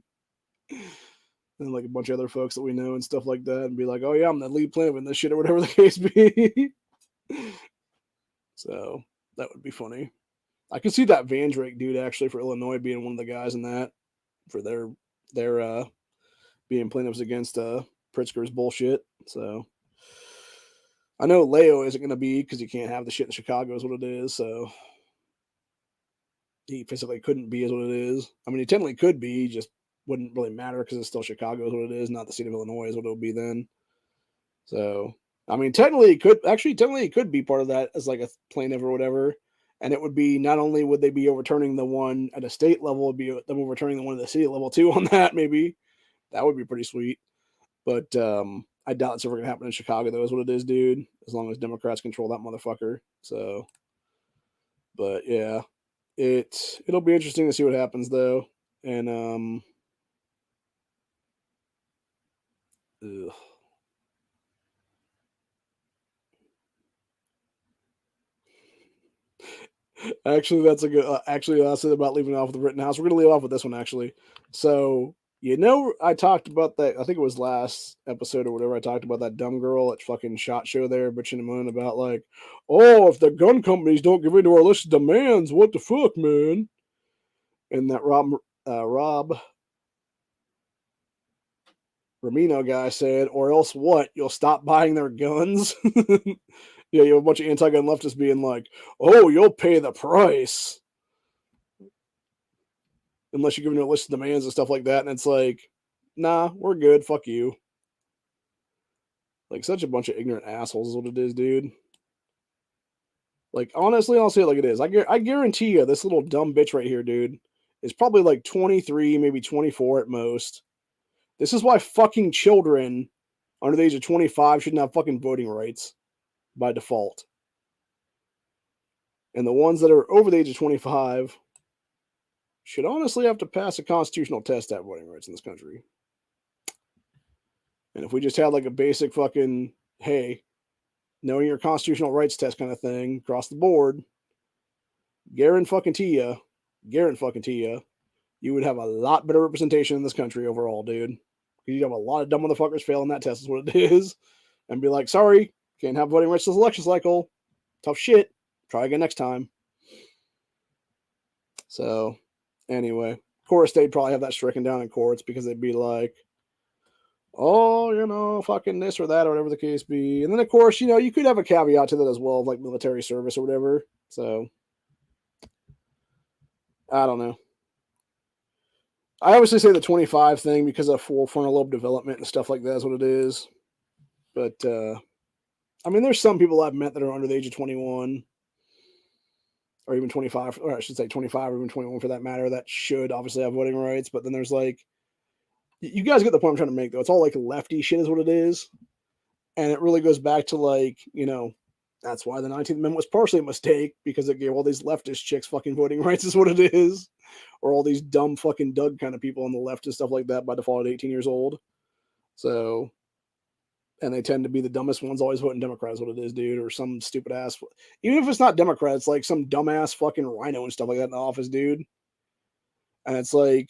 And like a bunch of other folks that we know and stuff like that, and be like, oh yeah, I'm the lead plaintiff in this shit or whatever the case be. So that would be funny. I can see that Van Drake dude actually for Illinois being one of the guys in that for their being plaintiffs against Pritzker's bullshit. So I know Leo isn't going to be, because he can't have the shit in Chicago is what it is. So he physically couldn't be is what it is. I mean, he technically could be, just wouldn't really matter because it's still Chicago is what it is, not the state of Illinois is what it'll be then. So, I mean, technically it could be part of that as like a plaintiff or whatever. And it would be not only would they be overturning the one at a state level, it'd be them overturning the one at the city level too on that, maybe. That would be pretty sweet. But I doubt it's ever gonna happen in Chicago though, is what it is, dude. As long as Democrats control that motherfucker. So but yeah. It'll be interesting to see what happens though. And ugh. Actually, that's a good. Actually, that's it about leaving off with the Rittenhouse. We're gonna leave off with this one actually. So I talked about that. I think it was last episode or whatever. I talked about that dumb girl at fucking Shot Show there, bitching and moaning about like, oh, if the gun companies don't give in to our list of demands, what the fuck, man? And that Rob Ramino guy said, or else what? You'll stop buying their guns. Yeah, you have a bunch of anti-gun leftists being like, "Oh, you'll pay the price unless you're giving a list of demands and stuff like that." And it's like, nah, we're good. Fuck you. Like, such a bunch of ignorant assholes is what it is, dude. Like, honestly, I'll say it like it is. I guarantee you, this little dumb bitch right here, dude, is probably like 23, maybe 24 at most. This is why fucking children under the age of 25 shouldn't have fucking voting rights by default. And the ones that are over the age of 25 should honestly have to pass a constitutional test to have voting rights in this country. And if we just had like a basic fucking, hey, knowing your constitutional rights test kind of thing across the board, guarantee you, you would have a lot better representation in this country overall, dude. Because you'd have a lot of dumb motherfuckers failing that test is what it is. And be like, sorry, can't have voting rights this election cycle. Tough shit. Try again next time. So, anyway, of course, they'd probably have that stricken down in courts because they'd be like, oh, fucking this or that or whatever the case be. And then, of course, you could have a caveat to that as well, like military service or whatever. So, I don't know. I obviously say the 25 thing because of full frontal lobe development and stuff like that is what it is. But, I mean, there's some people I've met that are under the age of 21 or even 25, or I should say 25 or even 21 for that matter, that should obviously have voting rights. But then there's like, you guys get the point I'm trying to make, though. It's all like lefty shit is what it is. And it really goes back to like, that's why the 19th Amendment was partially a mistake because it gave all these leftist chicks fucking voting rights is what it is. Or all these dumb fucking Doug kind of people on the left and stuff like that by default at 18 years old. So, and they tend to be the dumbest ones always voting Democrats, what it is, dude, or some stupid ass. Even if it's not Democrats, like some dumbass fucking rhino and stuff like that in the office, dude. And it's like,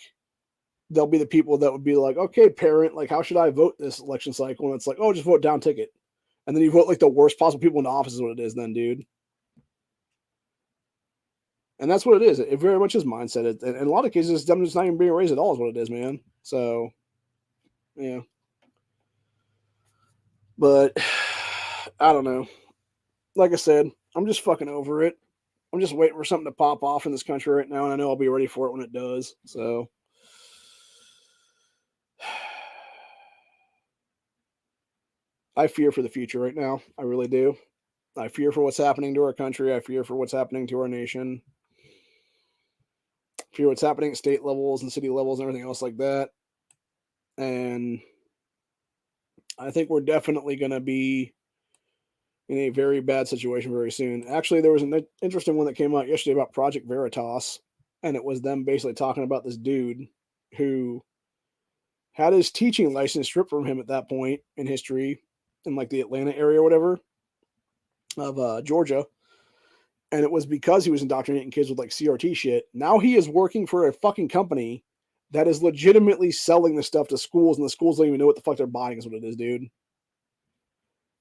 they'll be the people that would be like, okay, parent, like, how should I vote this election cycle? And it's like, oh, just vote down ticket. And then you vote like the worst possible people in the office is what it is then, dude. And that's what it is. It very much is mindset. And in a lot of cases, them just not even being raised at all is what it is, man. So, yeah. But, I don't know. Like I said, I'm just fucking over it. I'm just waiting for something to pop off in this country right now, and I know I'll be ready for it when it does. So, I fear for the future right now. I really do. I fear for what's happening to our country. I fear for what's happening to our nation. I fear what's happening at state levels and city levels and everything else like that. And I think we're definitely going to be in a very bad situation very soon. Actually, there was an interesting one that came out yesterday about Project Veritas, and it was them basically talking about this dude who had his teaching license stripped from him at that point in history in like the Atlanta area or whatever of Georgia. And it was because he was indoctrinating kids with like CRT shit. Now he is working for a fucking company that is legitimately selling the stuff to schools, and the schools don't even know what the fuck they're buying is what it is, dude.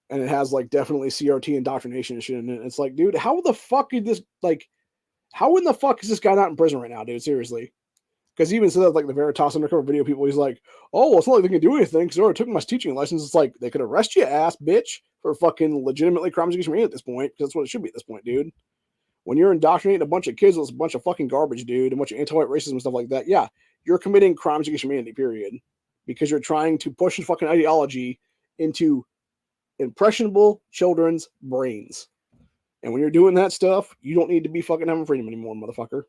And it has like definitely CRT indoctrination and shit in it. It's like, dude, how the fuck did this, like, how in the fuck is this guy not in prison right now, dude? Seriously. Because he even said that, like, the Veritas undercover video people, he's like, oh, well, it's not like they can do anything because they already took my teaching license. It's like, they could arrest you, ass bitch, for fucking legitimately crimes against humanity at this point, because that's what it should be at this point, dude. When you're indoctrinating a bunch of kids with a bunch of fucking garbage, dude, and a bunch of anti-white racism and stuff like that, yeah, you're committing crimes against humanity, period. Because you're trying to push a fucking ideology into impressionable children's brains. And when you're doing that stuff, you don't need to be fucking having freedom anymore, motherfucker.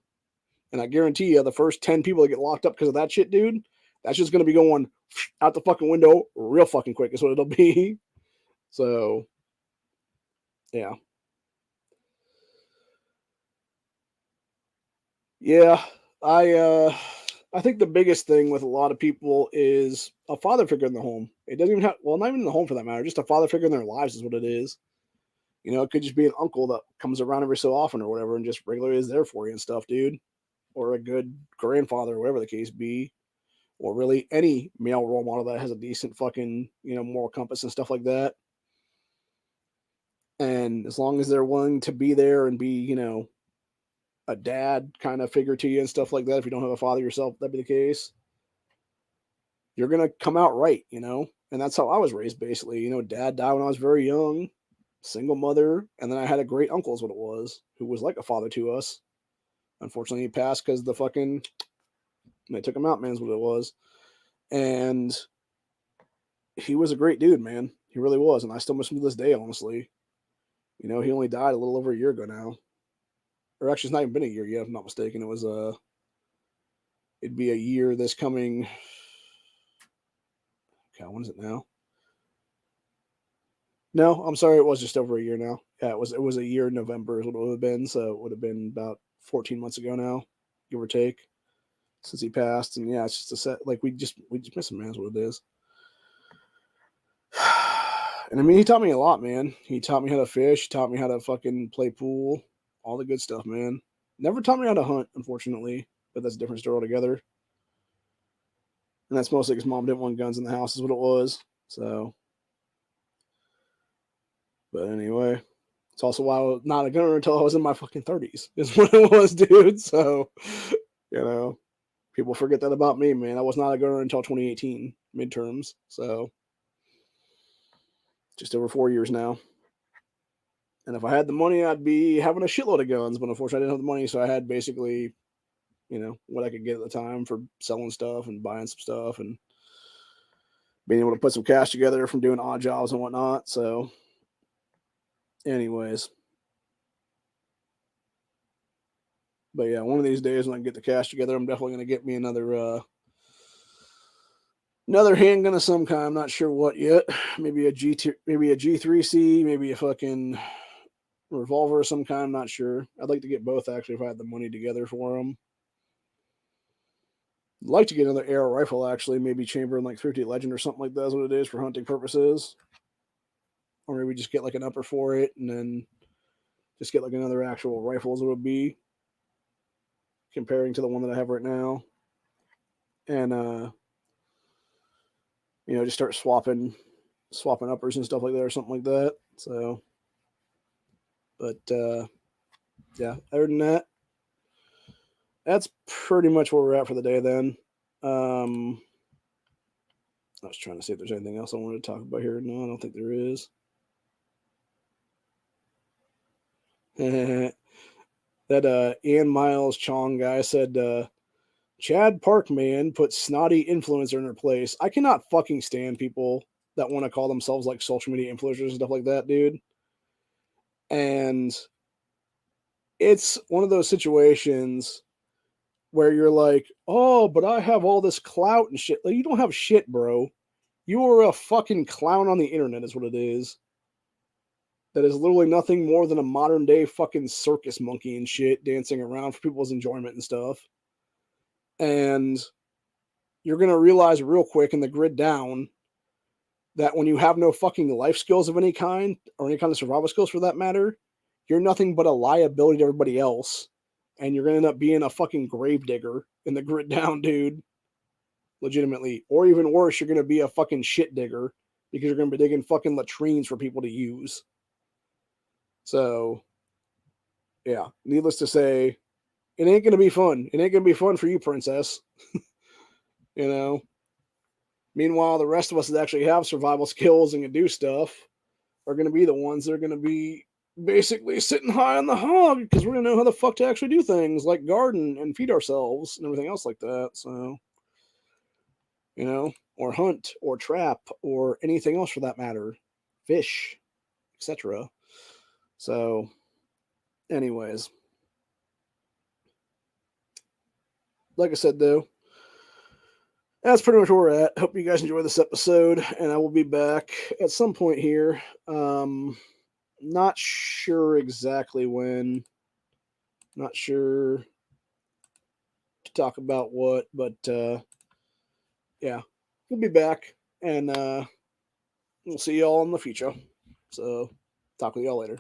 And I guarantee you, the first 10 people that get locked up because of that shit, dude, that's just going to be going out the fucking window real fucking quick is what it'll be. So, yeah. Yeah, I think the biggest thing with a lot of people is a father figure in the home. It doesn't even have, well, not even in the home for that matter, just a father figure in their lives is what it is. You know, it could just be an uncle that comes around every so often or whatever and just regularly is there for you and stuff, dude. Or a good grandfather, or whatever the case be. Or really any male role model that has a decent fucking, you know, moral compass and stuff like that. And as long as they're willing to be there and be, you know, a dad kind of figure to you and stuff like that, if you don't have a father yourself, that'd be the case. You're going to come out right, you know? And that's how I was raised, basically. You know, dad died when I was very young, single mother, and then I had a great uncle, is what it was, who was like a father to us. Unfortunately, he passed because the fucking, they took him out, man, is what it was. And he was a great dude, man. He really was. And I still miss him to this day, honestly. You know, he only died a little over a year ago now. Or actually, it's not even been a year yet, if I'm not mistaken. It was, it'd be a year this coming, God, when is it now? No, I'm sorry, it was just over a year now. Yeah, it was a year in November is what it would have been, so it would have been about 14 months ago now, give or take, since he passed. And yeah, it's just a set, like we just miss him, man, is what it is. And I mean, he taught me a lot, man. He taught me how to fish, taught me how to fucking play pool, all the good stuff, man. Never taught me how to hunt, unfortunately, but that's a different story altogether. And that's mostly because mom didn't want guns in the house, is what it was. So, but anyway, it's also why I was not a gunner until I was in my fucking 30s, is what it was, dude. So, you know, people forget that about me, man. I was not a gunner until 2018 midterms. So, just over 4 years now. And if I had the money, I'd be having a shitload of guns. But unfortunately, I didn't have the money. So I had basically, you know, what I could get at the time for selling stuff and buying some stuff and being able to put some cash together from doing odd jobs and whatnot. So, anyways. But yeah, one of these days when I get the cash together, I'm definitely going to get me another handgun of some kind. I'm not sure what yet. Maybe a G3C, maybe a fucking revolver of some kind. I'm not sure. I'd like to get both actually if I had the money together for them. I'd like to get another arrow rifle actually, maybe chamber in like Thrifty Legend or something like that is what it is for hunting purposes. Or maybe just get like an upper for it and then just get like another actual rifle as it would be, comparing to the one that I have right now. And you know, just start swapping uppers and stuff like that or something like that. So, but yeah, other than that, that's pretty much where we're at for the day then. I was trying to see if there's anything else I wanted to talk about here. No, I don't think there is. That Ian Miles Chong guy said Chad Parkman put snotty influencer in her place. I cannot fucking stand people that want to call themselves like social media influencers and stuff like that, dude. And it's one of those situations where you're like, oh, but I have all this clout and shit. Like, you don't have shit, bro. You are a fucking clown on the internet, is what it is. That is literally nothing more than a modern day fucking circus monkey and shit dancing around for people's enjoyment and stuff. And you're going to realize real quick in the grid down that when you have no fucking life skills of any kind, or any kind of survival skills for that matter, you're nothing but a liability to everybody else. And you're going to end up being a fucking gravedigger in the grid down, dude. Legitimately. Or even worse, you're going to be a fucking shit digger because you're going to be digging fucking latrines for people to use. So, yeah, needless to say, it ain't going to be fun. It ain't going to be fun for you, princess. You know? Meanwhile, the rest of us that actually have survival skills and can do stuff are going to be the ones that are going to be basically sitting high on the hog because we're going to know how the fuck to actually do things like garden and feed ourselves and everything else like that. So, or hunt or trap or anything else for that matter, fish, etc. So, anyways, like I said, though, that's pretty much where we're at. Hope you guys enjoy this episode, and I will be back at some point here. Not sure exactly when. Not sure to talk about what, but yeah, we'll be back, and we'll see y'all in the future. So, talk with y'all later.